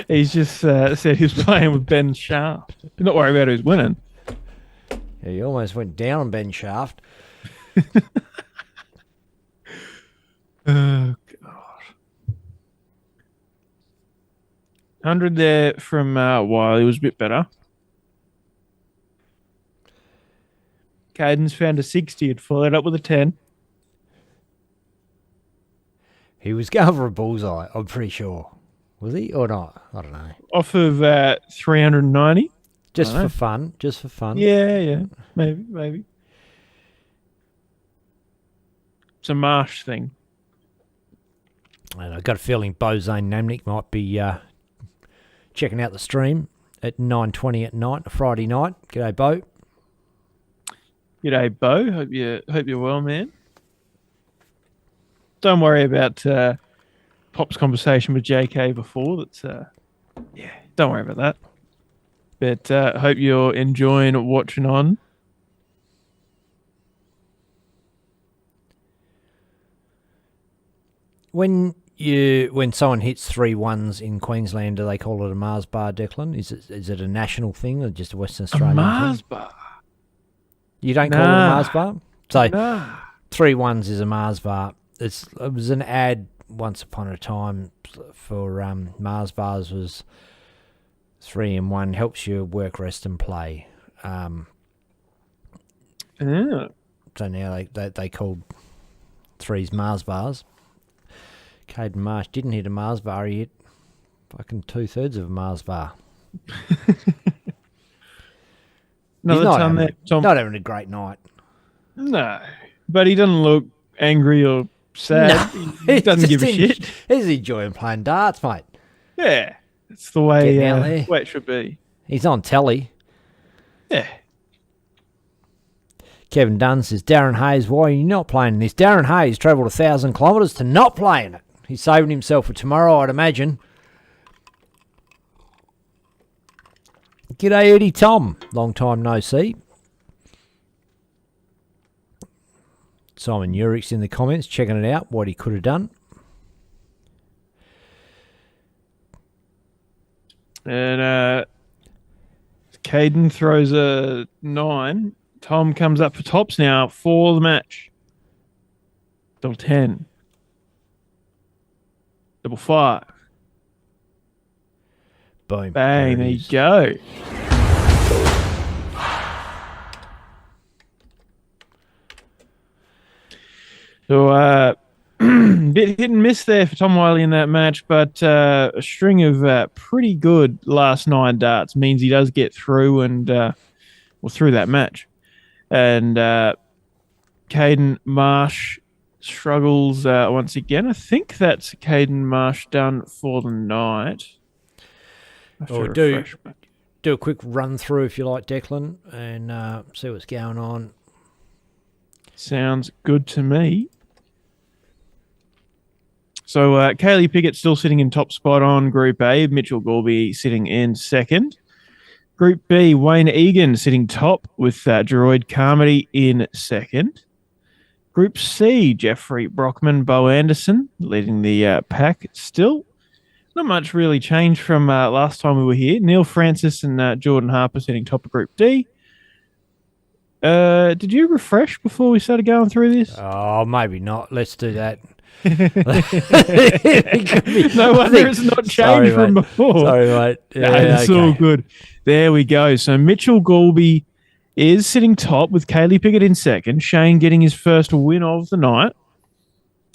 He's just said he was playing with Ben Sharp. You're not worried about who's winning. Yeah, you almost went down on Ben Shaft. Oh, God. 100 there from Wiley was a bit better. Caden's found a 60. Had followed up with a 10. He was going for a bullseye, I'm pretty sure. Was he or not? I don't know. Off of 390. Just I know. for fun. Just for fun. Yeah. Maybe. It's a Marsh thing. And I've got a feeling Bo Zane Namnick might be checking out the stream at 9:20 at night, a Friday night. G'day, Bo. G'day, Bo. Hope you're well, man. Don't worry about Pop's conversation with JK before. That's don't worry about that. But hope you're enjoying watching on. When someone hits 3 1s in Queensland, do they call it a Mars bar, Declan? Is it a national thing or just a Western Australian Mars thing? bar. You don't call it a Mars bar? So Nah. 3 1s is a Mars bar. It was an ad once upon a time for Mars bars was 3 in 1, helps you work, rest and play. Yeah. So now they called 3s Mars bars. Caden Marsh didn't hit a Mars bar, he hit fucking 2/3 of a Mars bar. Another He's time that Tom. not having a great night. No, but he doesn't look angry or sad. He doesn't give a shit. He's enjoying playing darts, mate. Yeah, it's the way Getting out there. way it should be. He's on telly. Yeah. Kevin Dunn says, Darren Hayes, why are you not playing this? Darren Hayes travelled 1,000 kilometres to not play in it. He's saving himself for tomorrow, I'd imagine. G'day, Eddie Tom. Long time no see. Simon Urick's in the comments, checking it out, what he could have done. And Caden throws a 9. Tom comes up for tops now for the match. Double 10. Double 5. Boom. Bang, there it you is. go. So, bit hit and miss there for Tom Wiley in that match, but a string of pretty good last 9 darts means he does get through and through that match. And Caden Marsh struggles once again. I think that's Caden Marsh done for the night. I have to Or refresh. do a quick run through if you like, Declan, and see what's going on. Sounds good to me. So Kaylee Pickett still sitting in top spot on Group A. Mitchell Gorby sitting in second. Group B, Wayne Egan sitting top with Droid Carmody in second. Group C, Jeffrey Brockman, Bo Anderson leading the pack still. Not much really changed from last time we were here. Neil Francis and Jordan Harper sitting top of Group D. Did you refresh before we started going through this? Oh, maybe not. Let's do that. No wonder it's not changed from before. Sorry, mate. It's all good. There we go. So Mitchell Gorby is sitting top with Kaylee Pickett in second. Shane getting his first win of the night.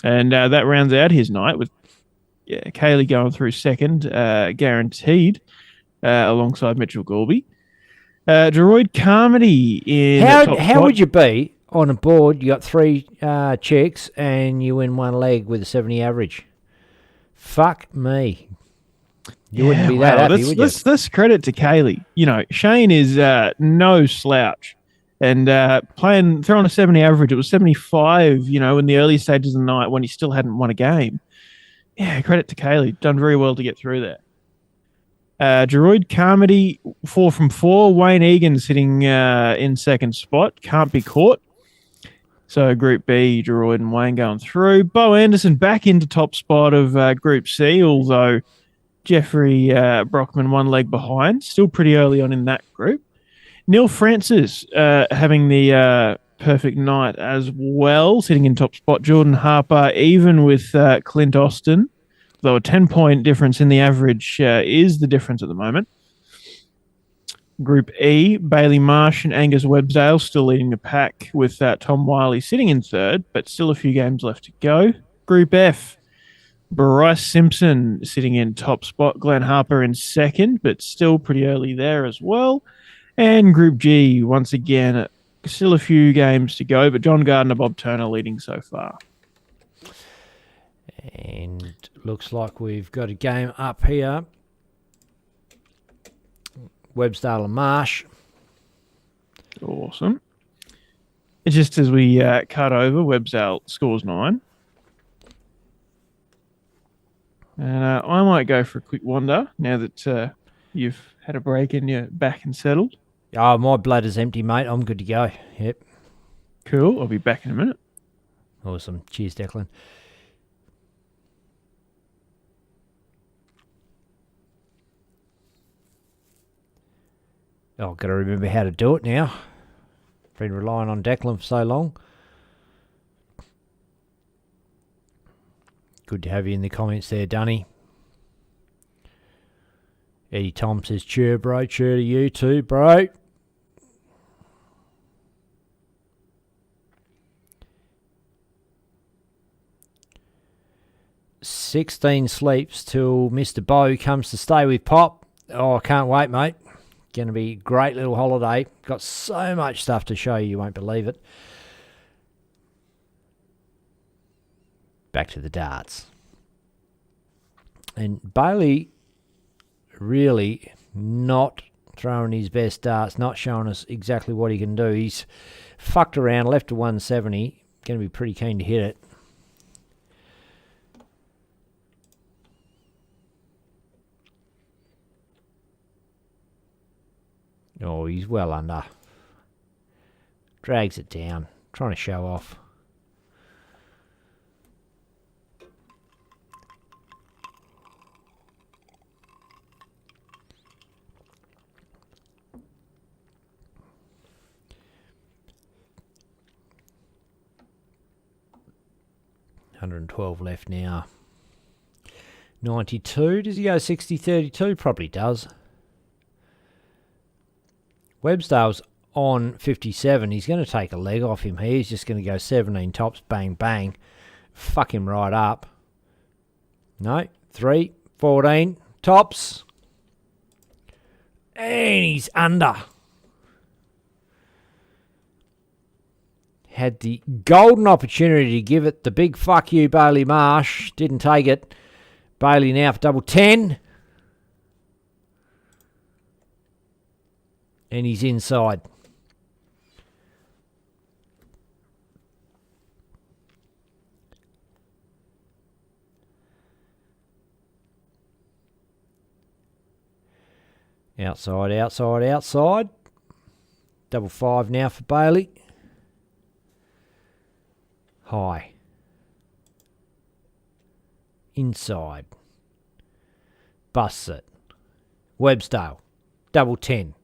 And that rounds out his night with Kaylee going through second, guaranteed, alongside Mitchell Gorby. Droid Carmody in top How spot. would you be on a board? You got 3 checks and you win 1 leg with a 70 average. Fuck me. You wouldn't be that happy, would you? Let's credit to Kaylee. You know, Shane is no slouch. And throwing a 70 average, it was 75, in the early stages of the night when he still hadn't won a game. Yeah, credit to Kaylee. Done very well to get through there. Droid Carmody, 4 from 4. Wayne Egan sitting in second spot. Can't be caught. So Group B, Droid and Wayne going through. Bo Anderson back into top spot of Group C, although Jeffrey Brockman 1 leg behind. Still pretty early on in that group. Neil Francis having the perfect night as well, sitting in top spot. Jordan Harper, even with Clint Austin, though a 10-point difference in the average is the difference at the moment. Group E, Bailey Marsh and Angus Websdale still leading the pack with Tom Wiley sitting in third, but still a few games left to go. Group F, Bryce Simpson sitting in top spot. Glenn Harper in second, but still pretty early there as well. And Group G, once again, still a few games to go, but John Gardner, Bob Turner leading so far. And looks like we've got a game up here. Websdale and Marsh. Awesome. It's just as we cut over, Websdale scores 9. And I might go for a quick wander now that you've had a break and you're back and settled. Oh, my bladder's empty, mate. I'm good to go. Yep. Cool. I'll be back in a minute. Awesome. Cheers, Declan. Oh, I've got to remember how to do it now. Been relying on Declan for so long. Good to have you in the comments there, Dunny. Eddie Tom says, cheer, bro. Cheer to you too, bro. "16 sleeps till Mr. Bo comes to stay with Pop." Oh, I can't wait, mate. Going to be a great little holiday. Got so much stuff to show you won't believe it. Back to the darts. And Bailey really not throwing his best darts, not showing us exactly what he can do. He's fucked around, left to 170. Going to be pretty keen to hit it. Oh, he's well under. Drags it down. Trying to show off. $112 left now. 92. Does he go 60-32? Probably does. Websdale's on 57. He's going to take a leg off him. He's just going to go 17 tops, bang, bang. Fuck him right up. No, 3, 14, tops. And he's under. Had the golden opportunity to give it the big fuck you, Bailey Marsh. Didn't take it. Bailey now for double 10. And he's inside. Outside, outside, outside. Double 5 now for Bailey. High. Inside. Busts it. Websdale. Double 10.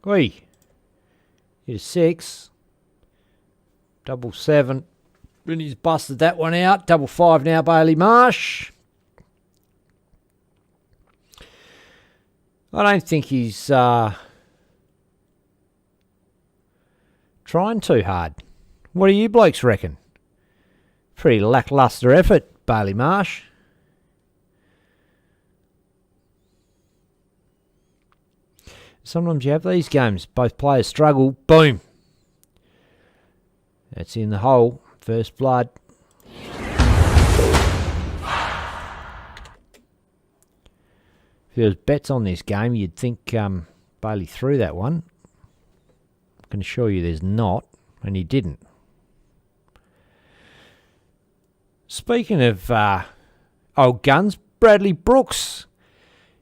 Oi. Hit a 6. Double 7. And he's busted that one out. Double 5 now, Bailey Marsh. I don't think he's trying too hard. What do you blokes reckon? Pretty lacklustre effort, Bailey Marsh. Sometimes you have these games. Both players struggle. Boom. That's in the hole. First blood. If there was bets on this game, you'd think Bailey threw that one. I can assure you there's not, and he didn't. Speaking of old guns, Bradley Brooks,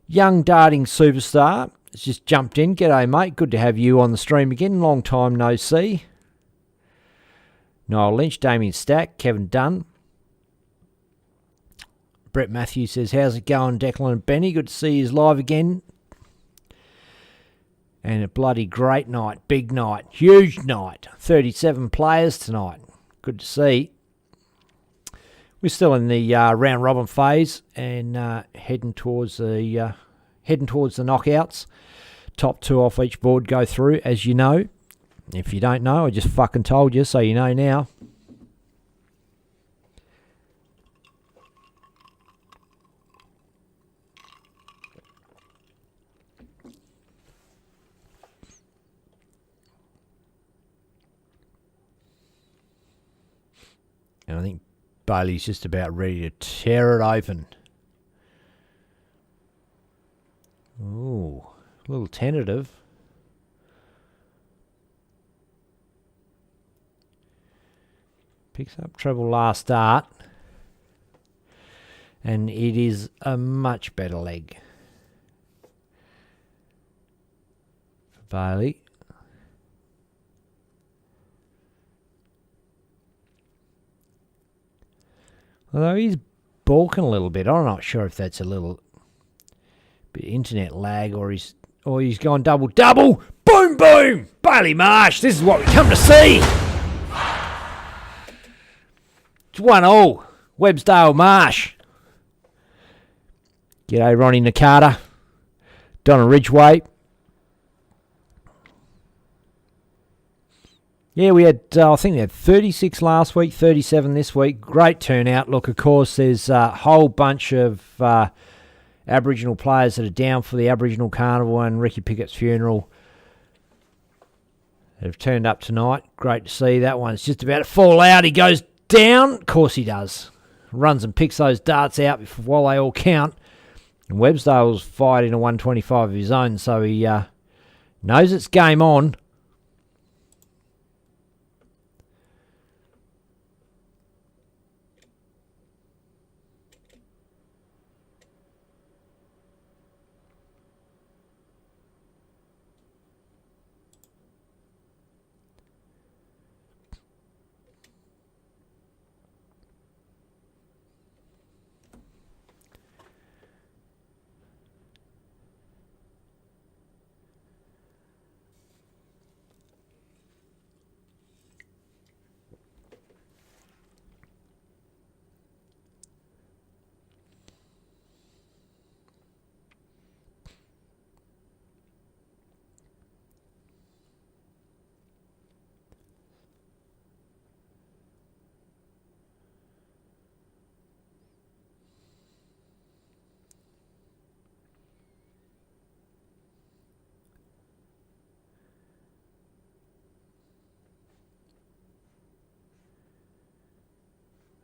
young darting superstar, has just jumped in. G'day, mate. Good to have you on the stream again. Long time no see. Niall Lynch, Damien Stack, Kevin Dunn. Brett Matthews says, how's it going, Declan and Benny? Good to see you live again. And a bloody great night, big night, huge night. 37 players tonight. Good to see. We're still in the round robin phase and heading towards the knockouts. Top 2 off each board go through, as you know. If you don't know, I just fucking told you, so you know now. And I think Bailey's just about ready to tear it open. Ooh, a little tentative. Picks up treble last start. And it is a much better leg for Bailey. Although he's balking a little bit. I'm not sure if that's a little bit internet lag or he's gone double. Boom, boom! Bailey Marsh, this is what we come to see. It's 1-1. Websdale Marsh. G'day, Ronnie Nakata. Donna Ridgway. Yeah, we had, I think we had 36 last week, 37 this week. Great turnout. Look, of course, there's a whole bunch of Aboriginal players that are down for the Aboriginal Carnival and Ricky Pickett's funeral that have turned up tonight. Great to see. That one's just about to fall out. He goes down. Of course he does. Runs and picks those darts out while they all count. And Websdale's fired in a 125 of his own, so he knows it's game on.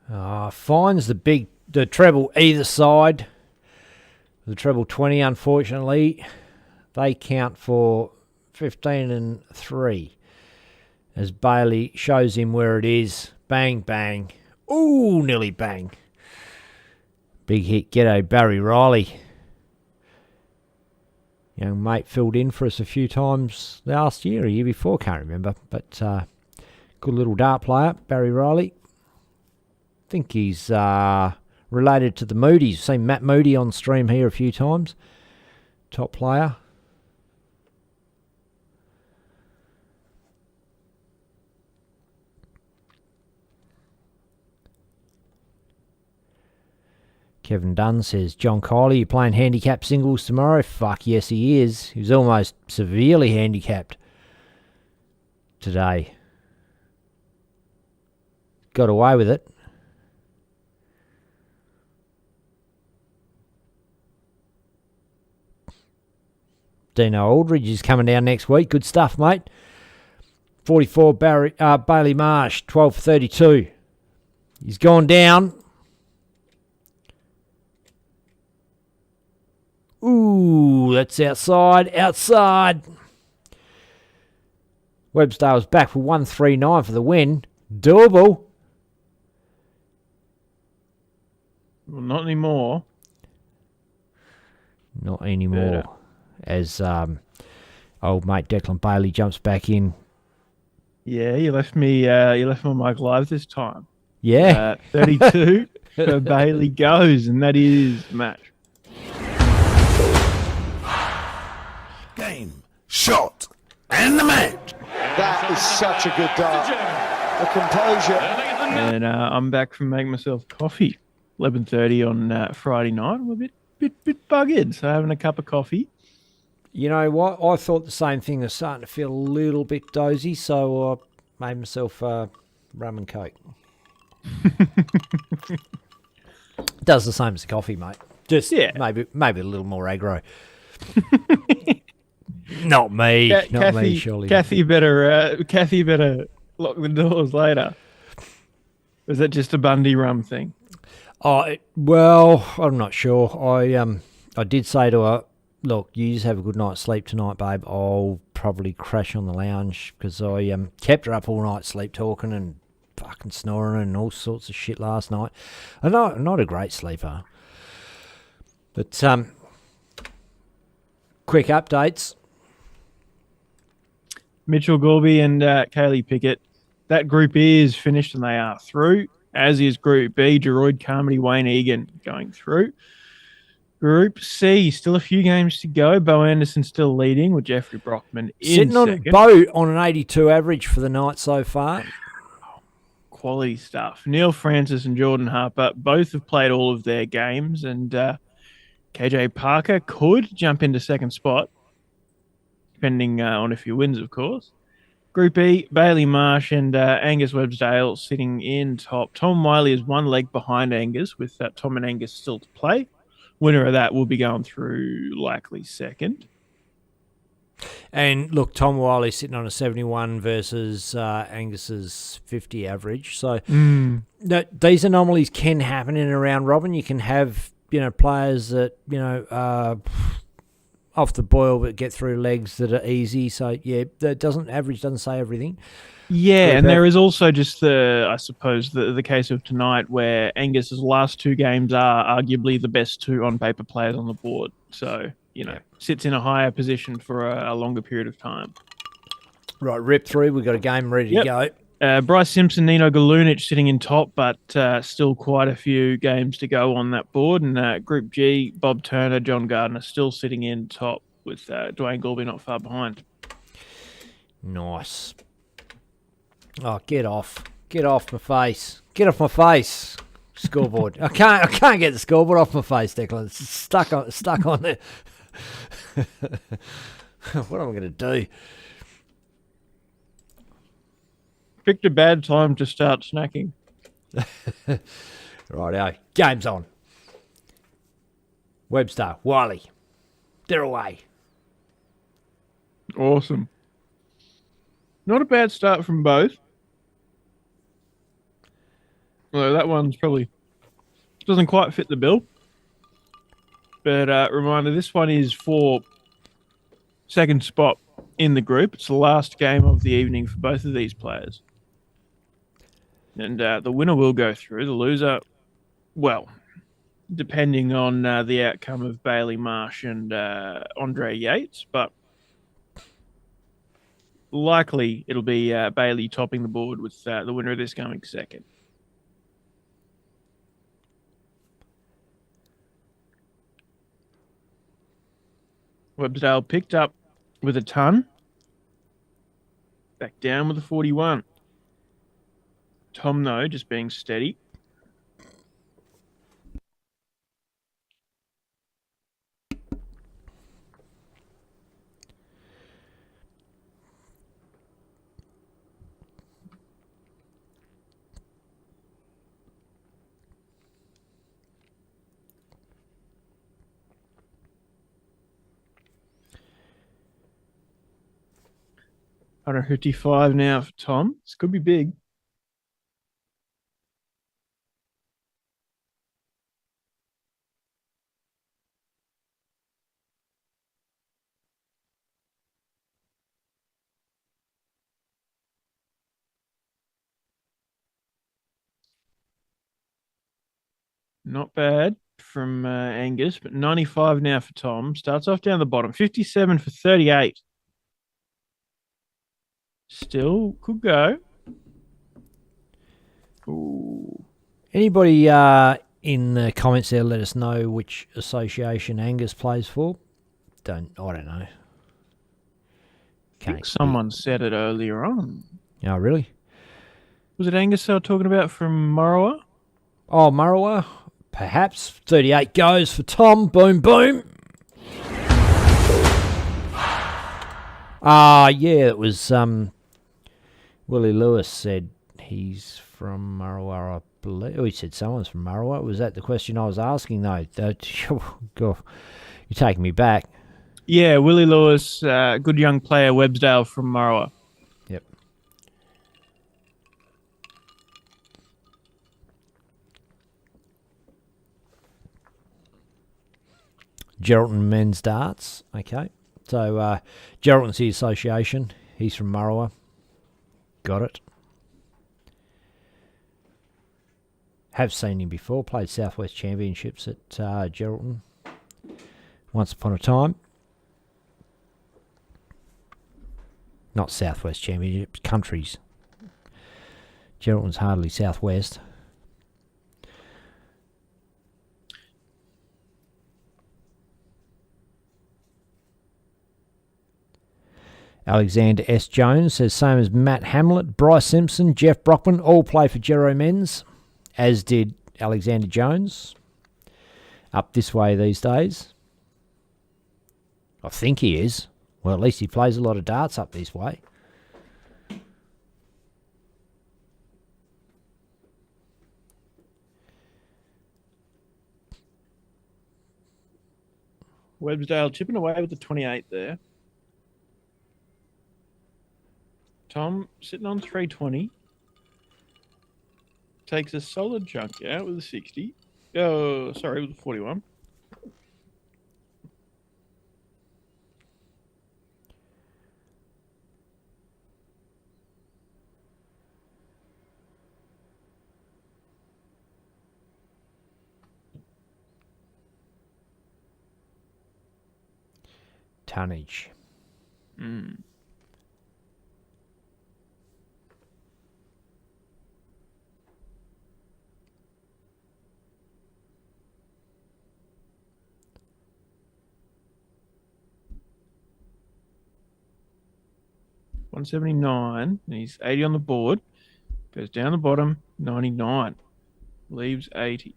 Finds the treble either side. The treble 20, unfortunately, they count for 15 and 3 as Bailey shows him where it is. Bang, bang. Ooh, nearly bang. Big hit. G'day, Barry Riley. Young mate filled in for us a few times last year, a year before, can't remember. But good little dart player, Barry Riley. I think he's related to the Moody's. Seen Matt Moody on stream here a few times. Top player. Kevin Dunn says, John Kiley, you playing handicap singles tomorrow? Fuck yes, he is. He was almost severely handicapped today. Got away with it. Dino Aldridge is coming down next week. Good stuff, mate. 44 Bailey Marsh, 12 for 32. He's gone down. Ooh, that's outside. Outside. Websdale's back for 139 for the win. Doable. Well, not anymore. Not anymore. Better. As old mate Declan Bailey jumps back in. Yeah, you left me on Mike Live this time. Yeah. 32 for Bailey goes, and that is the match. Game, shot, and the match. That is such a good dart. The composure. And I'm back from making myself coffee. 11:30 on Friday night. I'm a bit buggered, so having a cup of coffee. You know what? I thought the same thing. I was starting to feel a little bit dozy, so I made myself rum and coke. Does the same as the coffee, mate. Just maybe a little more aggro. Not me. Not me, surely. Kathy better lock the doors later. Was that just a Bundy rum thing? Well, I'm not sure. I did say to her, look, you just have a good night's sleep tonight, babe. I'll probably crash on the lounge because I kept her up all night sleep talking and fucking snoring and all sorts of shit last night. I'm not a great sleeper. But quick updates. Mitchell Gorby and Kaylee Pickett. That group E is finished and they are through, as is Group B. Geroid Carmody, Wayne Egan going through. Group C, still a few games to go. Bo Anderson still leading with Jeffrey Brockman in Sitting on second. Bo on an 82 average for the night so far. Quality stuff. Neil Francis and Jordan Harper both have played all of their games, and KJ Parker could jump into second spot, depending on if he wins, of course. Group E, Bailey Marsh and Angus Websdale sitting in top. Tom Wiley is one leg behind Angus, with Tom and Angus still to play. Winner of that will be going through likely second. And look, Tom Wiley's sitting on a 71 versus Angus's 50 average. So these anomalies can happen in and around Robin. You can have, players that, off the boil but get through legs that are easy. So, yeah, average doesn't say everything. Yeah, and there is also just the case of tonight where Angus's last two games are arguably the best two on paper players on the board. So, sits in a higher position for a longer period of time. Right, rip through. We've got a game ready to go. Bryce Simpson, Nino Galunich sitting in top, but still quite a few games to go on that board. And Group G, Bob Turner, John Gardner still sitting in top with Dwayne Gorby not far behind. Nice. Oh, get off. Get off my face. Get off my face. Scoreboard. I can't get the scoreboard off my face, Declan. It's stuck on there. What am I going to do? Picked a bad time to start snacking. Righto. Game's on. Webster, Wiley. They're away. Awesome. Not a bad start from both. Although that one's probably doesn't quite fit the bill. But reminder, this one is for second spot in the group. It's the last game of the evening for both of these players. And the winner will go through. The loser, well, depending on the outcome of Bailey Marsh and Andre Yates, but likely it'll be Bailey topping the board with the winner of this coming second. Websdale picked up with a ton. Back down with a 41. Tom, though, just being steady. $155 now for Tom. This could be big. Not bad from Angus, but 95 now for Tom. Starts off down the bottom. 57 for 38. Still could go. Ooh. Anybody in the comments there, let us know which association Angus plays for. I don't know. I think someone said it earlier on. Oh, really? Was it Angus they were talking about from Murrowa? Oh, Murrowa. Perhaps. 38 goes for Tom. Boom, boom. Yeah, it was Willie Lewis said he's from Murrowa, I believe. Oh, he said someone's from Murrowa. Was that the question I was asking, though? You're taking me back. Yeah, Willie Lewis, good young player, Websdale from Murrowa. Yep. Geraldton men's darts. Okay. So, Geraldton's the association. He's from Murrowa. Got it. Have seen him before. Played Southwest Championships at Geraldton once upon a time. Not Southwest Championships, countries. Geraldton's hardly Southwest. Alexander S. Jones says same as Matt Hamlet, Bryce Simpson, Jeff Brockman all play for Gero Men's, as did Alexander Jones. Up this way these days. I think he is. Well, at least he plays a lot of darts up this way. Websdale chipping away with the 28 there. Tom sitting on 320. Takes a solid chunk out with a 60. Oh, sorry, with a 41. Tonnage. Mm. $179, and he's 80 on the board. Goes down the bottom, 99. Leaves 80.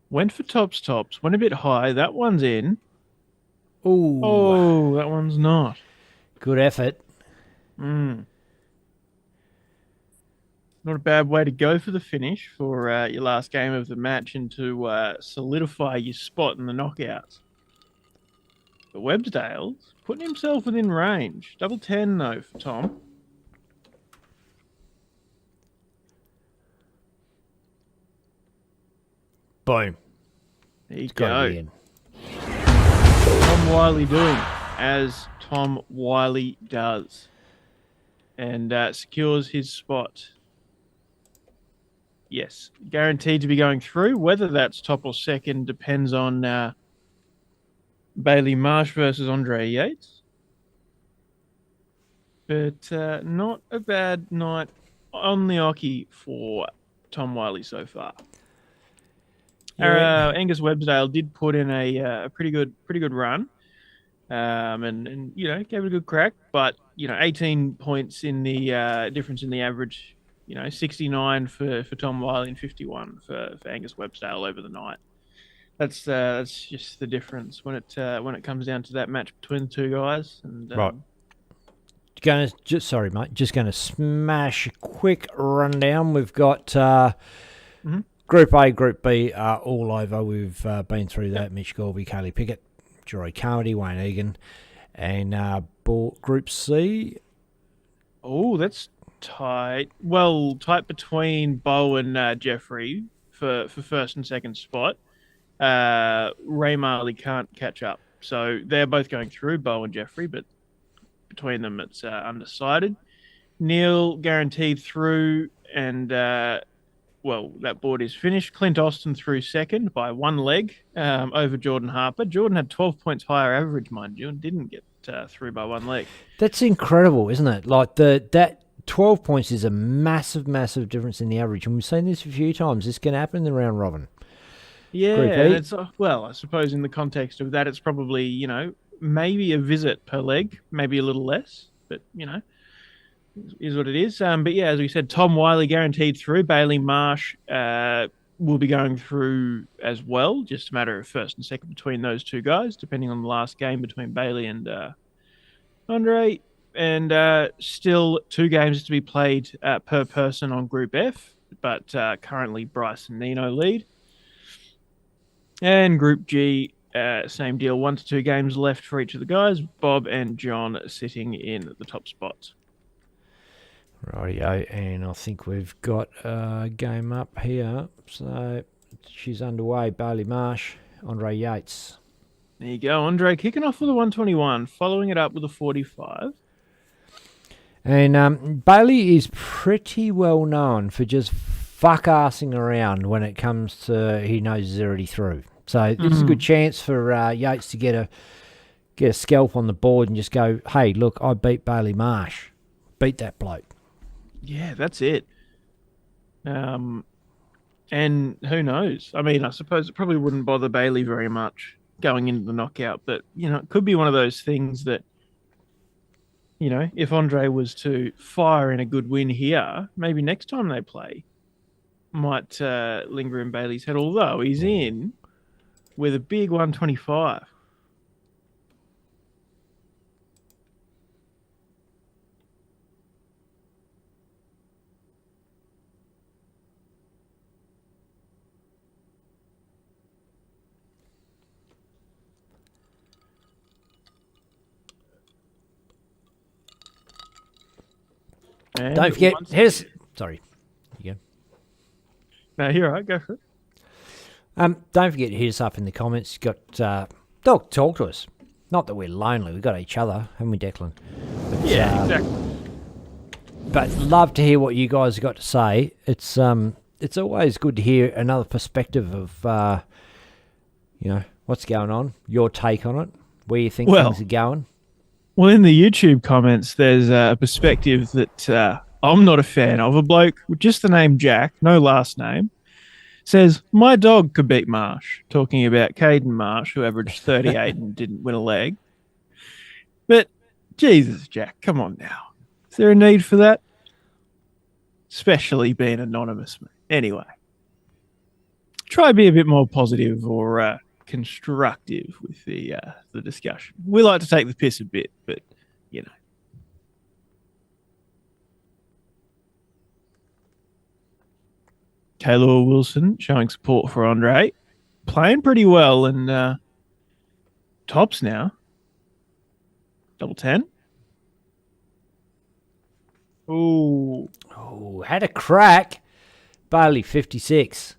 Went for tops. Went a bit high. That one's in. Ooh. Oh, that one's not. Good effort. Mm. Not a bad way to go for the finish for your last game of the match and to solidify your spot in the knockouts. But Websdale's putting himself within range. Double 10 though for Tom. Boom. There you It's got to go. be in. Tom Wiley doing as Tom Wiley does. And secures his spot. Yes, guaranteed to be going through. Whether that's top or second depends on Bailey Marsh versus Andre Yates. But not a bad night on the Oki for Tom Wiley so far. Yeah. Angus Websdale did put in a pretty good run, and you know, gave it a good crack. But you know, 18 points in the difference in the average. You know, 69 for Tom Wiley and 51 for Angus Websdale over the night. That's just the difference when it comes down to that match between the two guys. And Right. Sorry, mate. Just going to smash a quick rundown. We've got Group A, Group B are all over. We've been through that. Mitch Gorby, Kaylee Pickett, Jory Carmody, Wayne Egan, and Group C. Oh, that's tight. Well, tight between Bo and Jeffrey for first and second spot. Ray Marley can't catch up, so they're both going through, Bo and Jeffrey, but between them it's undecided. Neil guaranteed through, and well, that board is finished. Clint Austin through second by one leg over Jordan Harper. Jordan had 12 points higher average, mind you, and didn't get through by one leg. That's incredible, isn't it? Like that 12 points is a massive, massive difference in the average, and we've seen this a few times. This can happen in the round robin. Yeah, Group and E. it's well, I suppose in the context of that, it's probably, you know, maybe a visit per leg, maybe a little less, but you know, is what it is. But yeah, as we said, Tom Wiley guaranteed through. Bailey Marsh will be going through as well. Just a matter of first and second between those two guys, depending on the last game between Bailey and Andre. And still 2 games to be played per person on Group F, but currently Bryce and Nino lead. And Group G, same deal, 1 to 2 games left for each of the guys. Bob and John sitting in the top spots. Rightio, and I think we've got a game up here. So she's underway. Bailey Marsh, Andre Yates. There you go, Andre kicking off with a 121, following it up with a 45. And Bailey is pretty well known for just fuck-assing around when it comes to he knows he's already through. So this is a good chance for Yates to get a scalp on the board and just go, hey, look, I beat Bailey Marsh. Beat that bloke. Yeah, that's it. And who knows? I mean, I suppose it probably wouldn't bother Bailey very much going into the knockout, but, you know, it could be one of those things that, you know, if Andre was to fire in a good win here, maybe next time they play might linger in Bailey's head, although he's in with a big 125. And Don't forget, once- sorry. You go. No, you're right. Go for it. Don't forget to hit us up in the comments. You've got talk to us. Not that we're lonely. We've got each other, haven't we, Declan? But, Yeah, exactly. But love to hear what you guys have got to say. It's always good to hear another perspective of you know, what's going on, your take on it, where you think things are going. Well, in the YouTube comments, there's a perspective that I'm not a fan of. A bloke with just the name Jack, no last name, says, my dog could beat Marsh, talking about Caden Marsh, who averaged 38 and didn't win a leg. But, Jesus, Jack, come on now. Is there a need for that? Especially being anonymous. Anyway, try to be a bit more positive or constructive with the discussion. We like to take the piss a bit, but, you know. Kaylor Wilson showing support for Andre. Playing pretty well and tops now. Double 10. Ooh. Oh, had a crack. Bailey 56.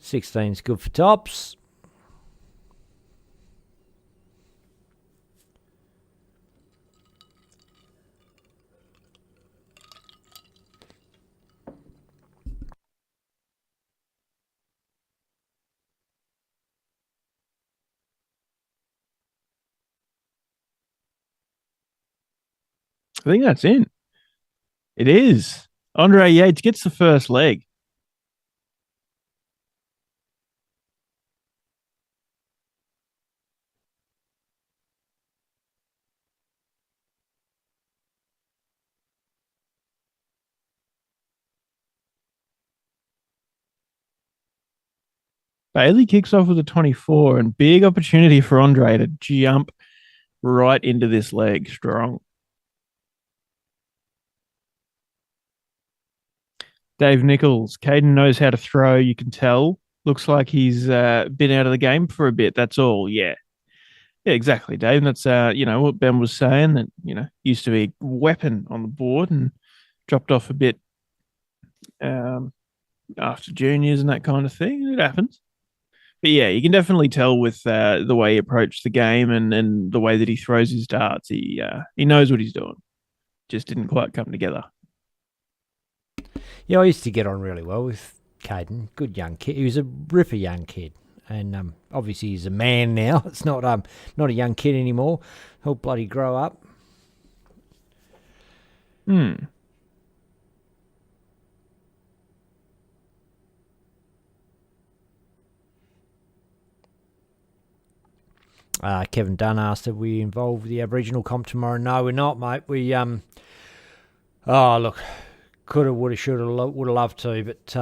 16's good for tops. I think that's in. It is. Andre Yates gets the first leg. Bailey kicks off with a 24 and big opportunity for Andre to jump right into this leg strong. Dave Nichols, Caden knows how to throw, you can tell. Looks like he's been out of the game for a bit, that's all, yeah. Yeah, exactly, Dave. That's, what Ben was saying, that, used to be a weapon on the board and dropped off a bit after juniors and that kind of thing. It happens. But yeah, you can definitely tell with the way he approached the game and the way that he throws his darts. He knows what he's doing. Just didn't quite come together. Yeah, I used to get on really well with Caden. Good young kid. He was a ripper young kid. And obviously he's a man now. It's not a young kid anymore. He'll bloody grow up. Kevin Dunn asked if we involved with the Aboriginal comp tomorrow. No, we're not, mate. We look, coulda, woulda, shoulda, woulda loved to, but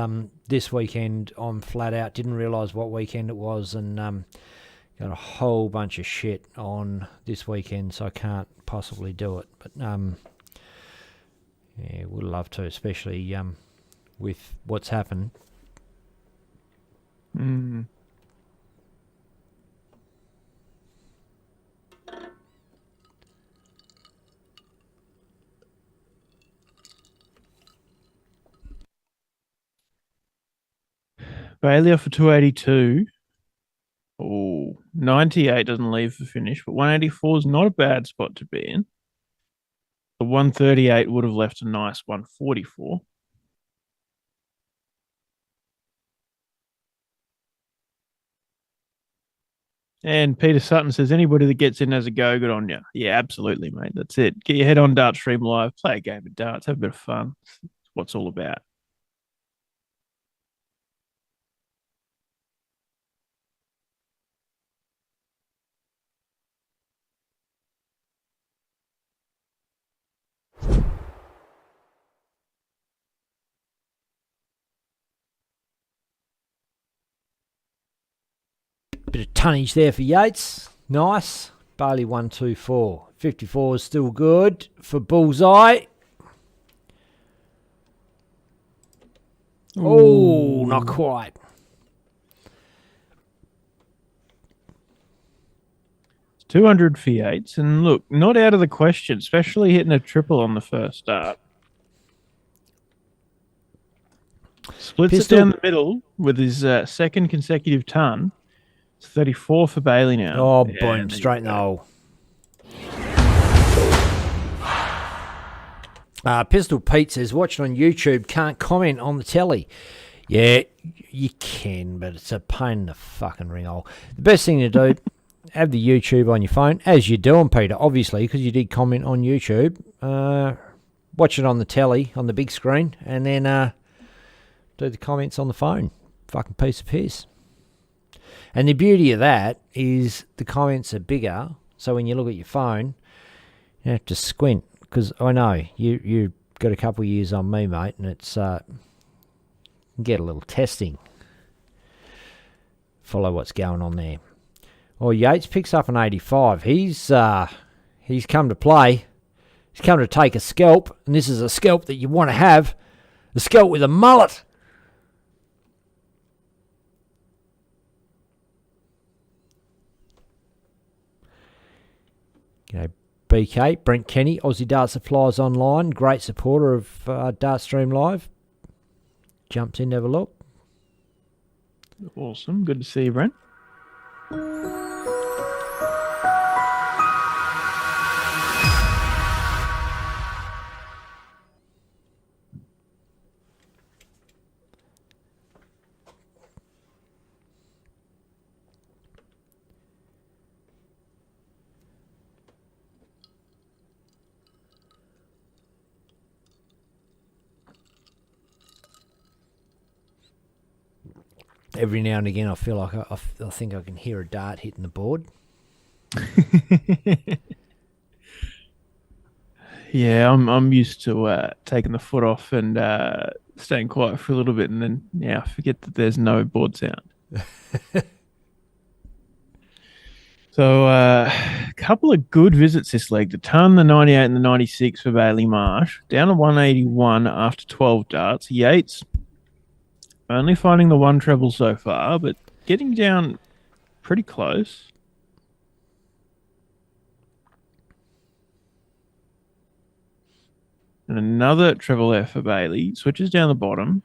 this weekend I'm flat out. Didn't realise what weekend it was, and got a whole bunch of shit on this weekend, so I can't possibly do it. But yeah, would love to, especially with what's happened. Bailey off for 282. Oh, 98 doesn't leave for finish, but 184 is not a bad spot to be in. The 138 would have left a nice 144. And Peter Sutton says, anybody that gets in has a go, good on you. Yeah, absolutely, mate. That's it. Get your head on Dart Stream Live, play a game of darts, have a bit of fun. That's what it's all about. Bit of tonnage there for Yates. Nice. Bailey 124. 54 is still good for Bullseye. Oh, not quite. It's 200 for Yates. And look, not out of the question, especially hitting a triple on the first start. Splits Pistol. it down the middle with his second consecutive ton. 34 for Bailey now. Oh, boom, straight in the hole. Pistol Pete says, watching on YouTube, can't comment on the telly. Yeah, you can, but it's a pain in the fucking ring hole. The best thing to do, have the YouTube on your phone, as you're doing, Peter, obviously, because you did comment on YouTube. Watch it on the telly, on the big screen, and then do the comments on the phone. Fucking piece of piss. And the beauty of that is the comments are bigger, so when you look at your phone, you have to squint, because I know you've got a couple of years on me, mate, and it's get a little testing. Follow what's going on there. Oh, Yates picks up an 85. He's come to play. He's come to take a scalp, and this is a scalp that you want to have. A scalp with a mullet. G'day, BK. Brent Kenny, Aussie Dart Supplies Online. Great supporter of Dartstream Live. Jumped in to have a look. Awesome. Good to see you, Brent. Every now and again, I feel like I think I can hear a dart hitting the board. Yeah, I'm used to taking the foot off and staying quiet for a little bit, and then I forget that there's no board sound. So a couple of good visits this leg. The ton, the 98 and the 96 for Bailey Marsh. Down to 181 after 12 darts. Yates only finding the one treble so far, but getting down pretty close. And another treble F for Bailey. Switches down the bottom.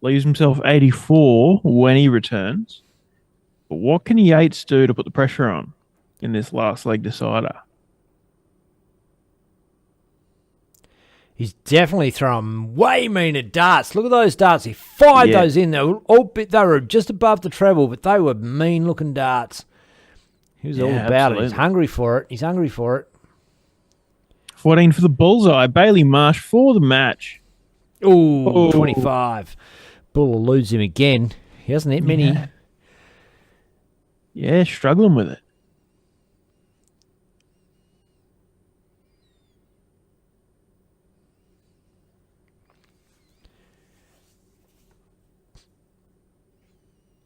Leaves himself 84 when he returns. But what can Yates do to put the pressure on in this last leg decider? He's definitely throwing way meaner darts. Look at those darts. He fired those in. They were just above the treble, but they were mean-looking darts. He was all about it. He's hungry for it. 14 for the bullseye. Bailey Marsh for the match. Ooh, 25. Bull will lose him again. He hasn't hit many. Yeah, struggling with it.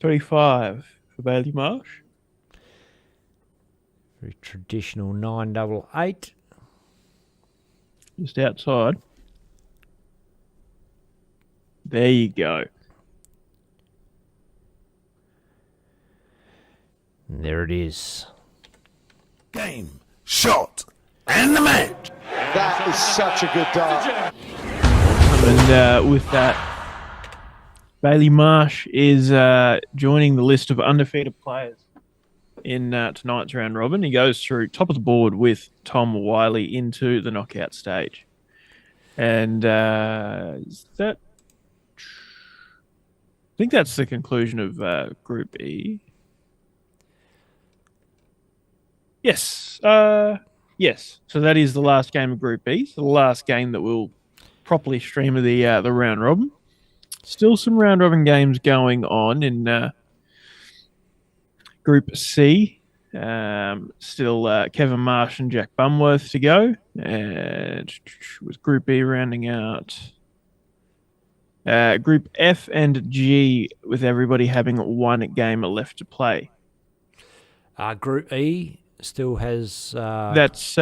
$25 for Bailey Marsh. Very traditional 988. Just outside. There you go. And there it is. Game, shot, and the match. That is such a good dart. And with that, Bailey Marsh is joining the list of undefeated players in tonight's round robin. He goes through top of the board with Tom Wiley into the knockout stage. And is that... I think that's the conclusion of Group E. Yes. Yes. So that is the last game of Group E. So the last game that we'll properly stream of the round robin. Still some round robin games going on in Group C. Still Kevin Marsh and Jack Bumworth to go. And with Group E rounding out Group F and G with everybody having one game left to play. Group E still has... That's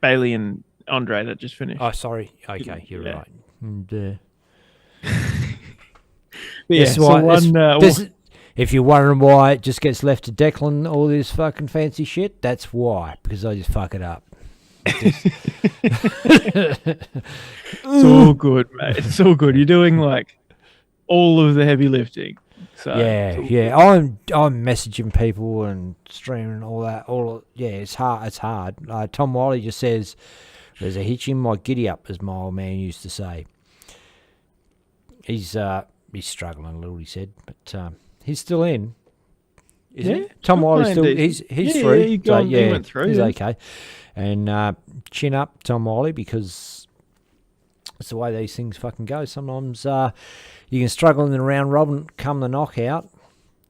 Bailey and Andre that just finished. Oh, sorry. Okay, you're right. And, if you're wondering why it just gets left to Declan, all this fucking fancy shit, that's why. Because I just fuck it up. It's all good, mate. It's all good. You're doing like all of the heavy lifting. So yeah. I'm messaging people and streaming and all that. It's hard. It's hard. Tom Wiley just says, "There's a hitch in my giddy up," as my old man used to say. He's struggling a little, he said, but he's still in. Isn't he? Tom Wiley's still he's through. He went through. He's okay. And chin up, Tom Wiley, because it's the way these things fucking go. Sometimes you can struggle in the round robin, come the knockout,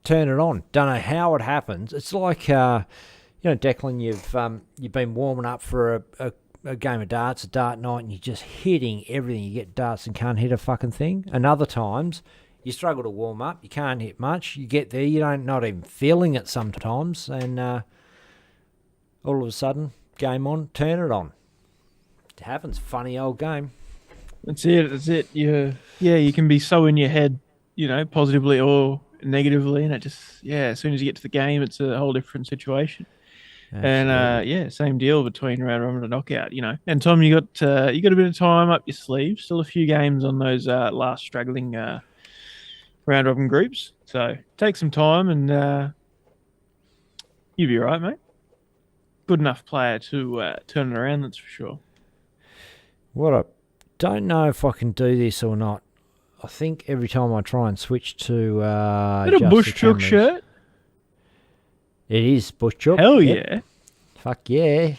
turn it on. Don't know how it happens. It's like Declan, you've been warming up for a game of darts, a dart night, and you're just hitting everything. You get darts and can't hit a fucking thing. And other times, you struggle to warm up. You can't hit much. You get there, not even feeling it sometimes. And all of a sudden, game on, turn it on. It happens. Funny old game. That's it. You can be so in your head, positively or negatively, and it just, as soon as you get to the game, it's a whole different situation. And same deal between round robin and knockout. And Tom, you got a bit of time up your sleeve. Still a few games on those last struggling round robin groups. So take some time and you'll be all right, mate. Good enough player to turn it around, that's for sure. What I don't know if I can do this or not. I think every time I try and switch to Is it a Bush Chook shirt? It is Bush Chook. Hell yep. yeah. Fuck yeah.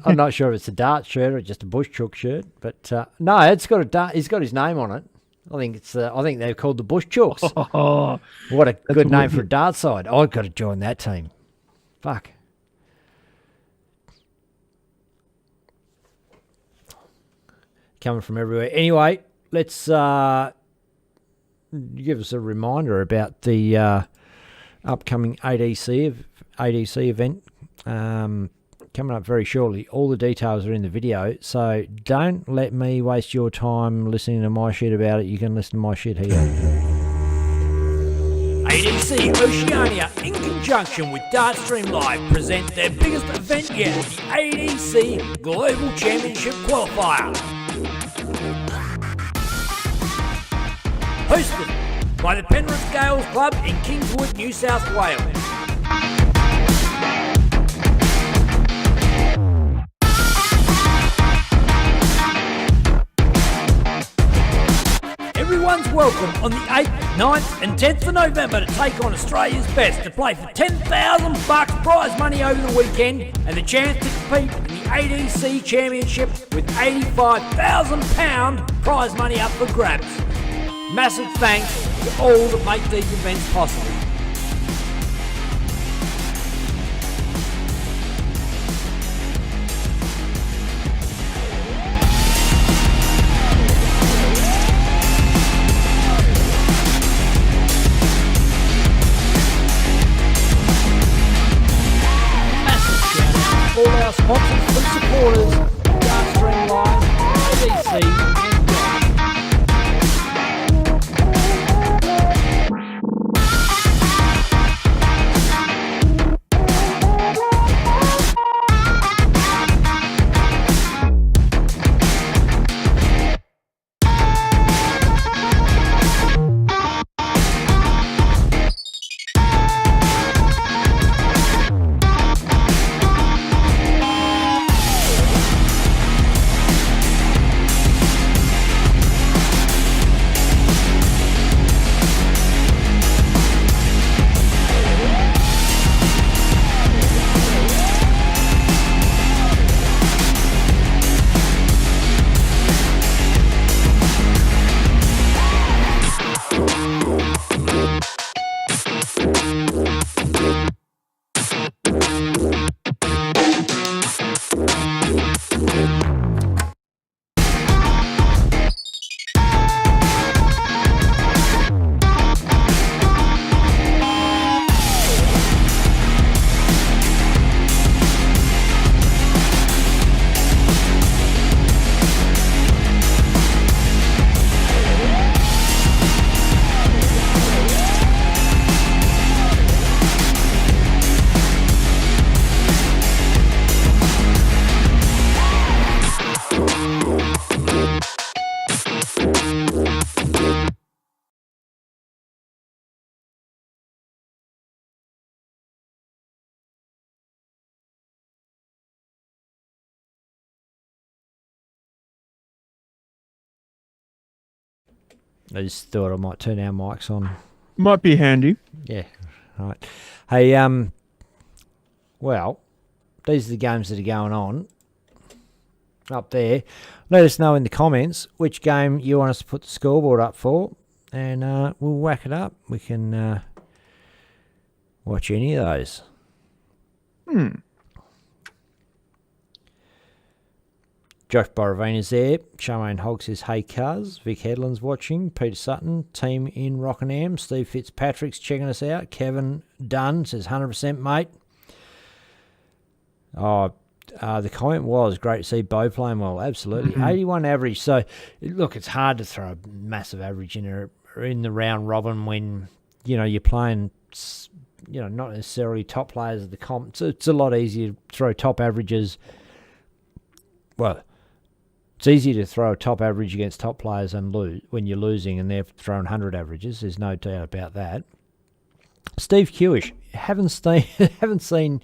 I'm not sure if it's a dart shirt or just a Bush Chook shirt, but no, it's got a dart. He's got his name on it. I think it's. I think they're called the Bush Chooks. Oh, what a good name for a dart side. I've got to join that team. Fuck. Coming from everywhere. Anyway, let's give us a reminder about the upcoming ADC event coming up very shortly. All the details are in the video, so don't let me waste your time listening to my shit about it. You can listen to my shit here. ADC Oceania, in conjunction with Dartstream Live, present their biggest event yet, the ADC Global Championship Qualifier. Hosted by the Penrith Gales Club in Kingswood, New South Wales. Everyone's welcome on the 8th, 9th and 10th of November to take on Australia's best to play for $10,000 prize money over the weekend and the chance to compete in the ADC Championship with £85,000 prize money up for grabs. Massive thanks to all that make these events possible. All our sponsors and supporters, Dartstream Live, ADC and DOSH. I just thought I might turn our mics on. Might be handy. Yeah, right. Hey, well, these are the games that are going on up there. Let us know in the comments which game you want us to put the scoreboard up for, and we'll whack it up. We can watch any of those. Josh Boravina's there. Charmaine Hogg says, hey, cuz. Vic Headland's watching. Peter Sutton, team in Rockingham. Steve Fitzpatrick's checking us out. Kevin Dunn says, 100%, mate. Oh, the comment was, great to see Bo playing well. Absolutely. 81 average. So, look, it's hard to throw a massive average in the round robin when, you're playing not necessarily top players of the comp. It's a lot easier to throw top averages. Well, it's easier to throw a top average against top players and lose when you're losing and they're throwing 100 averages. There's no doubt about that. Steve Kewish, haven't seen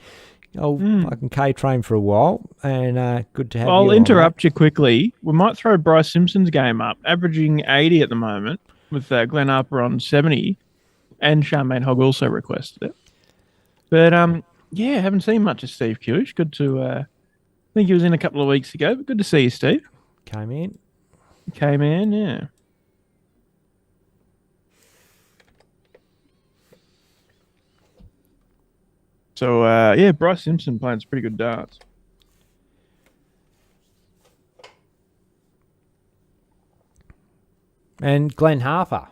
fucking K train for a while, and good to have you. I'll on, interrupt you quickly. We might throw Bryce Simpson's game up, averaging 80 at the moment, with Glenn Harper on 70, and Charmaine Hogg also requested it. But haven't seen much of Steve Kewish. Good to. I think he was in a couple of weeks ago, but good to see you, Steve. Came in, yeah. So, Bryce Simpson playing some pretty good darts. and Glenn Harper.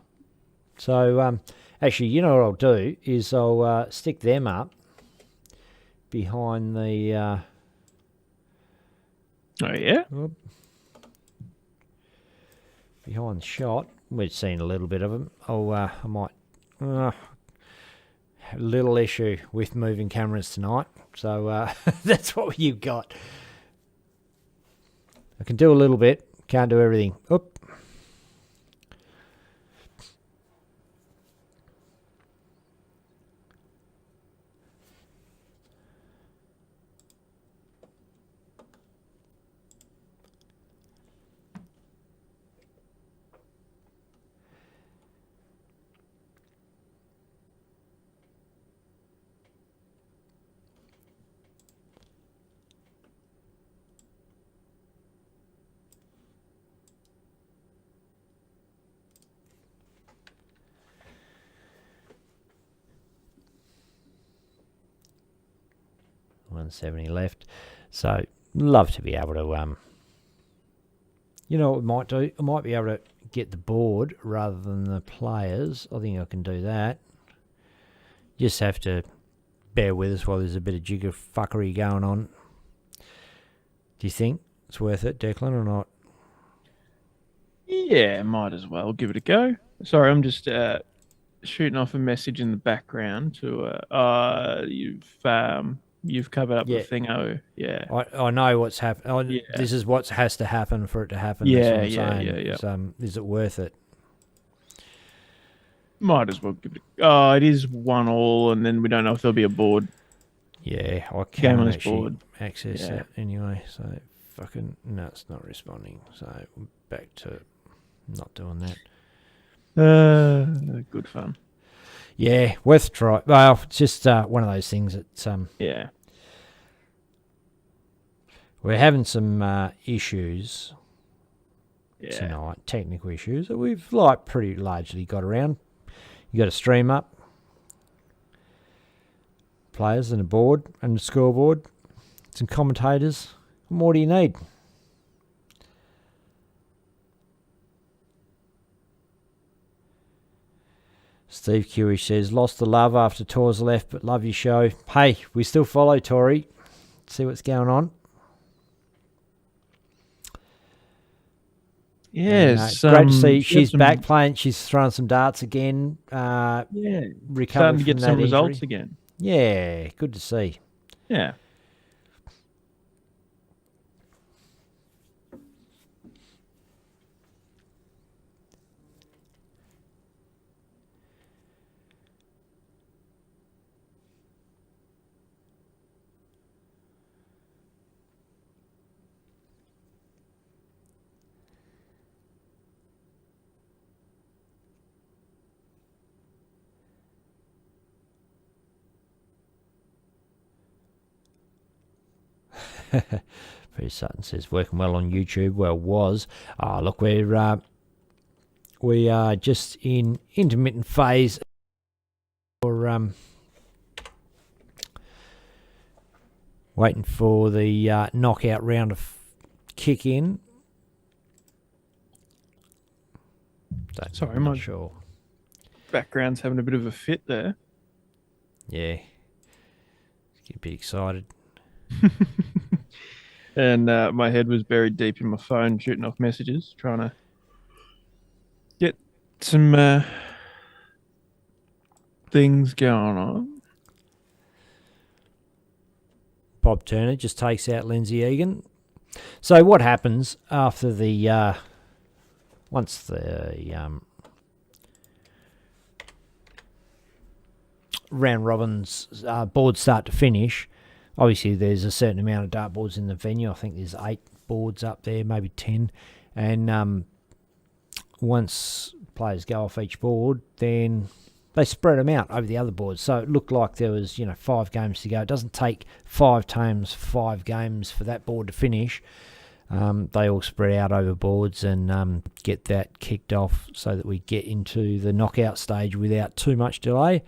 So, actually, you know what I'll do is I'll stick them up behind the. Oh, yeah? Behind the shot. We've seen a little bit of them. I might. Have a little issue with moving cameras tonight. So that's what you've got. I can do a little bit. Can't do everything. Oop. $170 left. So, love to be able to, you know what we might do? I might be able to get the board rather than the players. I think I can do that. Just have to bear with us while there's a bit of jigger fuckery going on. Do you think it's worth it, Declan, or not? Yeah, might as well give it a go. Sorry, I'm just shooting off a message in the background to you've covered up the thing. Oh, yeah. I know what's happened. Yeah. This is what has to happen for it to happen. Yeah, That's what I'm saying. yeah. Is it worth it? Might as well give it. Oh, it is 1-1, and then we don't know if there'll be a board. Yeah, I Game can't on this actually board. access it anyway. So fucking no, it's not responding. So back to not doing that. Good fun. Yeah, worth a try. Well, it's just one of those things that Yeah. we're having some issues Yeah. tonight, technical issues that we've pretty largely got around. You got a stream up, players and a board and a scoreboard, some commentators. What more do you need? Steve Kewish says, lost the love after Tor's left, but love your show. Hey, we still follow Tori. See what's going on. Yes. Great to see she's back playing. She's throwing some darts again. Yeah. Recovered Starting to get from some that results injury. again. Yeah, good to see. Yeah. Peter Sutton says, working well on YouTube. Well, was. Look, we are just in intermittent phase for waiting for the knockout round to kick in. Sorry, I'm my not sure. background's having a bit of a fit there. Yeah. Get a bit excited. And my head was buried deep in my phone, shooting off messages, trying to get some things going on. Bob Turner just takes out Lindsay Egan. So what happens after the once the round robins boards start to finish? Obviously, there's a certain amount of dartboards in the venue. I think there's 8 boards up there, maybe 10. And once players go off each board, then they spread them out over the other boards. So it looked like there was, 5 games to go. It doesn't take 5 times 5 games for that board to finish. They all spread out over boards and get that kicked off so that we get into the knockout stage without too much delay.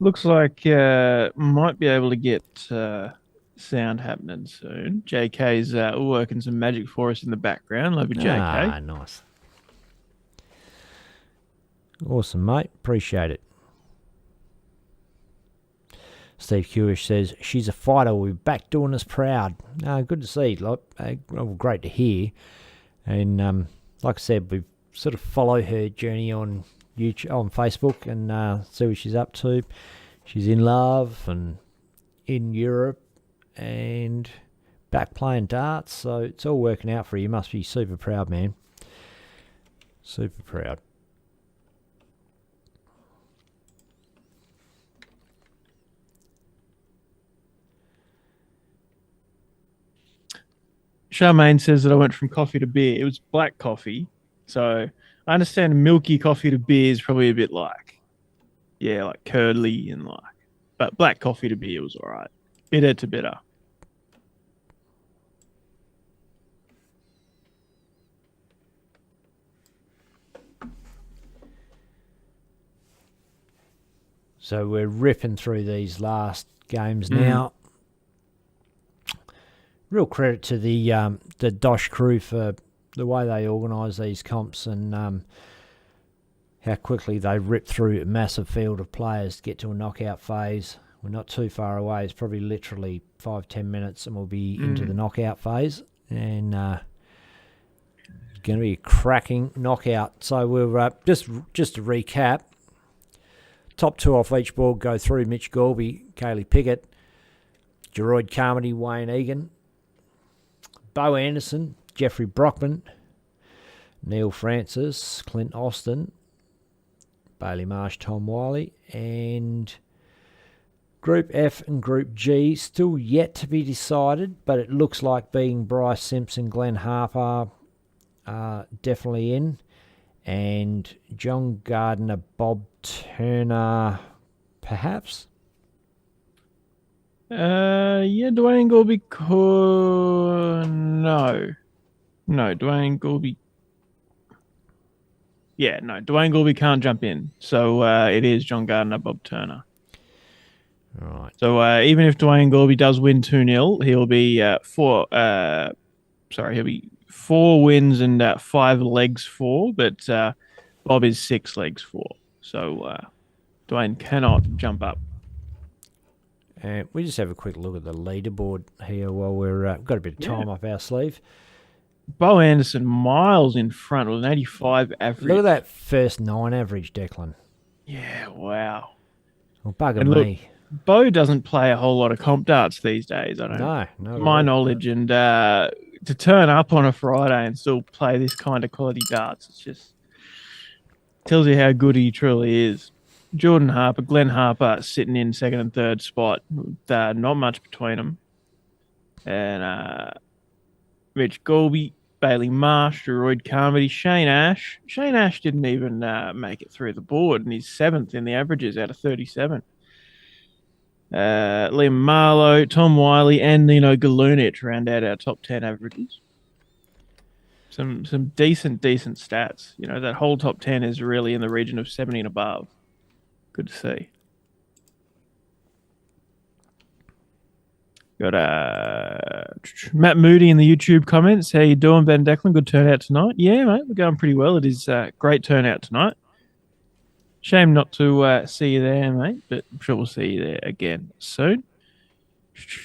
Looks like might be able to get sound happening soon. JK's working some magic for us in the background. Love you, JK. Ah, nice. Awesome, mate. Appreciate it. Steve Kewish says, she's a fighter. We're back doing us proud. Good to see. Great to hear. And like I said, we sort of follow her journey on YouTube, on Facebook, and see what she's up to. She's in love and in Europe and back playing darts, so it's all working out for you. You must be super proud, man. Super proud. Charmaine says that I went from coffee to beer. It was black coffee, so I understand milky coffee to beer is probably a bit like curdly and but black coffee to beer was all right. Bitter to bitter. So we're ripping through these last games now. Real credit to the DOSH crew for the way they organise these comps and how quickly they rip through a massive field of players to get to a knockout phase. We're not too far away. It's probably literally 5-10 minutes and we'll be into the knockout phase. And it's going to be a cracking knockout. So we'll just to recap, top 2 off each board go through: Mitch Gorby, Kaylee Pickett, Geroid Carmody, Wayne Egan, Bo Anderson, Jeffrey Brockman, Neil Francis, Clint Austin, Bailey Marsh, Tom Wiley, and Group F and Group G still yet to be decided, but it looks like being Bryce Simpson, Glenn Harper definitely in, and John Gardner, Bob Turner, perhaps. Dwayne Gorby no, Dwayne Gorby. Yeah, no, Dwayne Gorby can't jump in. So it is John Gardner, Bob Turner. Right. So even if Dwayne Gorby does win 2-0, he'll be he'll be 4 wins and 5 legs 4, but Bob is 6 legs 4. So Dwayne cannot jump up. We just have a quick look at the leaderboard here while we're got a bit of time up our sleeve. Bo Anderson miles in front with an 85 average. Look at that first 9 average, Declan. Yeah, wow. Well, bugger And me. Look, Bo doesn't play a whole lot of comp darts these days, I don't know. No. My knowledge, and to turn up on a Friday and still play this kind of quality darts, it's just tells you how good he truly is. Jordan Harper, Glenn Harper sitting in 2nd and 3rd spot. Not much between them. And Mitch Gorby, Bailey Marsh, Geroid Carmody, Shane Ash. Shane Ash didn't even make it through the board, and he's 7th in the averages out of 37. Liam Marlowe, Tom Wiley, and Nino Galunich round out our top 10 averages. Some decent stats. You know, that whole top 10 is really in the region of 70 and above. Good to see. Got Matt Moody in the YouTube comments. How you doing, Ben Declan? Good turnout tonight. Yeah, mate, we're going pretty well. It is a great turnout tonight. Shame not to see you there, mate, but I'm sure we'll see you there again soon.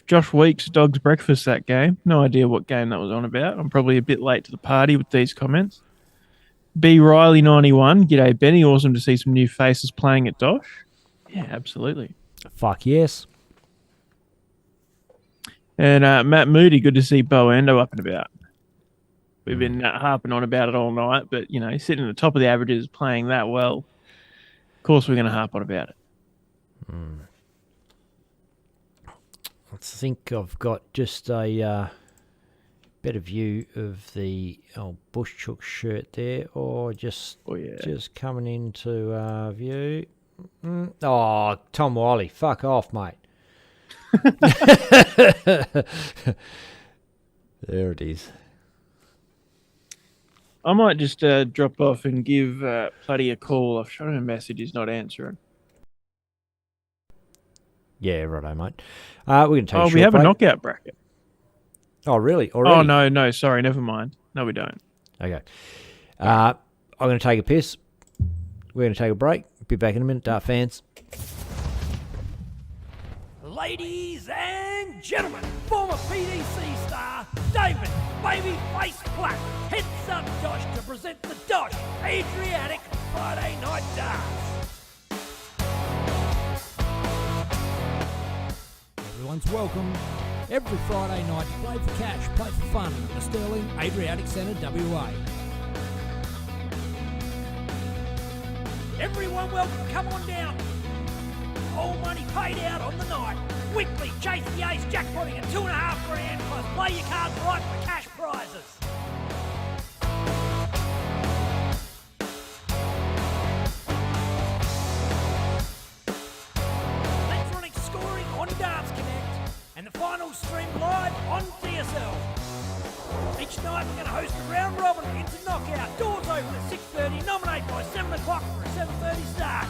Josh Weeks, Dog's Breakfast, that game. No idea what game that was on about. I'm probably a bit late to the party with these comments. B Riley 91. G'day, Benny. Awesome to see some new faces playing at DOSH. Yeah, absolutely. Fuck yes. And Matt Moody, good to see Bo Ando up and about. We've been harping on about it all night, but, you know, he's sitting at the top of the averages, playing that well. Of course, we're going to harp on about it. I think I've got just a better view of the old Bush Chook shirt there, or just coming into view. Oh, Tom Wiley, fuck off, mate. There it is. I might just drop off and give Pluddy a call. I've shot him a message. He's not answering. Yeah, righto, mate. We're going to take a short we have break. a knockout bracket. Oh, really? Already? Oh, no. Sorry, never mind. No, we don't. Okay. I'm going to take a piss. We're going to take a break. Be back in a minute, fans. Ladies and gentlemen, former PDC star David Babyface Black heads up DOSH to present the DOSH Adriatic Friday Night Darts. Everyone's welcome. Every Friday night to play for cash, play for fun at the Sterling Adriatic Centre, WA. Everyone welcome, come on down. All money paid out on the night. Weekly chase the ace jackpotting at $2,500 plus play your cards right for cash prizes. Electronic scoring on Darts Connect and the final streamed live on DSL. Each night we're going to host a round robin into knockout. Doors open at 6:30. Nominate by 7 o'clock for a 7:30 start.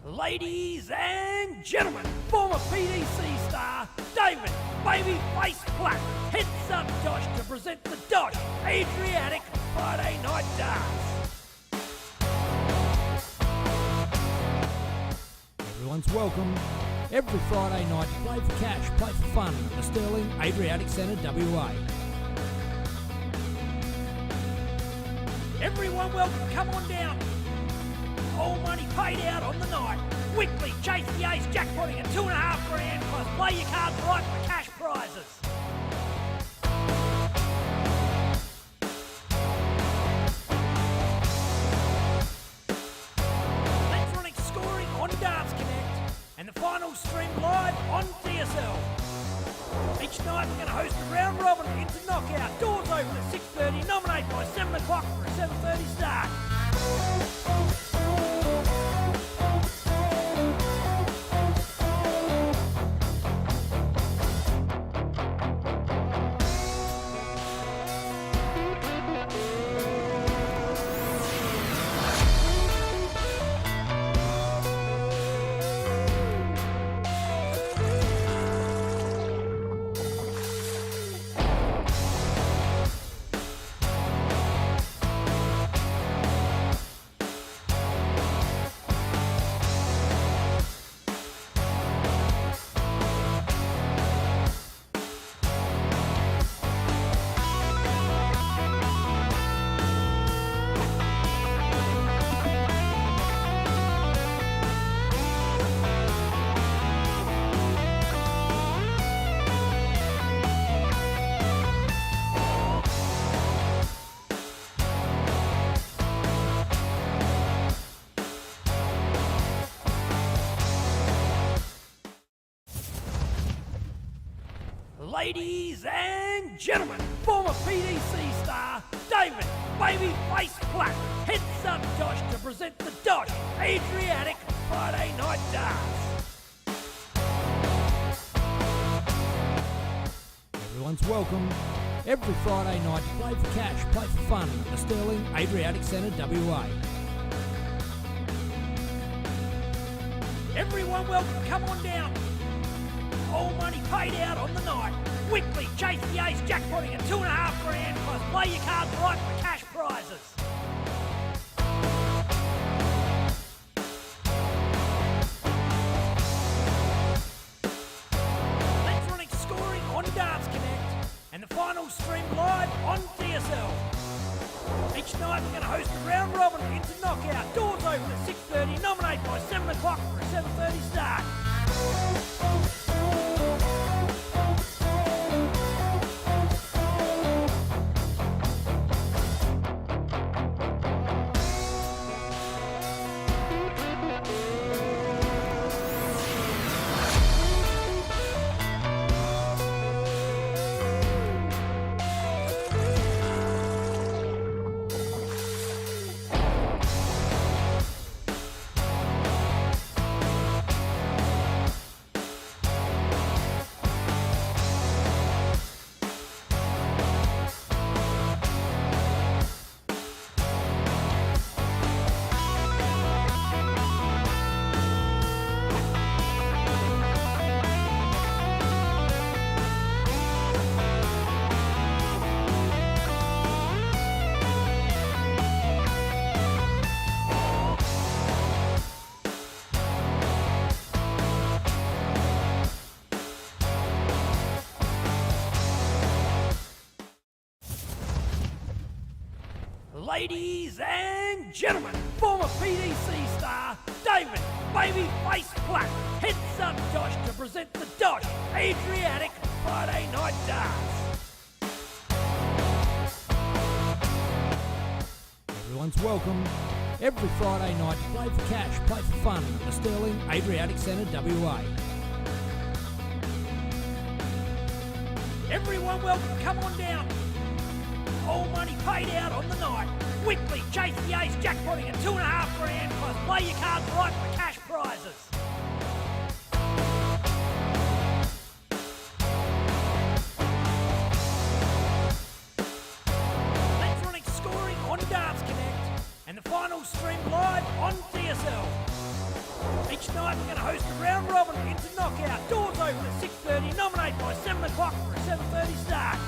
Ladies and gentlemen, former PDC star David Babyface Black heads up DOSH to present the DOSH Adriatic Friday Night Darts. Everyone's welcome. Every Friday night to play for cash, play for fun at the Sterling Adriatic Centre, WA. Everyone welcome, come on down. All money paid out on the night. Weekly chase the ace jackpotting at $2,500 plus play your cards right for cash prizes. Electronic scoring on Darts Connect and the final stream live on DSL. Each night we're going to host a round robin into knockout. Doors open at 6:30. Nominate by 7 o'clock for a 7:30 start. Ladies and gentlemen, former PDC star David Babyface Platt heads up DOSH to present the DOSH Adriatic Friday Night Darts. Everyone's welcome. Every Friday night you play for cash, play for fun at the Sterling Adriatic Centre, WA. Everyone welcome, come on down. All money paid out on the night. Weekly chase the ace jackpotting at $2.5 grand plus play your cards right for cash prizes. Electronic scoring on Darts Connect and the final stream live on DSL. Each night we're going to host a round robin into knockout. Doors open at 6:30, nominate by 7 o'clock for a 7:30 start. Ladies and gentlemen, former PDC star David Babyface Platt heads up DOSH to present the DOSH Adriatic Friday Night Darts. Everyone's welcome. Every Friday night you play for cash, play for fun at the Sterling Adriatic Centre, WA. Everyone welcome, come on down. All money paid out on the night. Weekly chase the ace jackpotting at $2.5 grand plus play your cards right for cash prizes. Electronic scoring on Darts Connect and the final stream live on DSL. Each night we're going to host a round robin into knockout. Doors open at 6:30, nominate by 7 o'clock for a 7:30 start.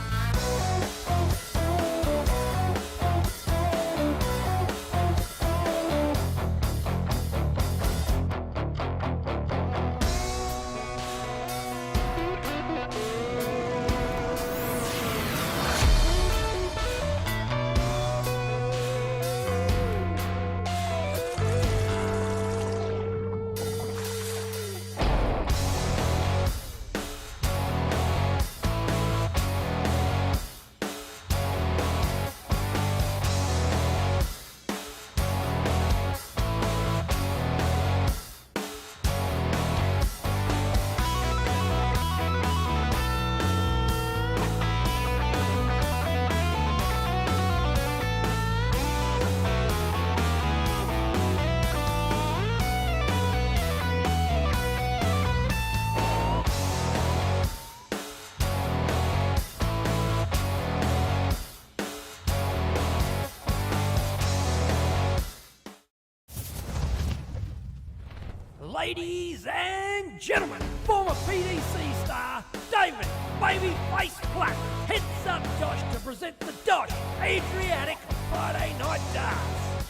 Ladies and gentlemen, former PDC star David Babyface Platt heads up DOSH to present the DOSH Adriatic Friday Night Darts.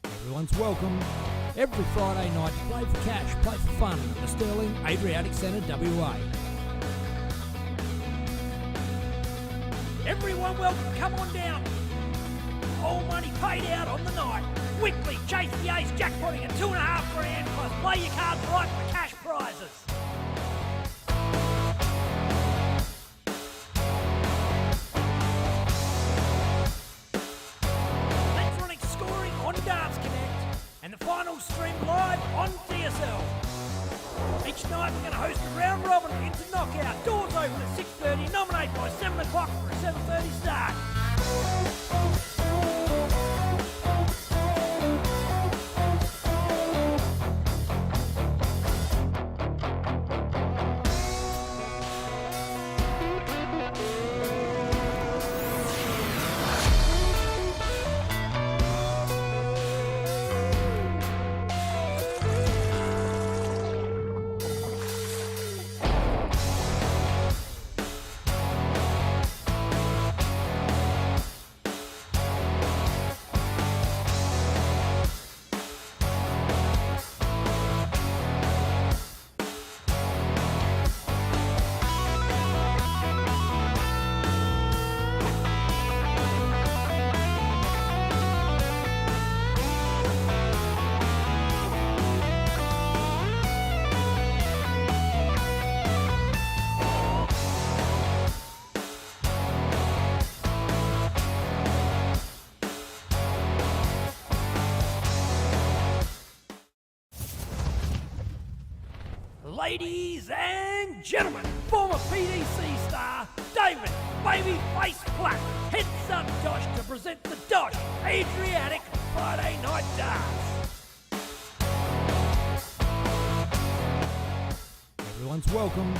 Everyone's welcome. Every Friday night you play for cash, play for fun at the Sterling Adriatic Centre, WA. Everyone welcome, come on down. All money paid out on the night. Weekly chase the ace jackpotting at $2.5 grand plus play your cards right for cash prizes. Electronic scoring on Darts Connect and the final stream live on DSL. Each night night we're going to host the round robin into knockout. Doors open at 6:30. Nominate by 7 o'clock for a 7:30 start. Ladies and gentlemen, former PDC star David Babyface Black heads up DOSH to present the DOSH Adriatic Friday Night Darts. Everyone's welcome.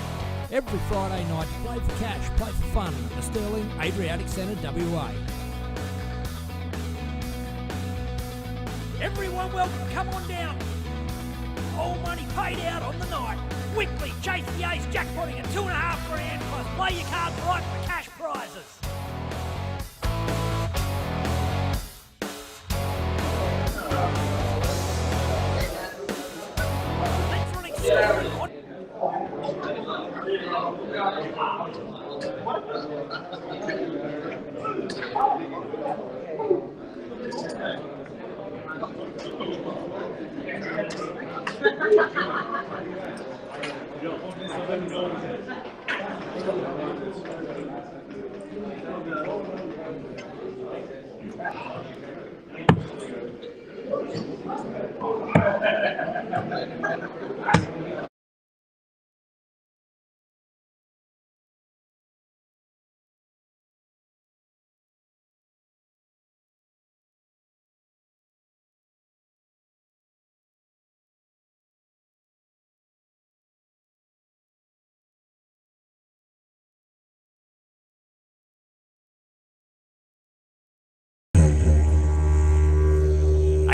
Every Friday night to play for cash, play for fun at the Sterling Adriatic Centre, WA. Everyone welcome, come on down. All money paid out on the night. Weekly chase the ace jackpotting at $2.5 grand plus play your cards right for cash prizes. Let's run exploring on.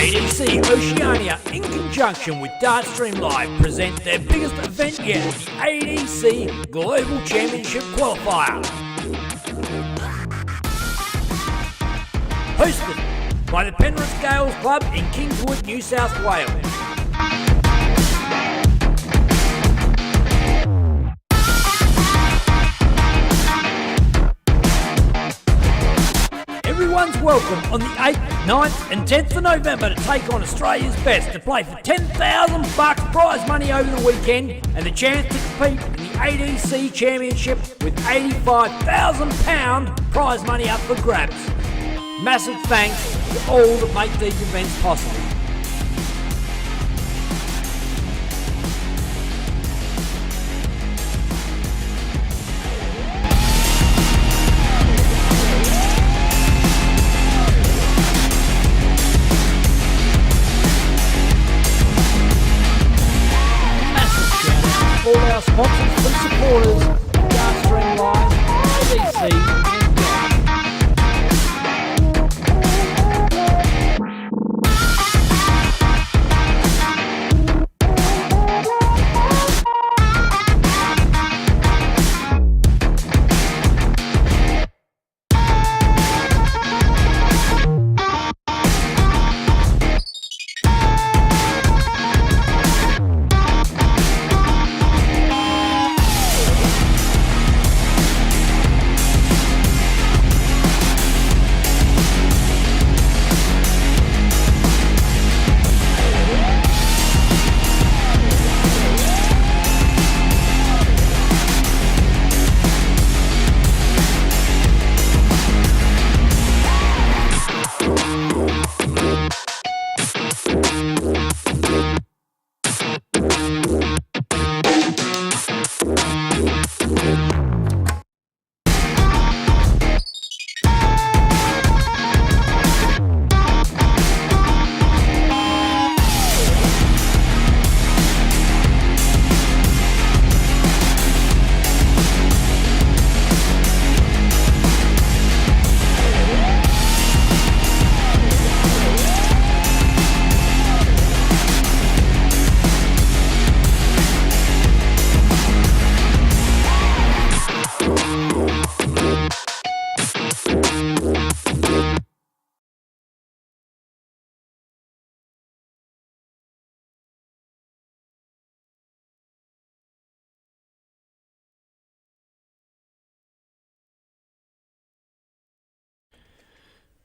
ADC Oceania, in conjunction with Dartstream Live, present their biggest event yet, the ADC Global Championship Qualifier. Hosted by the Penrith Gales Club in Kingswood, New South Wales. Everyone's welcome on the 8th, 9th and 10th of November to take on Australia's best to play for $10,000 prize money over the weekend and the chance to compete in the ADC Championship with £85,000 prize money up for grabs. Massive thanks to all that make these events possible. All our sponsors and supporters, Dartstream Live, ADC and DOSH.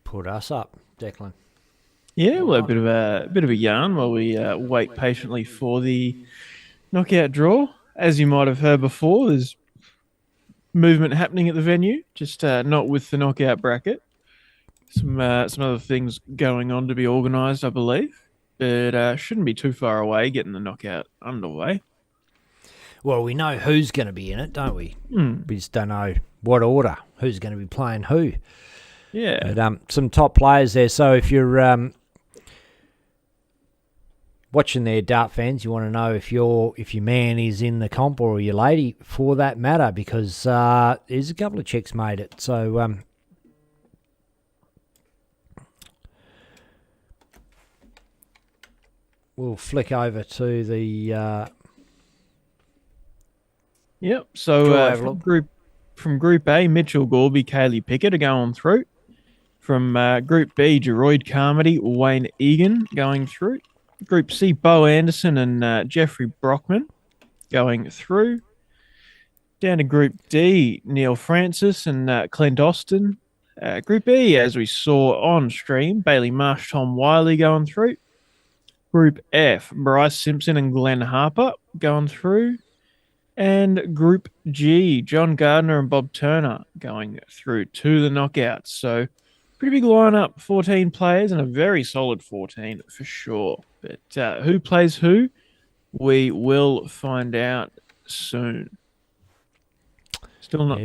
put us up, Declan. Yeah, well, a bit of a yarn while we wait patiently for the knockout draw. As you might have heard before, there's movement happening at the venue, just not with the knockout bracket. Some other things going on to be organised, I believe, but shouldn't be too far away getting the knockout underway. Well, we know who's going to be in it, don't we? Mm. We just don't know what order, who's going to be playing who. Yeah. But, some top players there. So if you're watching there, dart fans, you want to know if your man is in the comp or your lady, for that matter, because there's a couple of chicks made it. So we'll flick over to the Yep. So from Group A, Mitchell Gorby, Kaylee Pickett are going through. From Group B, Geroid Carmody, Wayne Egan going through. Group C, Bo Anderson and Jeffrey Brockman going through. Down to Group D, Neil Francis and Clint Austin. Group E, as we saw on stream, Bailey Marsh, Tom Wiley going through. Group F, Bryce Simpson and Glenn Harper going through. And Group G, John Gardner and Bob Turner going through to the knockouts. So pretty big lineup, 14 players and a very solid 14 for sure. But who plays who, we will find out soon. Still not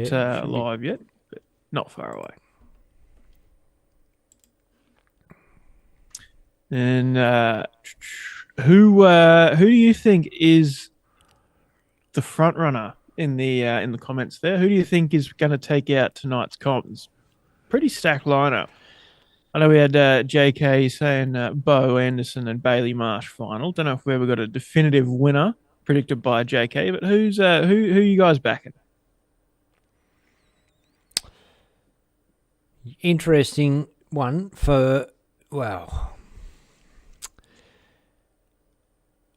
live yet, but not far away. And who do you think is the front runner in the comments there? Who do you think is going to take out tonight's comps? Pretty stacked lineup. I know we had JK saying Bo Anderson and Bailey Marsh final. Don't know if we ever got a definitive winner predicted by JK, but who's who are you guys backing? interesting one for, well,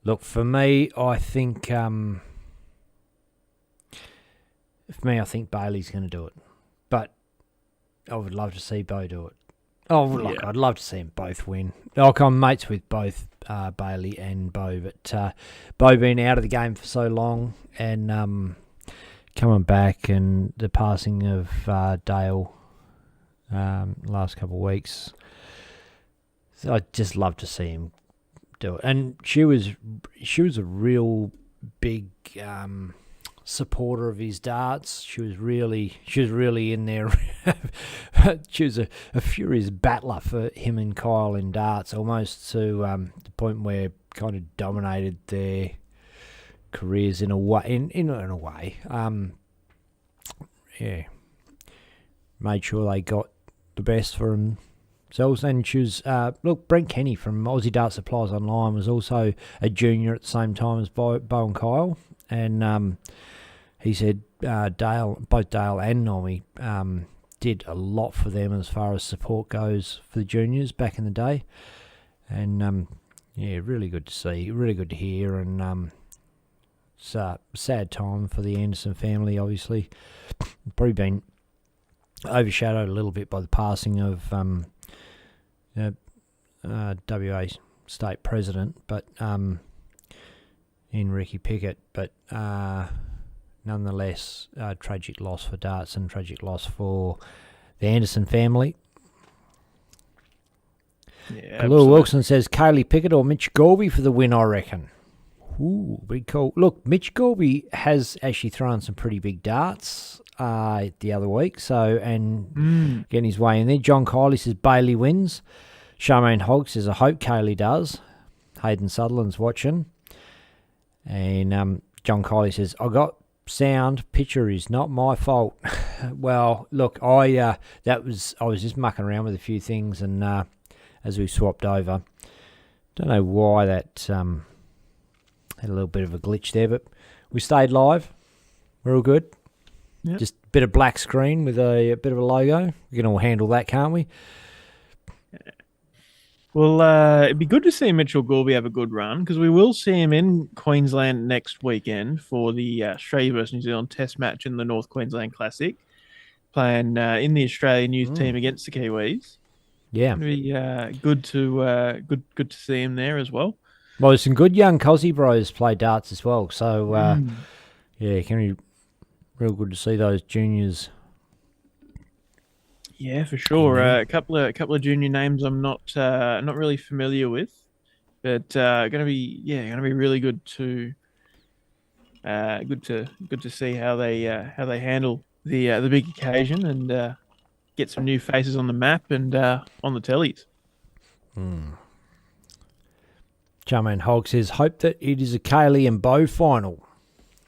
look, for me, I think I think Bailey's going to do it. But I would love to see Bo do it. Oh, look, I'd love to see them both win. Like, I'm mates with both Bailey and Bo, but Bo being out of the game for so long and coming back, and the passing of Dale last couple of weeks, so I'd just love to see him do it. And she was a real big supporter of his darts. She was really in there. She was a furious battler for him and Kyle in darts, almost to the point where kind of dominated their careers in a way. In a way, made sure they got the best for themselves. And she was Brent Kenny from Aussie Dart Supplies Online was also a junior at the same time as Bo and Kyle, and he said both Dale and Nomi did a lot for them as far as support goes for the juniors back in the day. And really good to see, really good to hear. And it's a sad time for the Anderson family, obviously. Probably been overshadowed a little bit by the passing of WA state president, but in Ricky Pickett, but nonetheless, tragic loss for darts and tragic loss for the Anderson family. Yeah, Khalil Wilson says Kaylee Pickett or Mitch Gorby for the win, I reckon. Ooh, big call. Look, Mitch Gorby has actually thrown some pretty big darts the other week, so, and getting his way in there. John Kiley says Bailey wins. Charmaine Hogg says I hope Kaylee does. Hayden Sutherland's watching. And John Kiley says I got sound, picture is not my fault. Well, look, I was just mucking around with a few things, and as we swapped over, don't know why that had a little bit of a glitch there, but we stayed live. We're all good. Yep. Just a bit of black screen with a bit of a logo. We can all handle that, can't we? Well, it'd be good to see Mitchell Gorby have a good run, because we will see him in Queensland next weekend for the Australia versus New Zealand Test match in the North Queensland Classic, playing in the Australian youth team against the Kiwis. Yeah. It'd be good to see him there as well. Well, there's some good young Cosy bros play darts as well. So, yeah, it can be real good to see those juniors. Yeah, for sure. A couple of junior names I'm not really familiar with, but gonna be really good to see how they handle the big occasion and get some new faces on the map and on the tellies. Charmaine Hogg says, hope that it is a Kaylee and Bo final.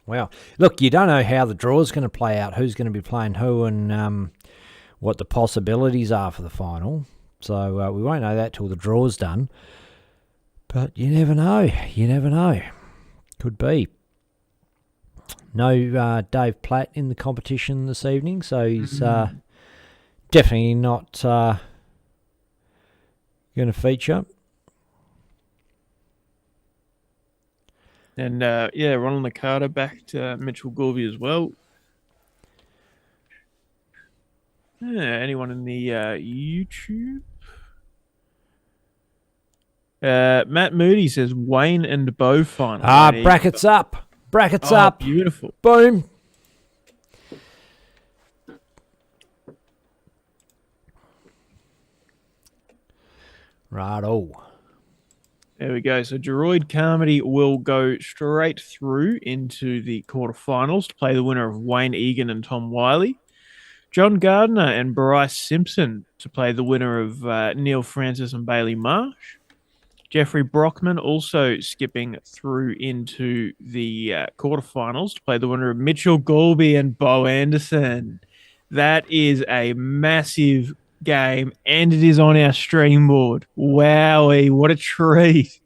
Wow. Look, you don't know how the draw's going to play out, who's going to be playing who and what the possibilities are for the final. So we won't know that till the draw's done. But you never know. You never know. Could be. No Dave Platt in the competition this evening, so he's definitely not going to feature. And Ronald Nakata back to Mitchell Gorby as well. Anyone in the YouTube? Matt Moody says Wayne and Bo final. Brackets up. Brackets up. Beautiful. Boom. Righto. There we go. So Geroid Carmody will go straight through into the quarterfinals to play the winner of Wayne Egan and Tom Wiley. John Gardner and Bryce Simpson to play the winner of Neil Francis and Bailey Marsh. Jeffrey Brockman also skipping through into the quarterfinals to play the winner of Mitchell Golby and Bo Anderson. That is a massive game, and it is on our stream board. Wowie, what a treat.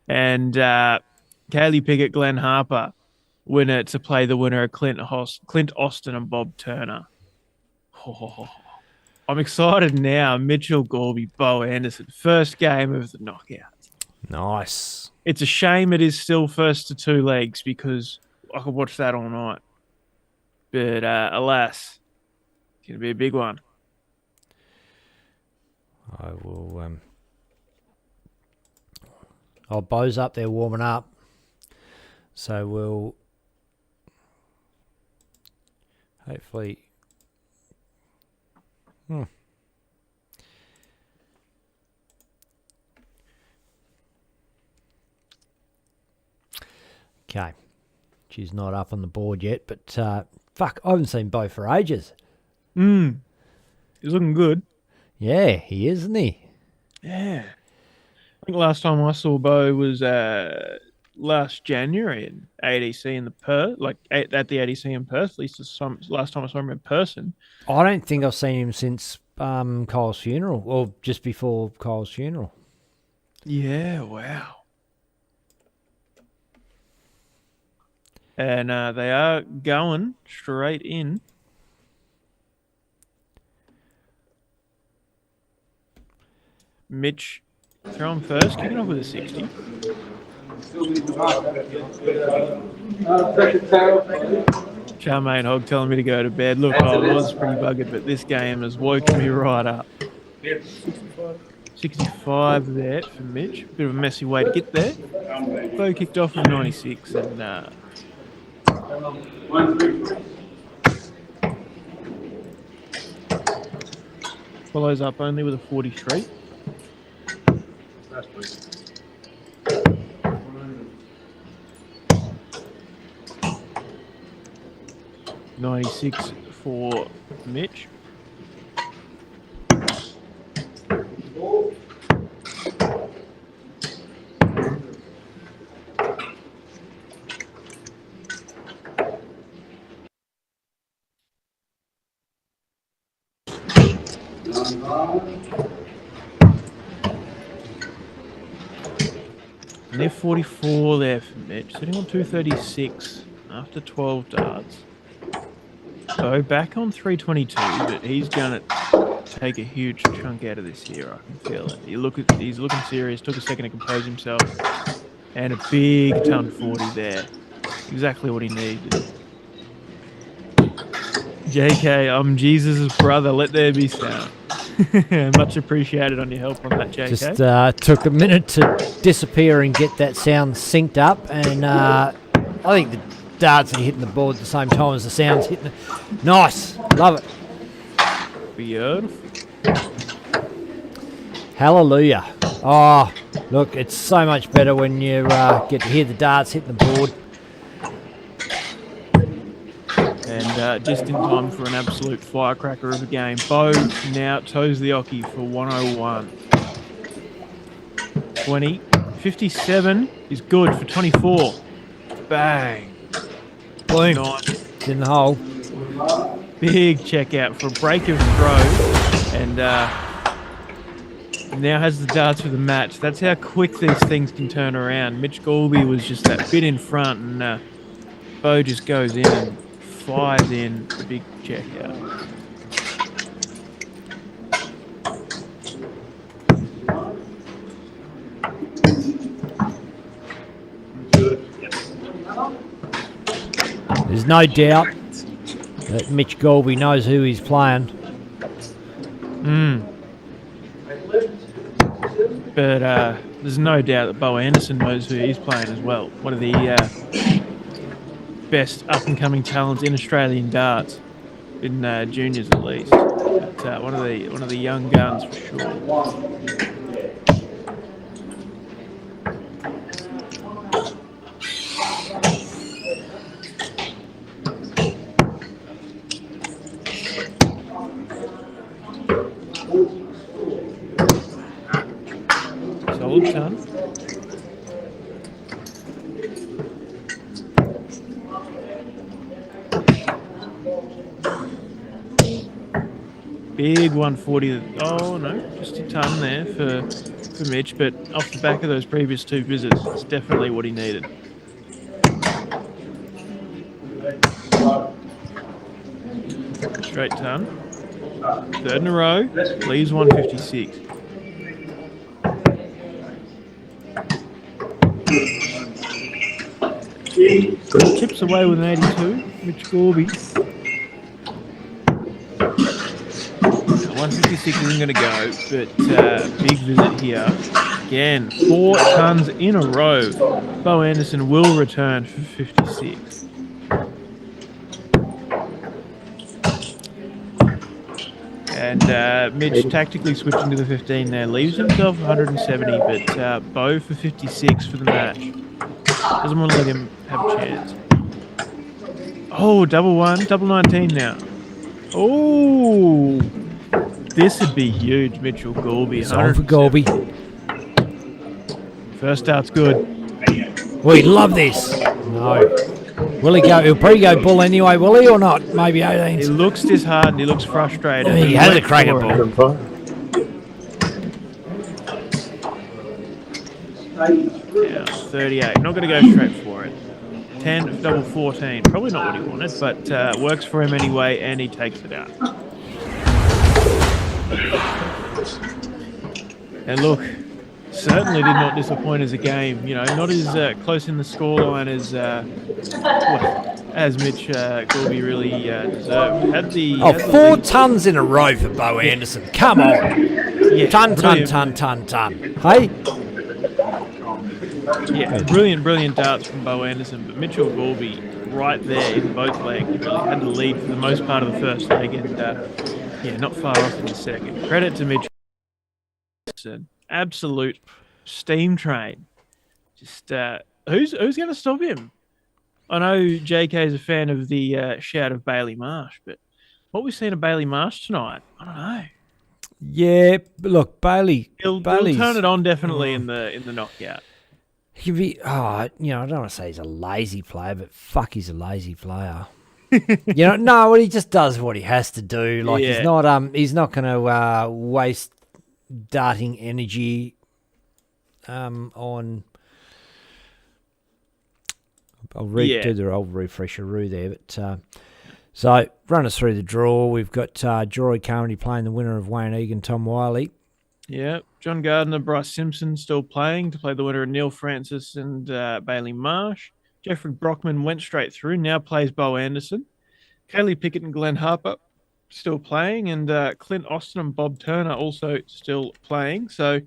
And Kaylee Piggott, Glenn Harper, winner to play the winner of Clint Austin and Bob Turner. I'm excited now. Mitchell Gorby, Bo Anderson, first game of the knockouts. Nice. It's a shame it is still first to two legs because I could watch that all night. But alas, it's going to be a big one. I will. Bo's up there warming up, so we'll hopefully. Okay, she's not up on the board yet, but fuck, I haven't seen Bo for ages. He's looking good. Yeah, he is, isn't he? Yeah. I think last time I saw Bo was last January in ADC in the Perth, like at the ADC in Perth. At least last time I saw him in person. I don't think I've seen him since Kyle's funeral, or just before Kyle's funeral. Yeah, wow. And they are going straight in. Mitch, throw him first, kicking off with a 60. Charmaine Hogg telling me to go to bed. Look, I was pretty buggered, but this game has woken me right up. 65 there for Mitch. Bit of a messy way to get there. Bo kicked off with 96 and follows up only with a 43. 96 for Mitch. And they're 44 there for Mitch, sitting on 236 after 12 darts. So back on 322, but he's going to take a huge chunk out of this here. I can feel it. He's looking serious. Took a second to compose himself, and a big ton 40 there. Exactly what he needed. JK, I'm Jesus' brother. Let there be sound. Much appreciated on your help on that, JK. Just took a minute to disappear and get that sound synced up, and I think the darts are hitting the board at the same time as the sound's hitting it. Nice, love it. Beautiful. Hallelujah. Oh, look, it's so much better when you get to hear the darts hitting the board. And just in time for an absolute firecracker of a game. Bo now toes the Oki for 101. 20. 57 is good for 24. Bang. Boom. Nice. It's in the hole. Big check out for a break of throw. And now has the darts for the match. That's how quick these things can turn around. Mitch Galby was just that bit in front, and Bo just goes in and fires in the big check out. There's no doubt that Mitch Galby knows who he's playing. But there's no doubt that Bo Anderson knows who he's playing as well. One of the best up-and-coming talents in Australian darts, in juniors at least. But, one of the young guns for sure. Solid ton. Big 140. Oh no, just a ton there for Mitch, but off the back of those previous two visits, it's definitely what he needed. Straight ton. Third in a row. Leaves 156. Chips away with an 82. Mitch Galby. 156 isn't going to go, but big visit here. Again, 4 tons in a row. Bo Anderson will return for 56. And Mitch tactically switching to the 15 there. Leaves himself 170, but Bo for 56 for the match. Doesn't want to let him have a chance. Oh, double 1, double 19 now. Oh, this would be huge, Mitchell Galby. It's on for Galby. First start's good. We love this. No. Will he go? He'll probably go bull anyway, will he, or not? Maybe 18. He looks disheartened. He looks frustrated. He has a crack at bull. Yeah, 38. Not going to go straight for it. 10, double 14. Probably not what he wanted, but works for him anyway, and he takes it out. And look, certainly did not disappoint as a game. You know, not as close in the scoreline as Mitch Galby really deserved. Had the 4 tons in a row for Bo Anderson. Come on. Yeah, Ton. Hey? Yeah, brilliant darts from Bo Anderson, but Mitchell Galby right there in both legs really had the lead for the most part of the first leg, and not far off in the second. Credit to Mitchell. It's an absolute steam train. Just who's going to stop him? I know JK is a fan of the shout of Bailey Marsh, but what we've seen of Bailey Marsh tonight, I don't know. Yeah, look, Bailey's He'll turn it on definitely in the knockout. He'd be, I don't want to say he's a lazy player, but fuck, he's a lazy player. No, he just does what he has to do. Like, he's not going to waste darting energy on. I'll do the old refresher-oo there, but so run us through the draw. We've got Jory currently playing the winner of Wayne Egan, Tom Wiley. Yeah, John Gardner, Bryce Simpson still playing to play the winner of Neil Francis and Bailey Marsh. Jeffrey Brockman went straight through, now plays Bo Anderson. Kaylee Pickett and Glenn Harper still playing, and Clint Austin and Bob Turner also still playing. So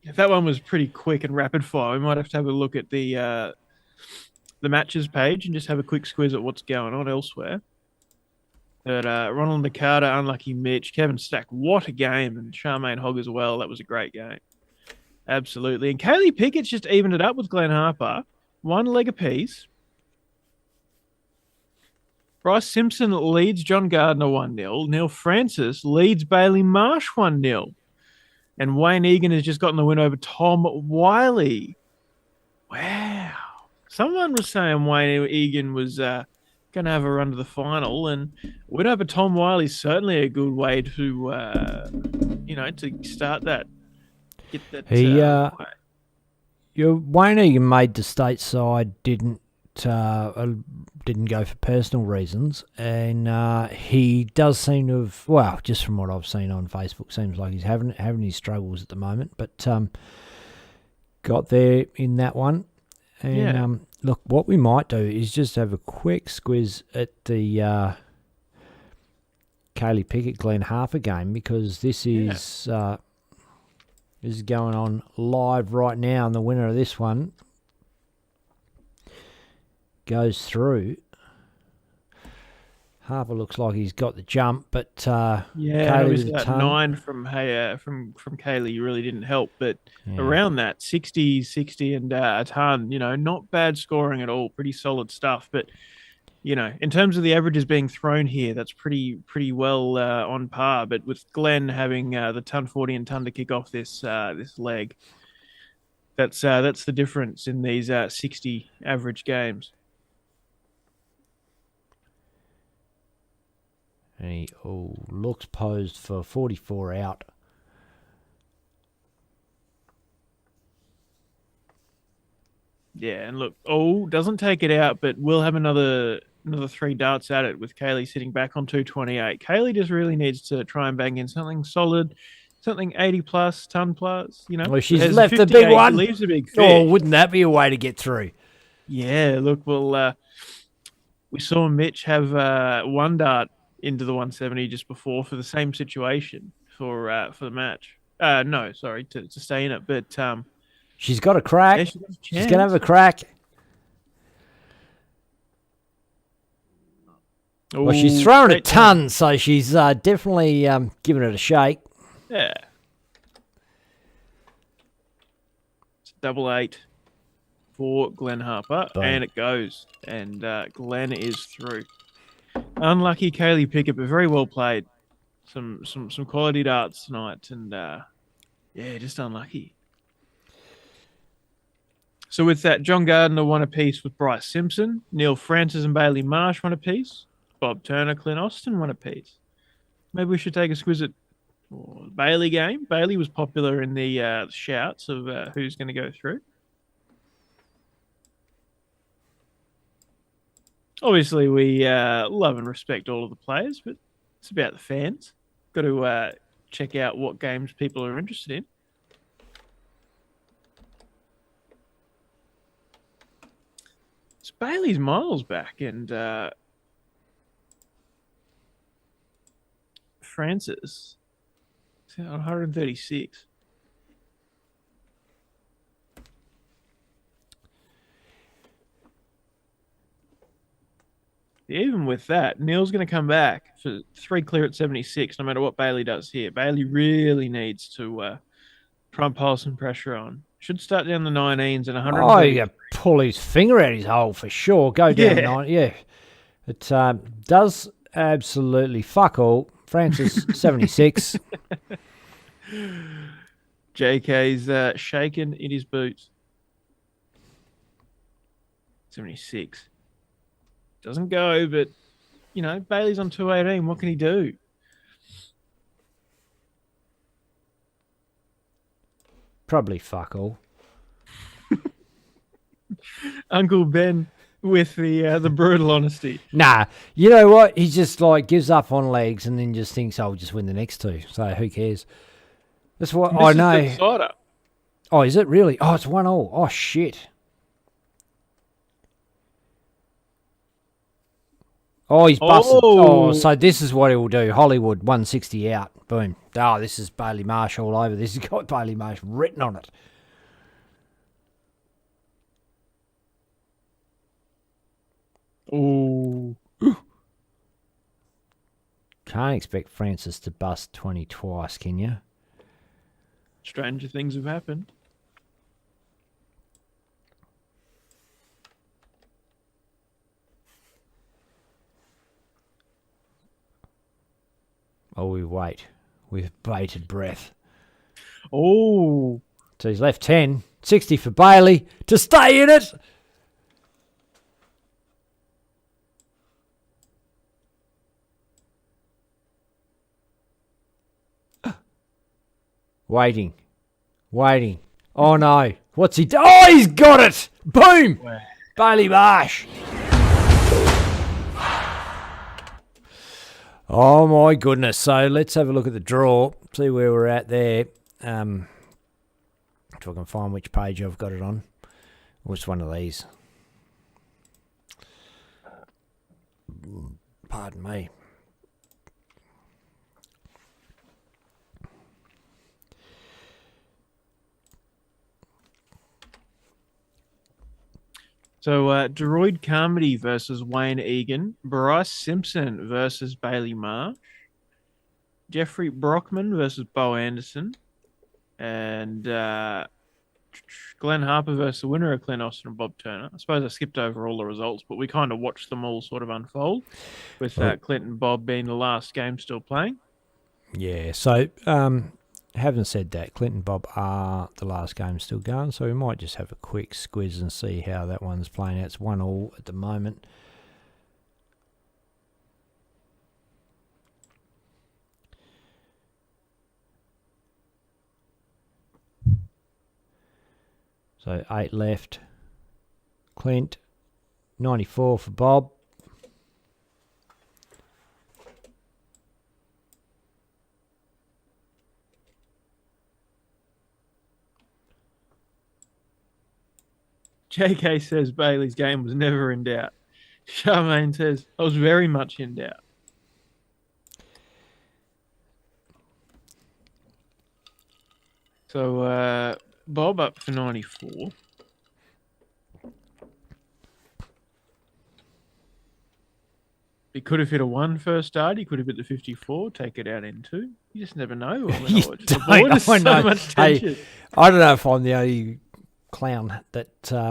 if that one was pretty quick and rapid fire, we might have to have a look at the matches page and just have a quick squiz at what's going on elsewhere. But Ronald Nakata, Unlucky Mitch, Kevin Stack, what a game, and Charmaine Hogg as well. That was a great game. Absolutely. And Kaylee Pickett's just evened it up with Glenn Harper. 1 leg apiece. Bryce Simpson leads John Gardner 1-0. Neil Francis leads Bailey Marsh 1-0. And Wayne Egan has just gotten the win over Tom Wiley. Wow. Someone was saying Wayne Egan was going to have a run to the final, and win over Tom Wiley is certainly a good way to, to start that. Get that. Wayne Egan made the stateside, didn't go for personal reasons, and he does seem to have, well, just from what I've seen on Facebook, seems like he's having his struggles at the moment, but got there in that one. And look, what we might do is just have a quick squiz at the Kaylee Pickett Glenn Harper game, because this is going on live right now, and the winner of this one goes through. Harper looks like he's got the jump, but Kaylee was that 9 from Kaylee really didn't help, but around that 60 and a ton, not bad scoring at all, pretty solid stuff. But in terms of the averages being thrown here, that's pretty well on par. But with Glenn having the ton 40 and ton to kick off this leg, that's the difference in these 60 average games. And he looks posed for 44 out. Yeah, and look, doesn't take it out, but we'll have another 3 darts at it with Kaylee sitting back on 228. Kaylee just really needs to try and bang in something solid, something 80 plus, ton plus. Well, she's left a big one. Leaves a big fish. Oh, wouldn't that be a way to get through? Yeah, look, well, we saw Mitch have 1 dart into the 170 just before for the same situation for the match. To stay in it. But she's got a crack. Yeah, she's going to have a crack. Well, she's thrown a ton, so she's definitely giving it a shake. Yeah. It's 88 for Glenn Harper, and it goes. And Glenn is through. Unlucky Kaylee Pickett, but very well played. Some quality darts tonight, and just unlucky. So with that, John Gardner 1 apiece with Bryce Simpson. Neil Francis and Bailey Marsh 1 apiece. Bob Turner, Clint Austin 1 apiece. Maybe we should take a squiz at the Bailey game. Bailey was popular in the shouts of who's going to go through. Obviously, we love and respect all of the players, but it's about the fans. Got to check out what games people are interested in. It's Bailey's miles back, and Francis on 136. Even with that, Neil's going to come back for 3 clear at 76, no matter what Bailey does here. Bailey really needs to try and pile some pressure on. Should start down the 19s and 100. Oh, you pull his finger out his hole for sure. Go down the 9. Yeah. It does absolutely fuck all. Francis, 76. JK's shaken in his boots. 76. Doesn't go, but, Bailey's on 218. What can he do? Probably fuck all. Uncle Ben with the brutal honesty. Nah, you know what? He just gives up on legs and then just thinks, I'll just win the next 2. So who cares? That's what I know. Oh, is it really? Oh, it's 1-1. Oh, shit. Oh, he's busted. Oh. Oh, so this is what he will do. Hollywood, 160 out. Boom. Oh, this is Bailey Marsh all over. This has got Bailey Marsh written on it. Oh. Can't expect Francis to bust 20 twice, can you? Stranger things have happened. Oh, we wait with bated breath. Oh. So he's left 10. 60 for Bailey to stay in it. Waiting. Oh no. What's he done? Oh, he's got it. Boom. Wow. Bailey Marsh. Oh my goodness. So let's have a look at the draw. See where we're at there. If I can find which page I've got it on. Which one of these? Pardon me. So, Droid Carmody versus Wayne Egan, Bryce Simpson versus Bailey Marsh, Jeffrey Brockman versus Bo Anderson, and Glenn Harper versus the winner of Glenn Austin and Bob Turner. I suppose I skipped over all the results, but we kind of watched them all sort of unfold, with Clint and Bob being the last game still playing. Yeah, so having said that, Clint and Bob are the last game still going, so we might just have a quick squiz and see how that one's playing out. It's 1-1 at the moment. So 8 left. Clint, 94 for Bob. JK says Bailey's game was never in doubt. Charmaine says I was very much in doubt. So Bob up for 94. He could have hit a 1 first start. He could have hit the 54, take it out in 2. You just never know. You don't know. Hey, I don't know if I'm the only clown that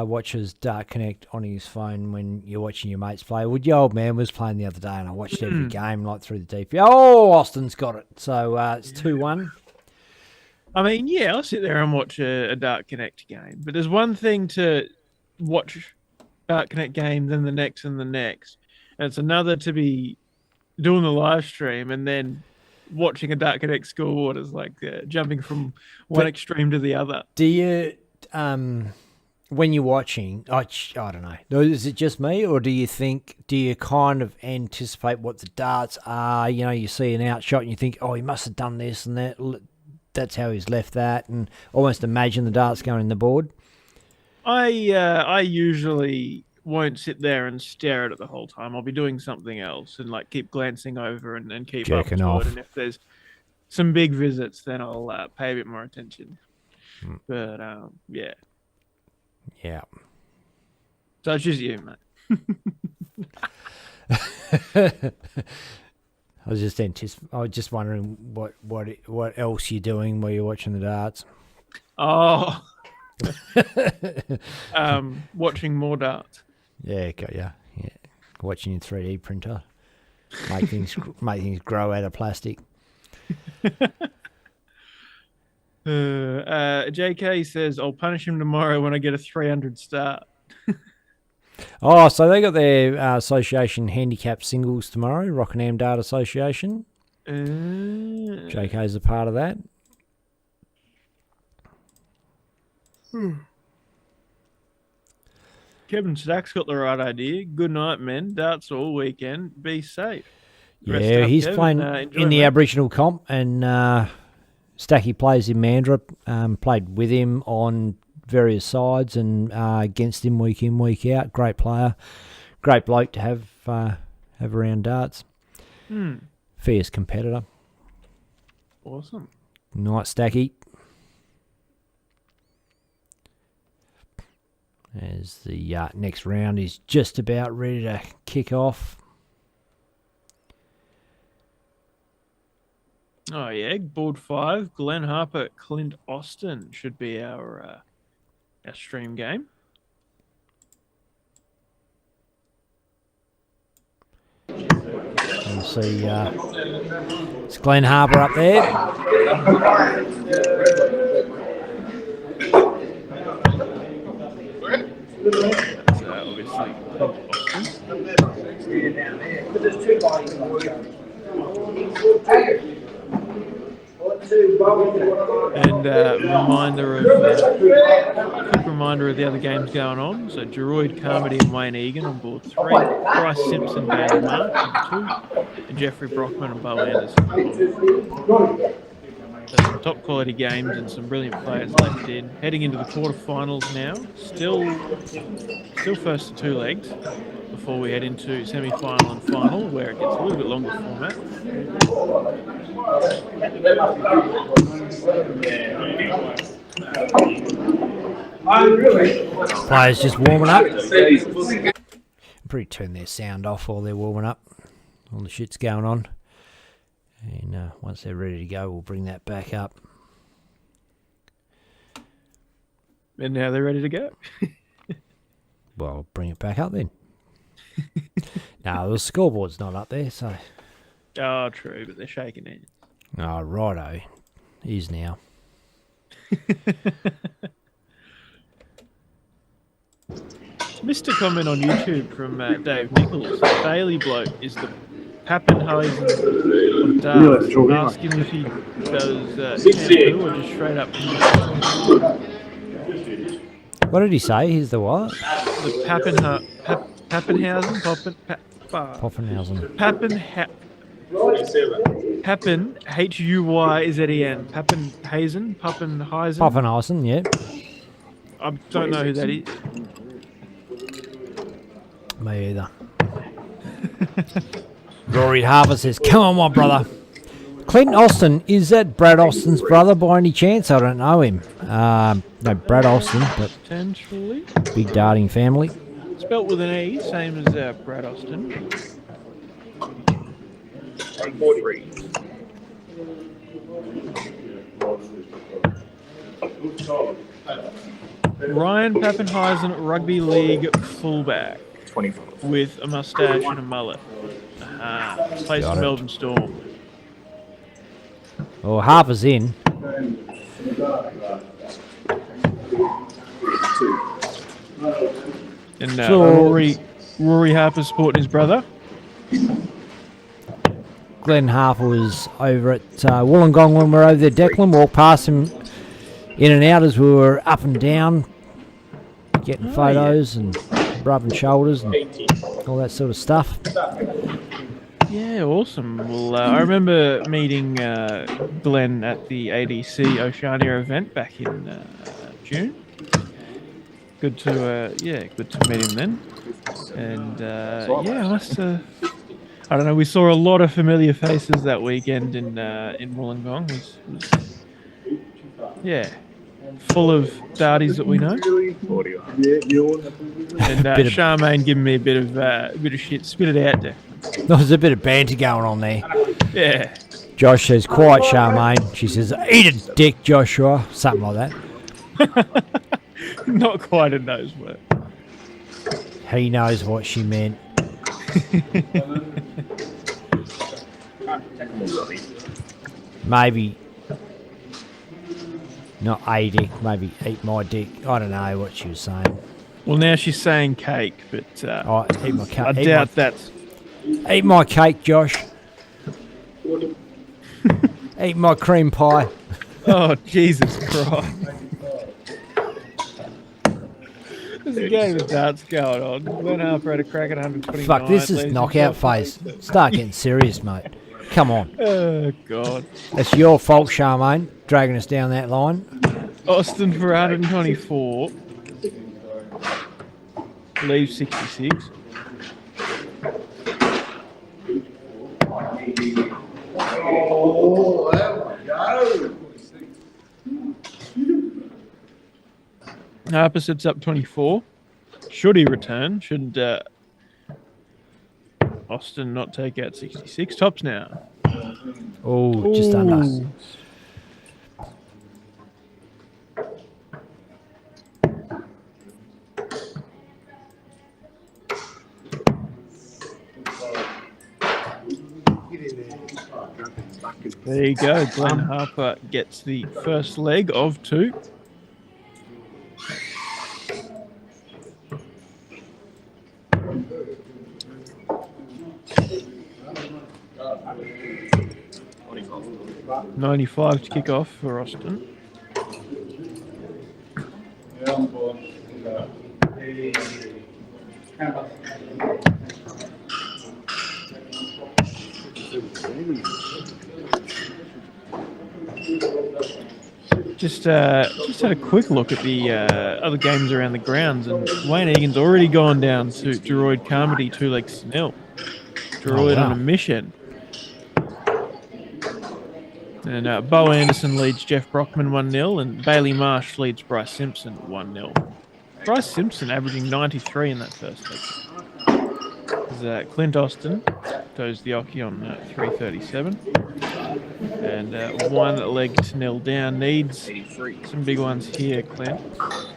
watches Dark Connect on his phone when you're watching your mates play. Well, your old man was playing the other day, and I watched every game like through the DP. Oh, Austin's got it. So it's 2-1. I mean, yeah, I'll sit there and watch a Dark Connect game, but there's one thing to watch Dark Connect game, then the next and the next, and it's another to be doing the live stream and then watching a Dark Connect scoreboard is like jumping from one extreme to the other. Do you, when you're watching, I don't know, is it just me, or do you kind of anticipate what the darts are? You know, you see an outshot and you think, oh, he must have done this and that. That's how he's left that, and almost imagine the darts going in the board. I usually won't sit there and stare at it the whole time. I'll be doing something else and like keep glancing over and keep Jerking up to off. it. And if there's some big visits, then I'll pay a bit more attention. But yeah. Yeah. So it's just you, mate. I was just wondering what else you're doing while you're watching the darts. Oh, watching more darts. Yeah, got ya. Yeah, watching your 3D printer make things grow out of plastic. JK says I'll punish him tomorrow when I get a 300 start. Oh, so they got their association handicap singles tomorrow, Rockingham Dart Association. JK's a part of that. Kevin Stack's got the right idea. Good night, men. Darts all weekend. Be safe. Rest Yeah, up, he's Kevin. playing Enjoy, in the mate. Aboriginal comp, and Stacky plays in Mandurah. Played with him on various sides and against him week in, week out. Great player, great bloke to have have around darts. Fierce competitor. Awesome. Night stacky. As the next round is just about ready to kick off. Oh yeah, board 5. Glenn Harper, Clint Austin should be our stream game. You see, it's Glenn Harper up there. So obviously and quick reminder of the other games going on. So Geroid Carmody and Wayne Egan on board 3, Bryce Simpson, Bailey Mark on 2, and Jeffrey Brockman and Bo Anderson. So some top quality games and some brilliant players left in. Heading into the quarterfinals now. Still first to 2 legs before we head into semi-final and final, where it gets a little bit longer format. Players just warming up. Pretty turn their sound off while they're warming up. All the shit's going on. And once they're ready to go, we'll bring that back up. And now they're ready to go. Well, I'll bring it back up then. No, the scoreboard's not up there, so... Oh, true, but they're shaking hands. Oh, righto. Is now. Missed a comment on YouTube from Dave Nichols. Bailey bloke is the Pappenhausen of darts. Ask him if he does shampoo or just straight up. What did he say? He's the what? The Pappenhausen. Poffenhausen. Pappen, Huyzen. Poffenhausen, yeah. I don't know who that is. Me either. Rory Harper says, come on, my brother. Clinton Austin, is that Brad Austin's brother by any chance? I don't know him. No, Brad Austin, but Potentially. big darting family. Spelt with an E, same as Brad Austin. Ryan Pappenhausen, rugby league fullback, with a mustache and a mullet. Plays for Melbourne Storm. Well, Harper's in. And Rory Harper's supporting his brother. Glenn Harper was over at Wollongong when we were over there. Declan walked past him in and out as we were up and down, getting photos and rubbing shoulders and all that sort of stuff. Yeah, awesome. Well, I remember meeting Glenn at the ADC Oceania event back in June. Good to meet him then. And I don't know. We saw a lot of familiar faces that weekend in Wollongong. Full of darties that we know. And Charmaine giving me a bit of shit. Spit it out there. There's a bit of banter going on there. Yeah. Josh says, quiet, Charmaine. She says, eat a dick, Joshua. Something like that. Not quite in those words. He knows what she meant. Maybe not a dick, maybe eat my dick. I don't know what she was saying. Well, now she's saying cake, but eat my cake. I doubt that's... Eat my cake, Josh. Eat my cream pie. Oh, Jesus Christ. There's a game of darts going on. Glenn Harper had a crack at 129. Fuck, this is knockout phase. Start getting serious, mate. Come on. Oh, God. It's your fault, Charmaine, dragging us down that line. Austin for 124. Leaves 66. Harper sets up 24. Should he return? Should Austin not take out 66? Tops now. Oh, just under. Ooh. There you go. Glenn Harper gets the first leg of 2. $95 to kick off for Austin. Just had a quick look at the other games around the grounds, and Wayne Egan's already gone down to Geroid Carmody 2-0. Geroid on a mission. And Bo Anderson leads Jeff Brockman 1-0, and Bailey Marsh leads Bryce Simpson 1-0. Bryce Simpson averaging 93 in that first leg. Clint Austin goes the Oki on 337. And 1 leg to nil down. Needs some big ones here, Clint.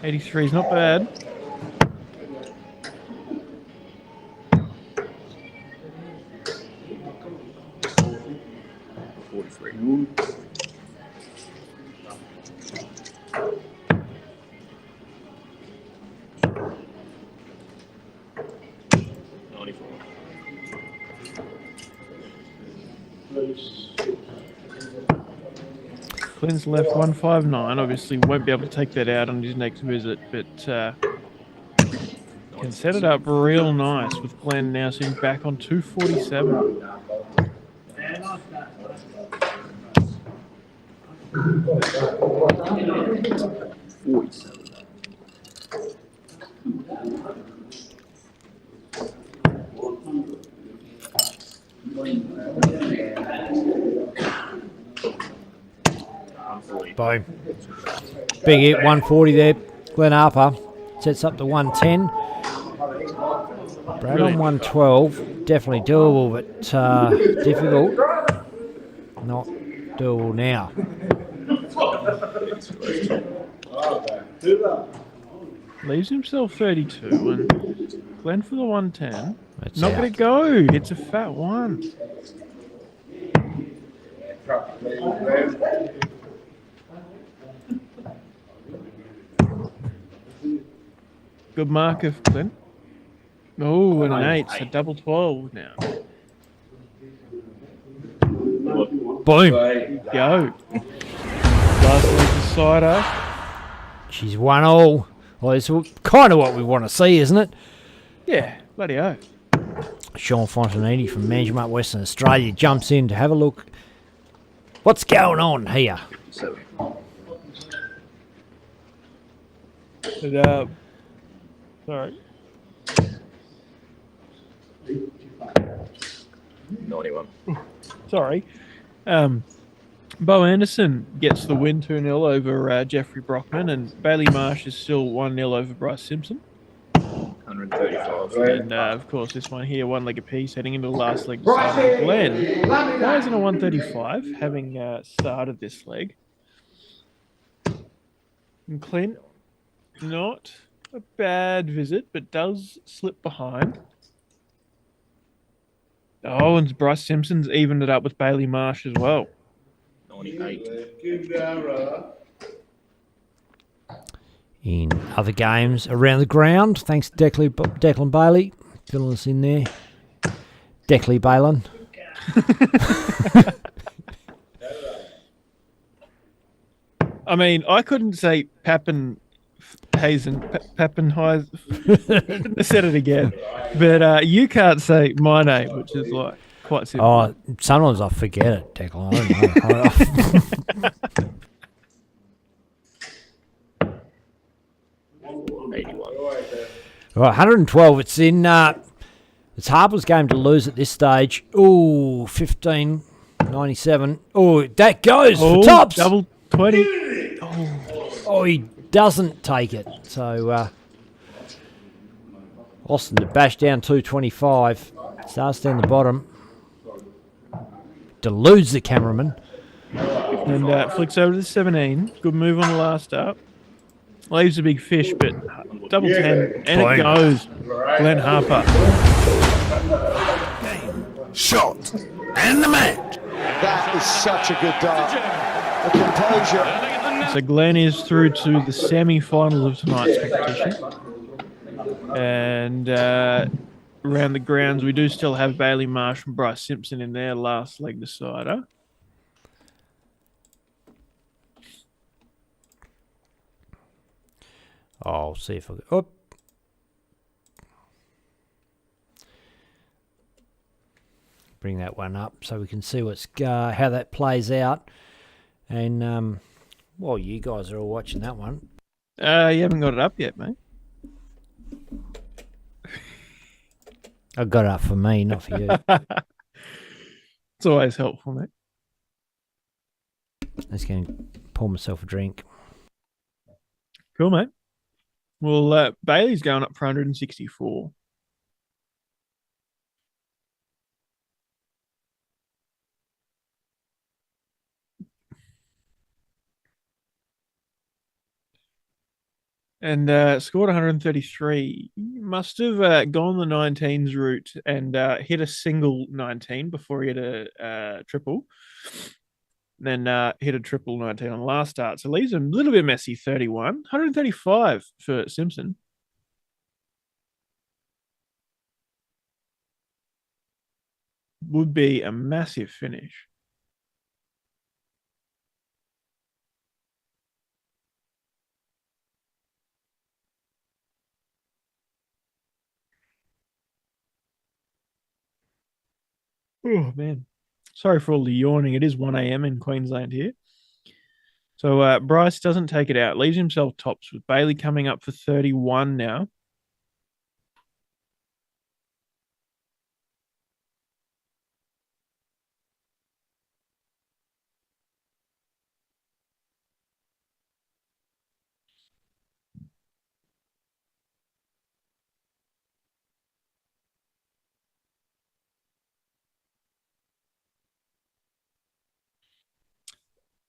83 is not bad. Clint's left 159. Obviously won't be able to take that out on his next visit, but can set it up real nice with Glenn now sitting back on 247. Boom. Big hit, 140 there. Glenn Harper sets up to 110. Brad on 112. Definitely doable, but difficult. Not doable now. Leaves himself 32, and Glenn for the 110. That's Not out. going to go. It's a fat one. Good mark of Clint. Oh, and an 8. So double 12 now. Boom. Go. Last leg decider. She's 1-1. Well, it's kind of what we want to see, isn't it? Yeah, bloody oath. Sean Fontanini from Management Western Australia jumps in to have a look. What's going on here? But, sorry. 91. Sorry. Bo Anderson gets the win 2-0 over Jeffrey Brockman, and Bailey Marsh is still 1-0 over Bryce Simpson. 135. And, of course, this one here, 1 leg apiece, heading into the last leg. Glenn lies in a 135, having started this leg. And Clint, not a bad visit, but does slip behind. Oh, and Bryce Simpson's evened it up with Bailey Marsh as well. 98. In other games around the ground, thanks to Declan Bailey filling us in there. Declan Balin. I mean, I couldn't say Pappenheisen. Said it again. But you can't say my name, which is like quite simple. Oh, sometimes I forget it, Declan. I don't know. 81. Right, 112. It's in. It's Harper's game to lose at this stage. Ooh, 15.97. Oh, that goes for tops. Double 20. Oh, he doesn't take it. So Austin to bash down 225. Starts down the bottom. Deludes the cameraman. And flicks over to the 17. Good move on the last up. Leaves a big fish, but double 10. And it goes. Glenn Harper. Shot. And the match. That is such a good dart. The composure. So Glenn is through to the semi-finals of tonight's competition. And around the grounds, we do still have Bailey Marsh and Bryce Simpson in their last leg decider. I'll see if I can. Oh. Bring that one up so we can see what's how that plays out. And while you guys are all watching that one. You haven't got it up yet, mate. I got it up for me, not for you. It's always helpful, mate. I'm just going to pour myself a drink. Cool, mate. Well, Bailey's going up for 164. And scored 133. Must have gone the 19s route and hit a single 19 before he hit a triple. Then hit a triple 19 on the last start. So leaves him a little bit messy, 31. 135 for Simpson. Would be a massive finish. Oh, man. Sorry for all the yawning. It is 1 a.m. in Queensland here. So Bryce doesn't take it out. Leaves himself tops with Bailey coming up for 31 now.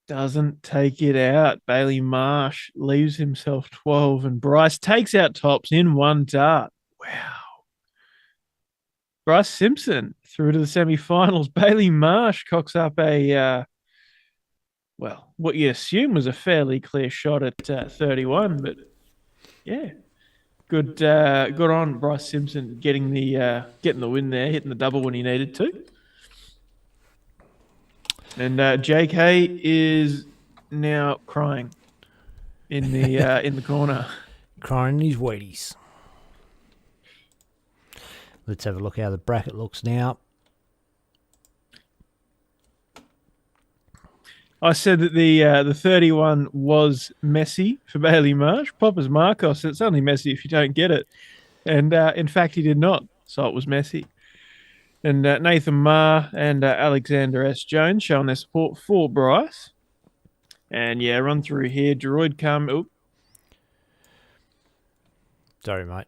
Doesn't take it out. Bailey Marsh leaves himself 12, and Bryce takes out tops in one dart. Wow. Bryce Simpson through to the semi-finals. Bailey Marsh cocks up a, what you assume was a fairly clear shot at 31, but yeah, good on Bryce Simpson getting the win there, hitting the double when he needed to. And JK is now crying in the corner. Crying his Wheaties. Let's have a look how the bracket looks now. I said that the 31 was messy for Bailey Marsh. Popper's Marcos said it's only messy if you don't get it. And in fact, he did not. So it was messy. And Nathan Marr and Alexander S. Jones showing their support for Bryce. And yeah, run through here. Droid come. Oop. Sorry, mate.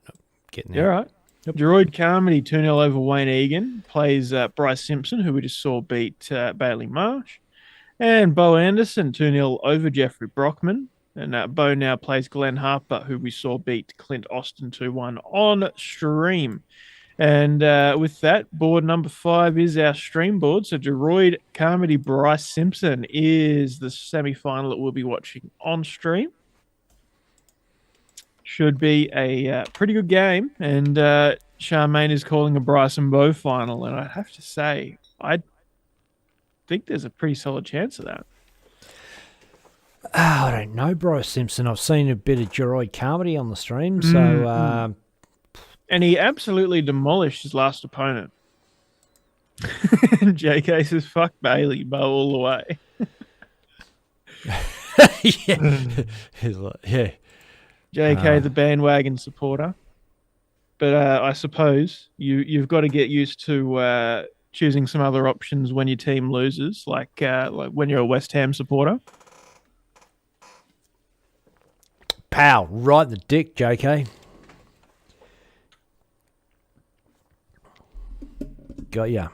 Getting there. All right. Yep. Droid Carmody 2-0 over Wayne Egan. Plays Bryce Simpson, who we just saw beat Bailey Marsh. And Bo Anderson 2-0 over Jeffrey Brockman. And Bo now plays Glenn Harper, who we saw beat Clint Austin 2-1 on stream. And with that, board number 5 is our stream board. So Droid Carmody Bryce Simpson is the semi-final that we'll be watching on stream. Should be a pretty good game. And Charmaine is calling a Bryce and Bo final. And I have to say, I think there's a pretty solid chance of that. I don't know, Bryce Simpson. I've seen a bit of Droid Carmody on the stream. So... And he absolutely demolished his last opponent. JK says, fuck Bailey, Bo all the way. Yeah. JK, the bandwagon supporter. But I suppose you've got to get used to choosing some other options when your team loses, like when you're a West Ham supporter. Pow, right in the dick, JK. Got ya.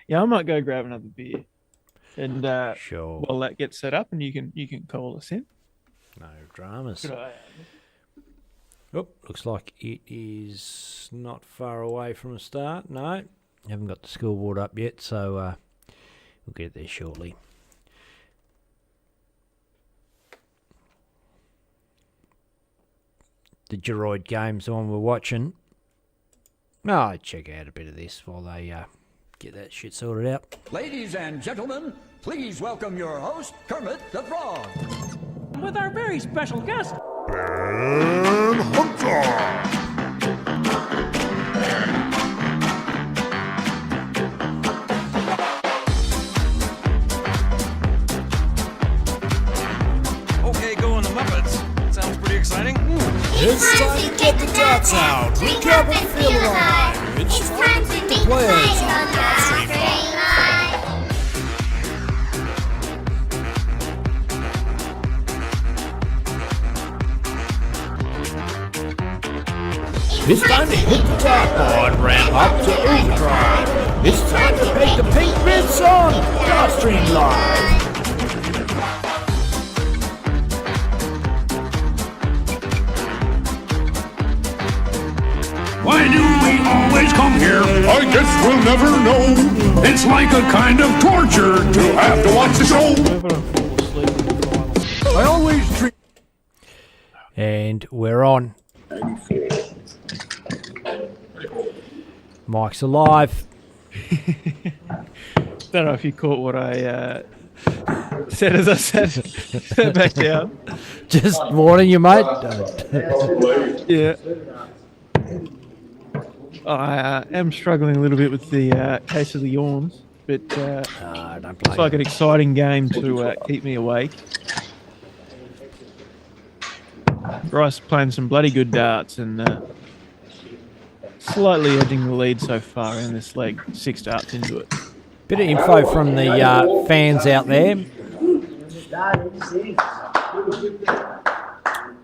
Yeah, I might go grab another beer, and Sure. while that gets set up, and you can call us in. No dramas. Good eye. Oh, looks like it is not far away from a start. No, haven't got the scoreboard up yet, so we'll get there shortly. The Geroid game's the one we're watching. Oh, check out a bit of this while they get that shit sorted out. Ladies and gentlemen, please welcome your host, Kermit the Frog. With our very special guest, Ben Hunter. Okay, go on the Muppets. Sounds pretty exciting. It's time to get the darts out. Recap and feel alive. It's time to meet the players on Carpentry. It's time to hit the dartboard, ramp up to overdrive. It's time to make the pink bits on Dartstream Live. Why do we always come here? I guess we'll never know. It's like a kind of torture to have to watch the show. I always treat. And we're on. Mike's alive. Don't know if you caught what I said as I sat back down. Just warning you, mate. Yeah. I am struggling a little bit with the case of the yawns, but Don't it's play. like an exciting game to keep me awake. Bryce playing some bloody good darts and slightly edging the lead so far in this leg, 6 darts into it. Bit of info from the fans out there.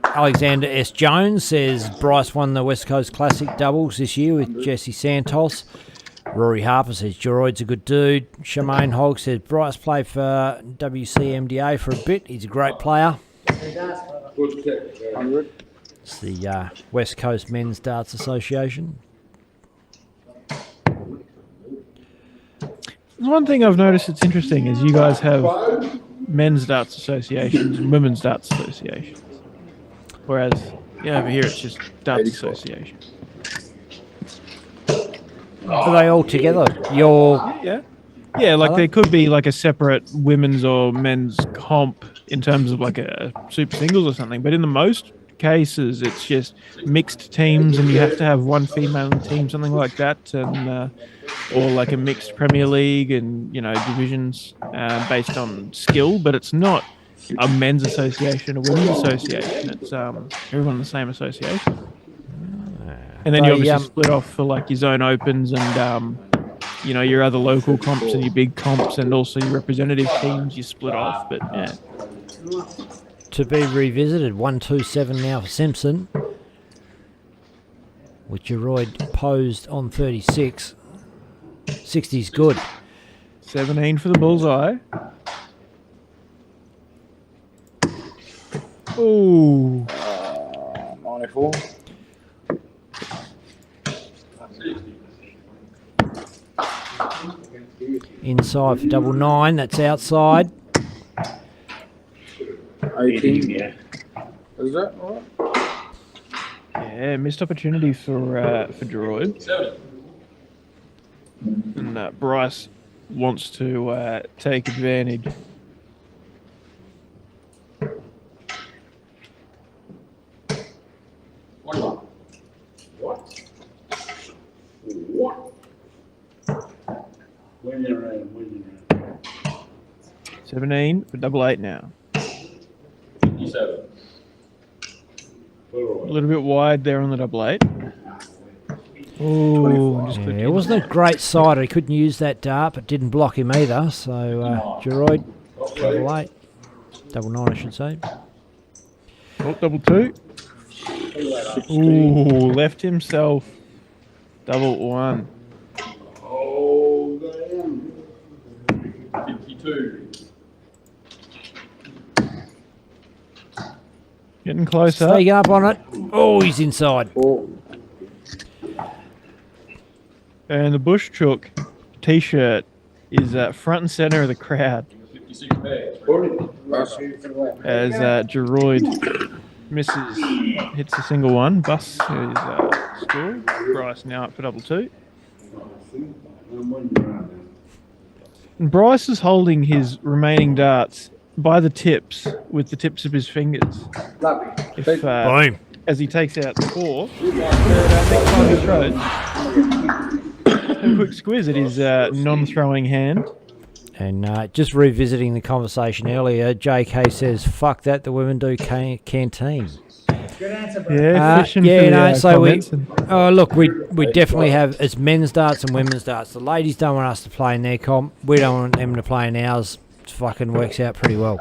Alexander S. Jones says Bryce won the West Coast Classic doubles this year with Jesse Santos. Rory Harper says Geroid's a good dude. Shemaine Hogg says Bryce played for WCMDA for a bit. He's a great player. It's the West Coast Men's Darts Association. There's one thing I've noticed that's interesting is you guys have men's darts associations and women's darts associations. Whereas, over here it's just darts association. Are they all together? Yeah, like there could be like a separate women's or men's comp in terms of like a super singles or something, but in the most cases it's just mixed teams and you have to have one female in the team, something like that, and or like a mixed Premier League and divisions based on skill, but it's not a men's association, a women's association. It's everyone in the same association. And then you obviously split off for like your zone opens and your other local comps and your big comps and also your representative teams you split off. But yeah. To be revisited, 127 now for Simpson. With Geroid posed on 36. 60's good. 17 for the bullseye. Ooh. 94. Inside for double 9. That's outside. 18, yeah. Is that all right? Yeah, missed opportunity for Geroid. And Bryce wants to take advantage. What? 17 for double 8 now. 57. A little bit wide there on the double 8. Ooh, Yeah, it wasn't a great sider. He couldn't use that dart, but didn't block him either. So, Geroid, double 8. Double 9, I should say. Oh, double 2. Ooh, left himself. Double 1. Oh, damn. 52. Getting closer. Staying up on it. Oh, he's inside. And the Bush Chook t-shirt is front and center of the crowd. 56 bags. As Geroid misses, hits a single one. Bus is scored. Bryce now up for double 2. And Bryce is holding his remaining darts by the tips with the tips of his fingers. If, Boom. as he takes out 4, next time he throws, a quick squeeze at his non-throwing hand. And just revisiting the conversation earlier, JK says, "Fuck that, the women do canteen." Yeah, look, we definitely have it's men's darts and women's darts. The ladies don't want us to play in their comp. We don't want them to play in ours. It fucking works out pretty well.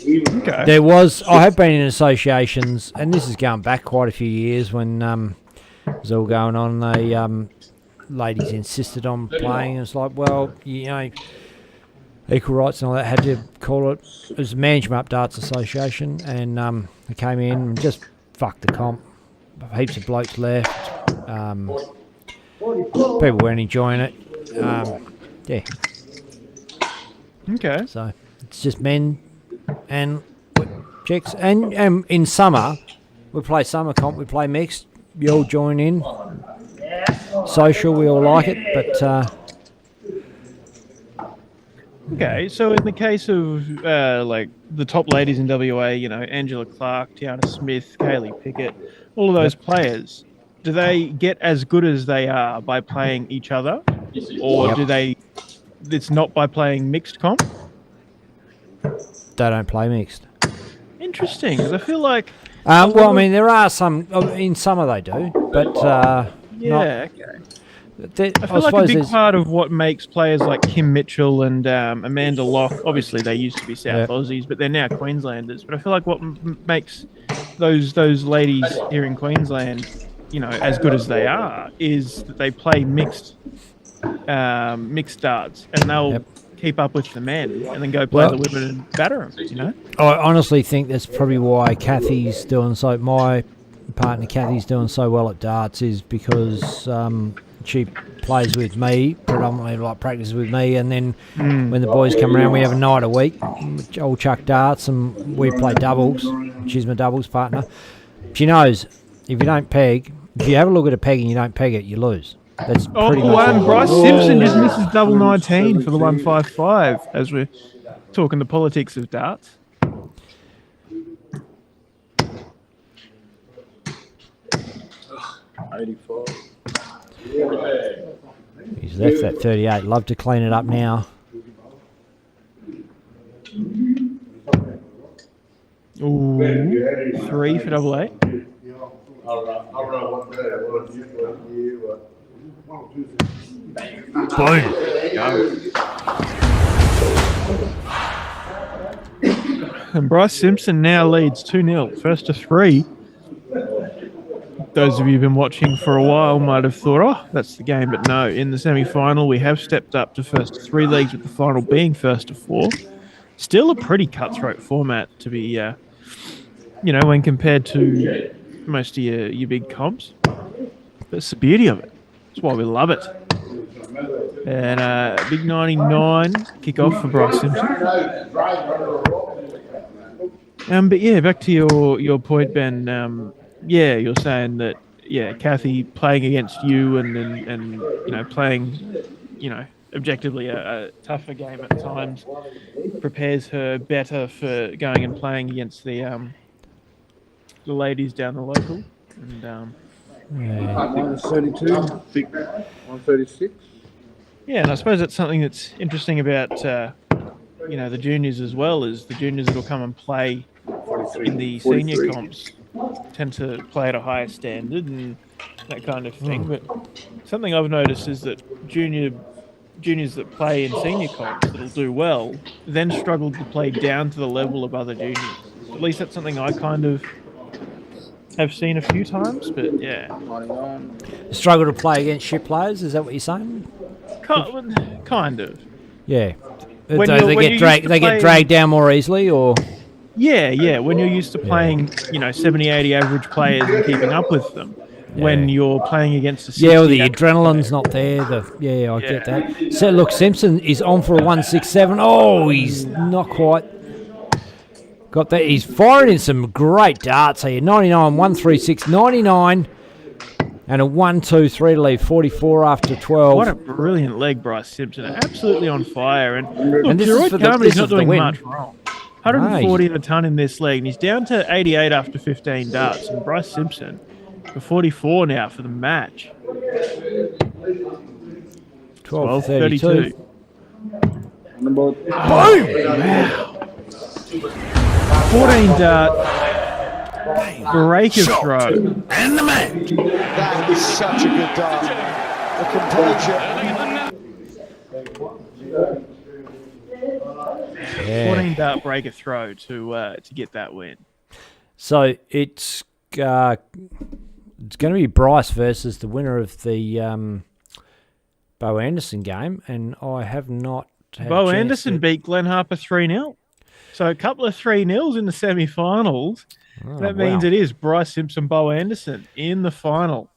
Okay. There was, I have been in associations, and this is going back quite a few years when it was all going on. They ladies insisted on playing. It's like, well, you know, equal rights and all that. Had to call it. It was a Management Up Darts Association, and they came in and just fucked the comp. Heaps of blokes left. People weren't enjoying it. Yeah. Okay. So it's just men and chicks. And in summer, we play summer comp. We play mixed. You all join in. Social, we all like it, but okay. So in the case of like the top ladies in WA, you know, Angela Clark, Tiana Smith, Kaylee Pickett, all of those players, do they get as good as they are by playing each other, or do they? It's not by playing mixed comp. they don't play mixed. Interesting, because I feel like. Well, I mean, there are some in summer they do, but yeah, okay. I feel like a suppose big there's- part of what makes players like Kim Mitchell and Amanda Locke, obviously they used to be South Aussies, but they're now Queenslanders. But I feel like what makes those ladies here in Queensland, you know, as good as they are, is that they play mixed darts, and they'll keep up with the men and then go play the women and batter them. You know, I honestly think that's probably why Kathy's doing so. My partner Kathy's doing so well at darts is because she plays with me predominantly, like practices with me, and then when the boys come around, we have a night a week. I'll chuck darts and we play doubles. She's my doubles partner. She knows if you don't peg, if you have a look at a peg and you don't peg it, you lose. That's pretty much and all. Bryce Simpson just misses double 19 for the 155 as we're talking the politics of darts. He's left that 38. Love to clean it up now. Ooh, 3 for double 8. Boom. And Bryce Simpson now leads 2-0, first to 3. Those of you who've been watching for a while might have thought, oh, that's the game. But no, in the semi-final, we have stepped up to first to 3 leagues, with the final being first to 4. Still a pretty cutthroat format to be, you know, when compared to most of your big comps. That's the beauty of it. That's why we love it. And big 99 kick off for Bryce Simpson. But yeah, back to your point, Ben. Yeah, you're saying that, Kathy playing against you and you know, playing, you know, objectively a tougher game at times prepares her better for going and playing against the ladies down the local. And 132, 136. yeah, and I suppose that's something that's interesting about you know, the juniors as well, is the juniors that will come and play in the senior comps tend to play at a higher standard, and that kind of thing. But something I've noticed is that juniors that play in senior comps that'll do well then struggle to play down to the level of other juniors. At least that's something I kind of have seen a few times. But yeah, Struggle to play against ship players. Is that what you're saying? kind of. Yeah. When So they get dragged down more easily, or Yeah. When you're used to playing, 70, 80 average players and keeping up with them, when you're playing against a 60 well, the adrenaline's not there. I get that. So look, Simpson is on for a 167. Oh, he's not quite got that. He's firing in some great darts here. 99, 136, 99, and a 1-2-3 to leave 44 after 12. What a brilliant leg, Bryce Simpson! Absolutely on fire. And look, And this is for the- Carpenter's this is not the doing win. much wrong. 140 a ton in this leg, and he's down to 88 after 15 darts. And Bryce Simpson for 44 now for the match. 12-32. Boom! Wow. 14 dart break of throw. And the match. That is such a good dart. The composure. 14 dart break of throw to get that win. So it's going to be Bryce versus the winner of the Bo Anderson game, and I have not had Bo a chance Anderson beat Glenn Harper 3-0. So a couple of 3-0s in the semi-finals. That means it is Bryce Simpson, Bo Anderson in the final.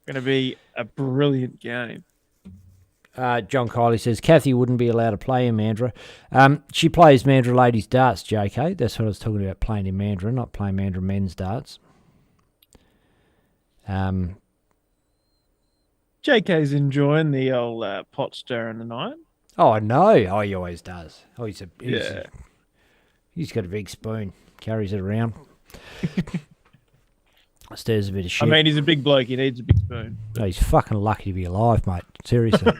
Going to be a brilliant game. John Kiley says Kathy wouldn't be allowed to play in Mandurah. She plays Mandurah ladies darts, JK. That's what I was talking about, playing in Mandurah, not playing Mandurah men's darts. JK's enjoying the old pot stirring tonight. Oh, I know. Oh, he always does. Oh, he's got a big spoon. Carries it around. Stirs a bit of shit. I mean, he's a big bloke. He needs a big spoon. Oh, he's fucking lucky to be alive, mate. Seriously.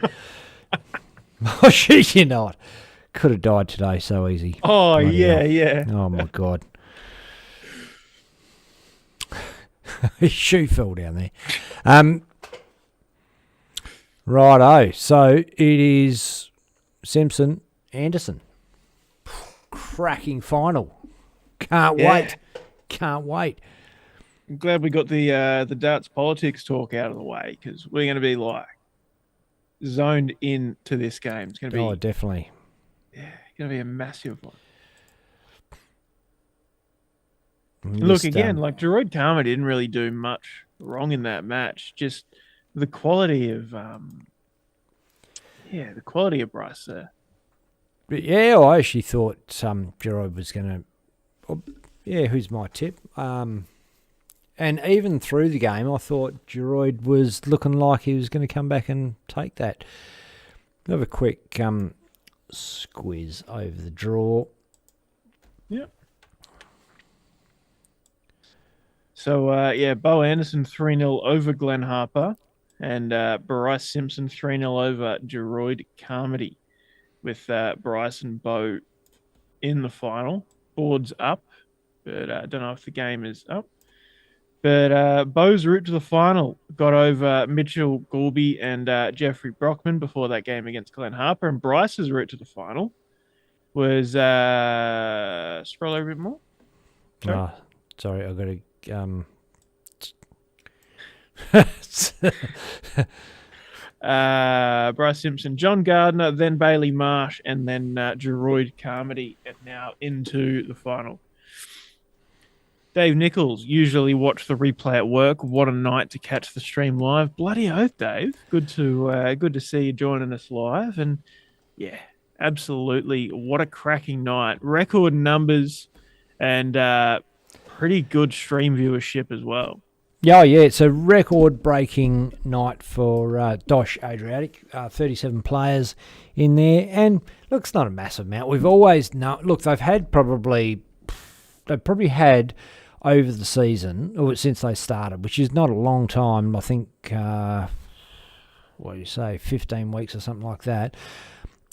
Oh, shit, you're not. Could have died today so easy. Oh, Bloody yeah. hell. Oh, my God. His shoe fell down there. Righto. So it is Simpson, Anderson. Cracking final. Can't wait. Can't wait. I'm glad we got the darts politics talk out of the way, because we're going to be zoned into this game. It's going to be definitely. Yeah, it's going to be a massive one. Look again, Jeroid Karma didn't really do much wrong in that match. Just the quality of Bryce there. But yeah, I actually thought Jeroid was going to. Who's my tip? And even through the game, I thought Jeroid was looking like he was going to come back and take that. Have a quick squiz over the draw. Yep. So, Bo Anderson 3-0 over Glenn Harper, and Bryce Simpson 3-0 over Jeroid Carmody, with Bryce and Bo in the final. Board's up, but I don't know if the game is up. But Bo's route to the final got over Mitchell Goulby and Jeffrey Brockman before that game against Glenn Harper. And Bryce's route to the final was... scroll over a bit more. Sorry, I've got to... Bryce Simpson, John Gardner, then Bailey Marsh, and then Jeroid Carmody, and now into the final. Dave Nichols, usually watch the replay at work. What a night to catch the stream live. Bloody oath, Dave. Good to see you joining us live. And yeah, absolutely. What a cracking night. Record numbers and pretty good stream viewership as well. Yeah, it's a record-breaking night for DOSH Adriatic. 37 players in there. And look, it's not a massive amount. We've always known... Look, they've probably had... over the season, or since they started, which is not a long time, I think, 15 weeks or something like that,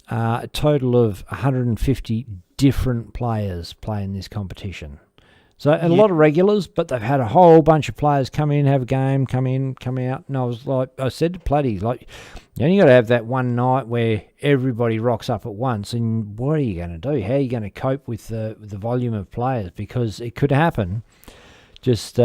a total of 150 different players playing this competition. So, and a lot of regulars, but they've had a whole bunch of players come in, have a game, come in, come out. And I said to Platty, you only got to have that one night where everybody rocks up at once. And what are you going to do? How are you going to cope with the volume of players? Because it could happen. Just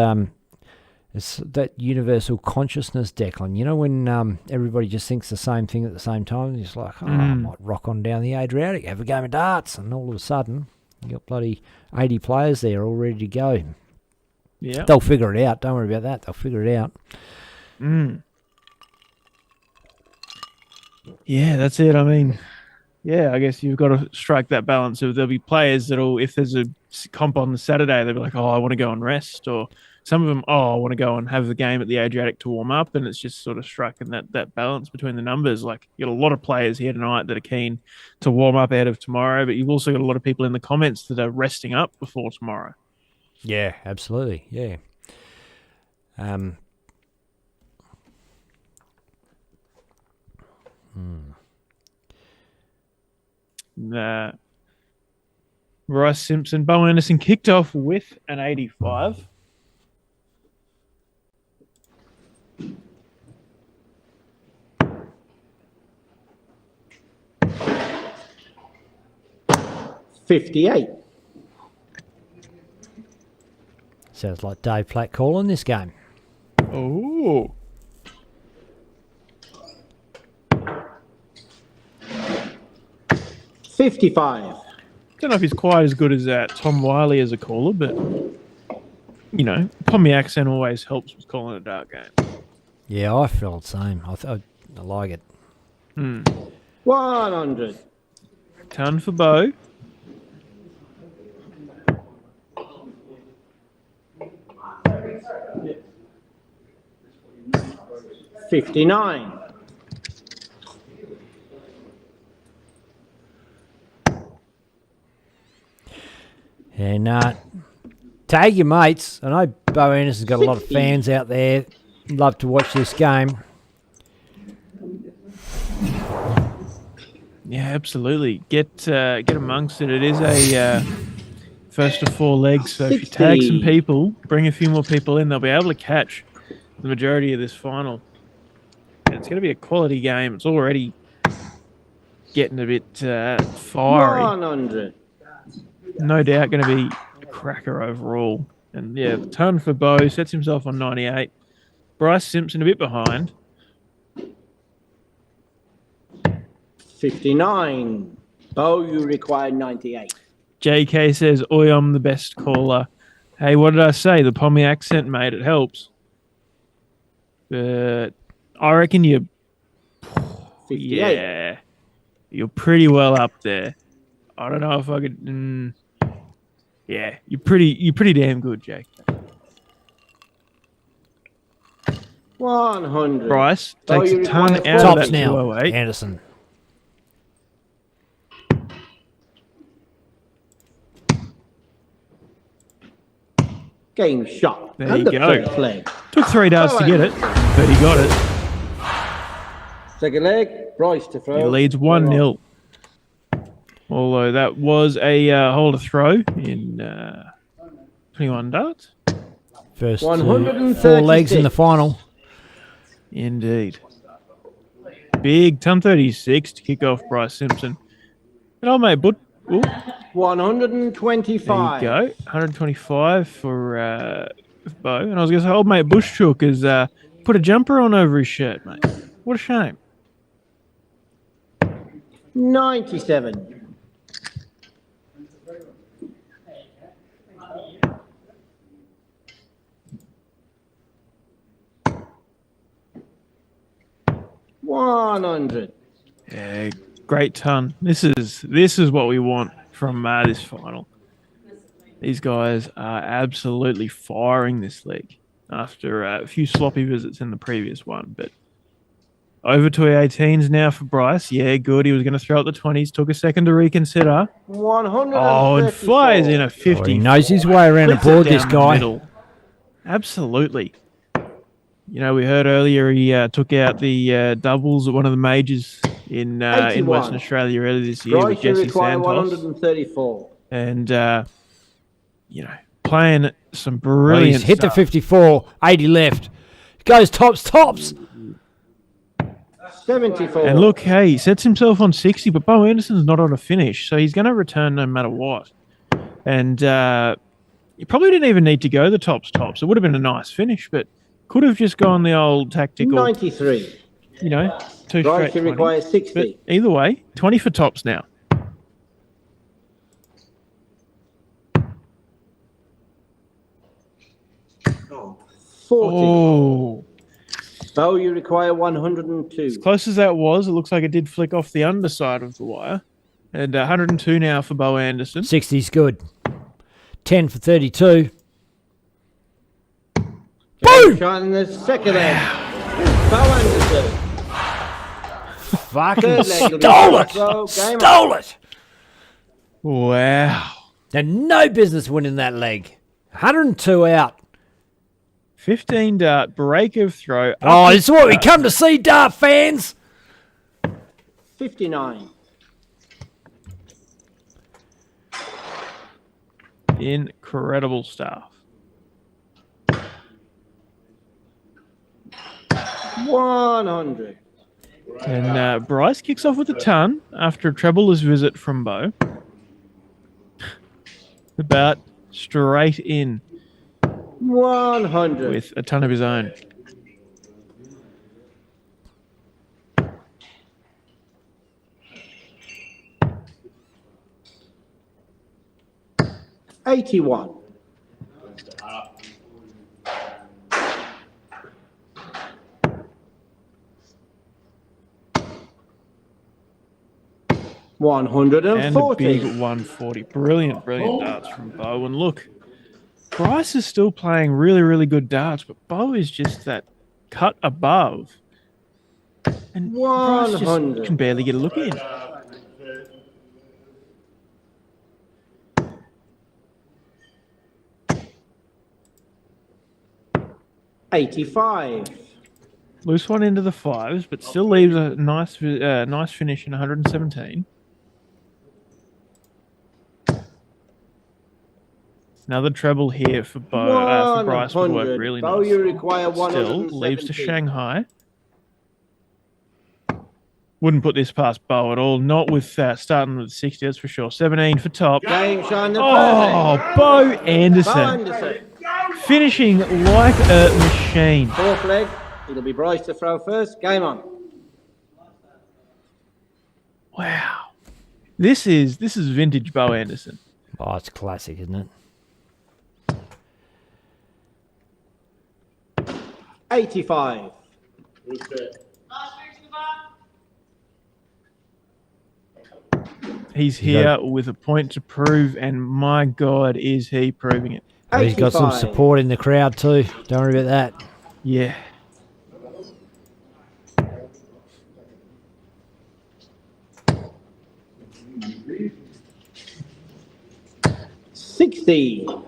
it's that universal consciousness, Declan. You know, when everybody just thinks the same thing at the same time, it's like, I might rock on down the Adriatic, have a game of darts, and all of a sudden, you got bloody 80 players there all ready to go. Yeah. They'll figure it out. Don't worry about that. They'll figure it out. Yeah, that's it. I mean, yeah, I guess you've got to strike that balance of there'll be players that'll, if there's a comp on the Saturday, they'll be like, I want to go and rest. Or some of them, I want to go and have the game at the Adriatic to warm up. And it's just sort of striking that balance between the numbers. Like, you got a lot of players here tonight that are keen to warm up out of tomorrow, but you've also got a lot of people in the comments that are resting up before tomorrow. Yeah, absolutely. Yeah. Bryce Simpson, Bo Anderson kicked off with an 85. $58. Sounds like Dave Platt calling this game. Oh. $55. Don't know if he's quite as good as Tom Wiley as a caller, but, you know, Pommy accent always helps with calling a dark game. Yeah, I feel the same. I like it. 100. Ton for Bo. $59. And tag your mates. I know Bo Anderson's got a lot of fans out there. Love to watch this game. Yeah, absolutely. Get amongst it. It is a first of 4 legs, so if you tag some people, bring a few more people in, they'll be able to catch the majority of this final. And it's going to be a quality game. It's already getting a bit fiery. 100. No doubt going to be a cracker overall. And yeah, the ton for Bo sets himself on 98. Bryce Simpson a bit behind. 59. Bo, you require 98. JK says, oi, I'm the best caller. Hey, what did I say? The Pommy accent, mate. It helps. I reckon you're... 58. Yeah. You're pretty well up there. I don't know if I could... yeah, you're pretty damn good, Jake. 100. Bryce takes a ton out of Tops that now, 208. Anderson. Game shot. There and you the go. first leg. Took 3 darts to get it, but he got it. Second leg, Bryce to throw. He leads 1-0. Although that was a holder throw in 21 darts. First 4 136. legs in the final. Indeed. Big ton 36 to kick off Bryce Simpson. And old mate, 125. there you go. 125 for Bo. And I was going to say, old mate Bushchook has put a jumper on over his shirt, mate. What a shame. 97. $100. Yeah, great ton. This is what we want from this final. These guys are absolutely firing this league after a few sloppy visits in the previous one. But over to 18s now for Bryce. Yeah, good. He was going to throw at the 20s. Took a second to reconsider. 100. Oh, and fires in a 50. He knows his way around the Flips it board, this down the guy. middle. Absolutely. You know, we heard earlier he took out the doubles at one of the majors in Western Australia earlier this year with Bryce, you Jesse require Santos. 134. And, you know, playing some Well, brilliant he's hit stuff. the 54, 80 left. Goes tops. 74. And look, hey, he sets himself on 60, but Bo Anderson's not on a finish, so he's going to return no matter what. And he probably didn't even need to go the tops. It would have been a nice finish, but could have just gone the old tactical, 93. you know, two Bryce, straight you 20. require 60. But either way, 20 for tops now. Oh. 40. Oh. Bo, you require 102. As close as that was, it looks like it did flick off the underside of the wire. And 102 now for Bo Anderson. 60's good. 10 for 32. Boom! Shot in the second leg. Bo Anderson. Fucking Third leg will be stole it. Bo. Game Stole it. Wow. They're no business winning that leg. 102 out. 15 dart, break of throw. Oh, this is what we come to see, dart fans. 59. Incredible stuff. 100. And Bryce kicks off with a ton after a trebleless visit from Bo. About straight in 100. with a ton of his own. $81. And a big 140. 140. Brilliant darts from Bo. And look, Bryce is still playing really, really good darts, but Bo is just that cut above. And Bryce just 100. can barely get a look in. $85. Loose one into the fives, but still leaves a nice finish in 117. Another treble here for for Bryce would work 100. really Bo, nice. you require Still 170. leaves to Shanghai. Wouldn't put this past Bo at all. Not with starting with 60, that's for sure. 17 for top. Game shine the Oh, Bo Anderson. Bo Anderson. Finishing like a machine. Fourth leg. It'll be Bryce to throw first. Game on. Wow. This is vintage Bo Anderson. Oh, it's classic, isn't it? 85. He's here with a point to prove, and my God, is he proving it. Oh, he's got some 85. support in the crowd too. Don't worry about that. Yeah. $60.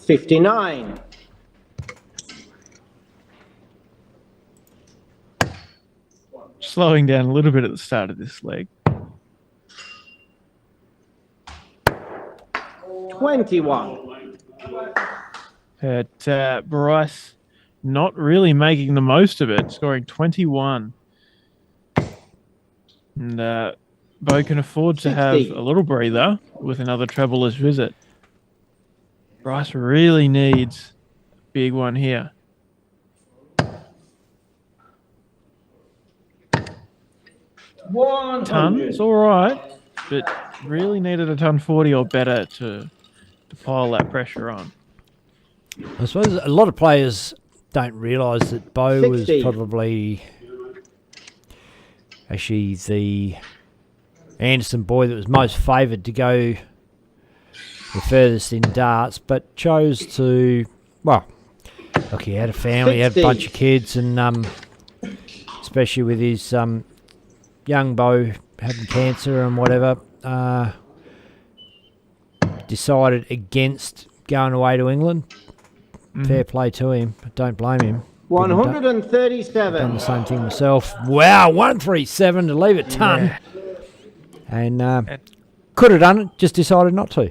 $59. Slowing down a little bit at the start of this leg. 21. But Bryce not really making the most of it, scoring 21. And Bo can afford to have 60. a little breather with another trebleless visit. Bryce really needs a big one here. 100. Ton, it's all right, but really needed a ton 40 or better to pile that pressure on. I suppose a lot of players don't realise that Bo was 60. probably actually the Anderson boy that was most favoured to go the furthest in darts, but chose to, well, look, he had a family, he had a 60. bunch of kids, and especially with his young Bo having cancer and whatever, decided against going away to England. Fair play to him. Don't blame him. 137. Done the same thing myself. Wow, 137 to leave it ton. Yeah. And could have done it, just decided not to.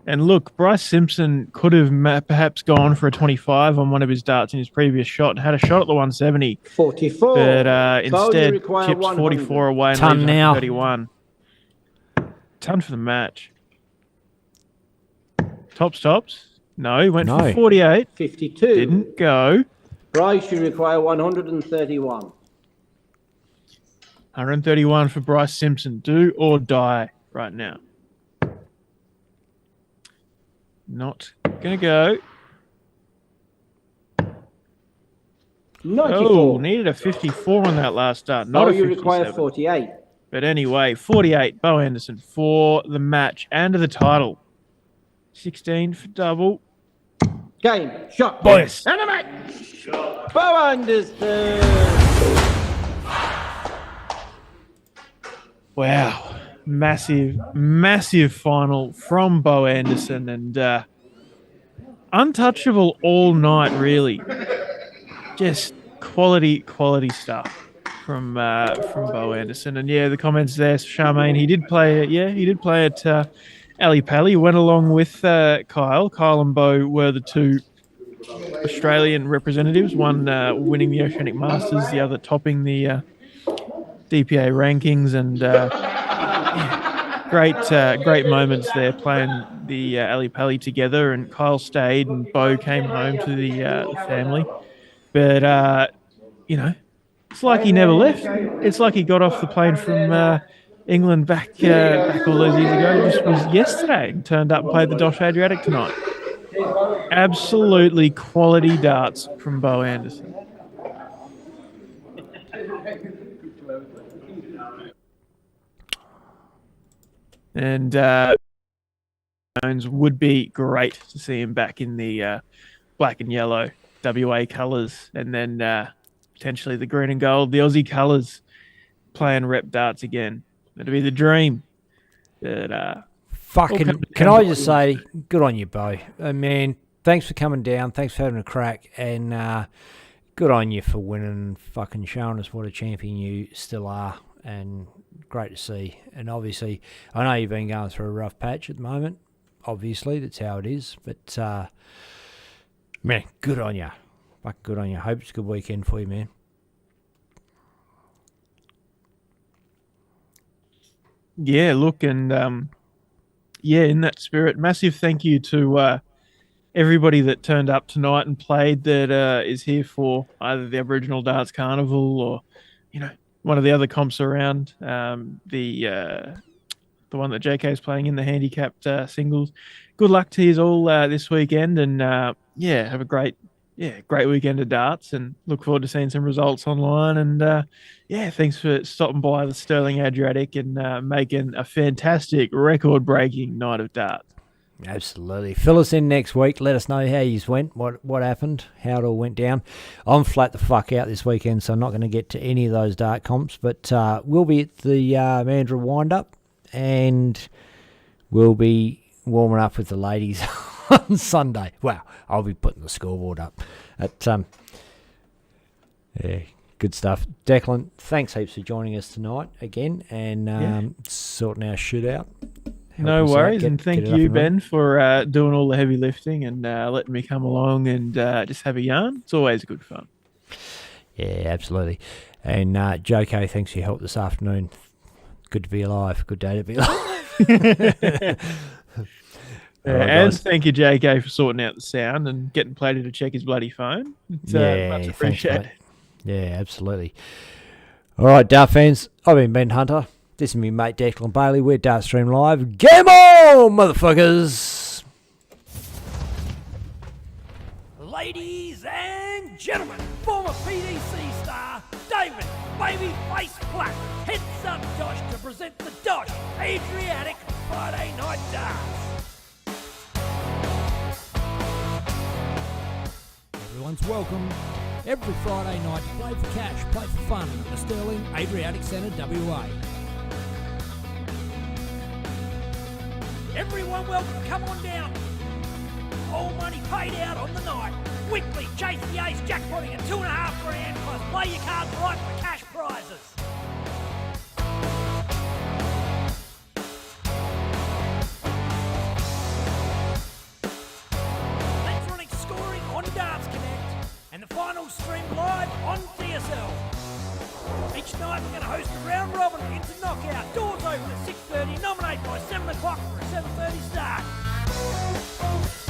And look, Bryce Simpson could have perhaps gone for a 25 on one of his darts in his previous shot and had a shot at the 170. 44. But instead chips 44 away and Ton leaves now. 31. Ton for the match. Tops? No, he went for 48. 52. Didn't go. Bryce, you require 131. 131 for Bryce Simpson. Do or die right now. Not going to go. 94. Oh, needed a 54 on that last start. Not a 57. You require 48. But anyway, 48, Bo Anderson for the match and the title. 16 for double. Game. Shot. Boys. And a match. Bo Anderson. Wow. Massive final from Bo Anderson and untouchable all night, really. Just quality stuff from Bo Anderson. And yeah, the comments there, Charmaine, he did play at Ali Pally, went along with Kyle. Kyle and Bo were the two Australian representatives, one winning the Oceanic Masters, the other topping the DPA rankings, and great moments there playing the Ali Pally together. And Kyle stayed and Bo came home to the family. But, it's like he never left. It's like he got off the plane from England back all those years ago. It just was yesterday and turned up and played the DOSH Adriatic tonight. Absolutely quality darts from Bo Anderson. And Jones would be great to see him back in the black and yellow WA colours, and then potentially the green and gold, the Aussie colours, playing rep darts again. That'd be the dream. But, can I just say, good on you, Bo. Man, thanks for coming down. Thanks for having a crack. And good on you for winning and fucking showing us what a champion you still are. And great to see. And obviously, I know you've been going through a rough patch at the moment. Obviously, that's how it is. But, man, good on you. Fucking good on you. Hope it's a good weekend for you, man. Yeah, look, and in that spirit, massive thank you to everybody that turned up tonight and played that is here for either the Aboriginal Darts Carnival or, one of the other comps around, the one that JK is playing in, the handicapped singles. Good luck to you all this weekend, and have a great weekend of darts, and look forward to seeing some results online. And thanks for stopping by the Sterling Adriatic and making a fantastic record-breaking night of darts. Absolutely. Fill us in next week. Let us know how yous went, what happened, how it all went down. I'm flat the fuck out this weekend, so I'm not going to get to any of those dart comps, but we'll be at the Mandurah wind-up, and we'll be warming up with the ladies on Sunday. Well, I'll be putting the scoreboard up. Good stuff. Declan, thanks heaps for joining us tonight again and sorting our shit out. No worries, and thank you, Ben, for doing all the heavy lifting and letting me come along and just have a yarn. It's always good fun. Yeah, absolutely. And JK, thanks for your help this afternoon. Good to be alive. Good day to be alive. And thank you, JK, for sorting out the sound and getting Platy to check his bloody phone. It's much appreciated. Thanks, yeah, absolutely. All right, Dart fans, I've been Ben Hunter. This is my mate Declan Bailey. We're Dartstream Live. Game on, motherfuckers! Ladies and gentlemen, former PDC star David Babyface Platt heads up DOSH to present the DOSH Adriatic Friday Night Darts. Everyone's welcome every Friday night to play for cash, play for fun at the Sterling Adriatic Centre, WA. Everyone welcome, come on down. all money paid out on the night. Weekly Chase the Ace jackpotting at $2.5 grand plus play your cards right for cash prizes. Electronic scoring on Darts Connect and the finals streamed live on DSL. Each night we're going to host a round robin into knockout. Doors open at 6:30, nominate by 7 o'clock for a 7:30 start.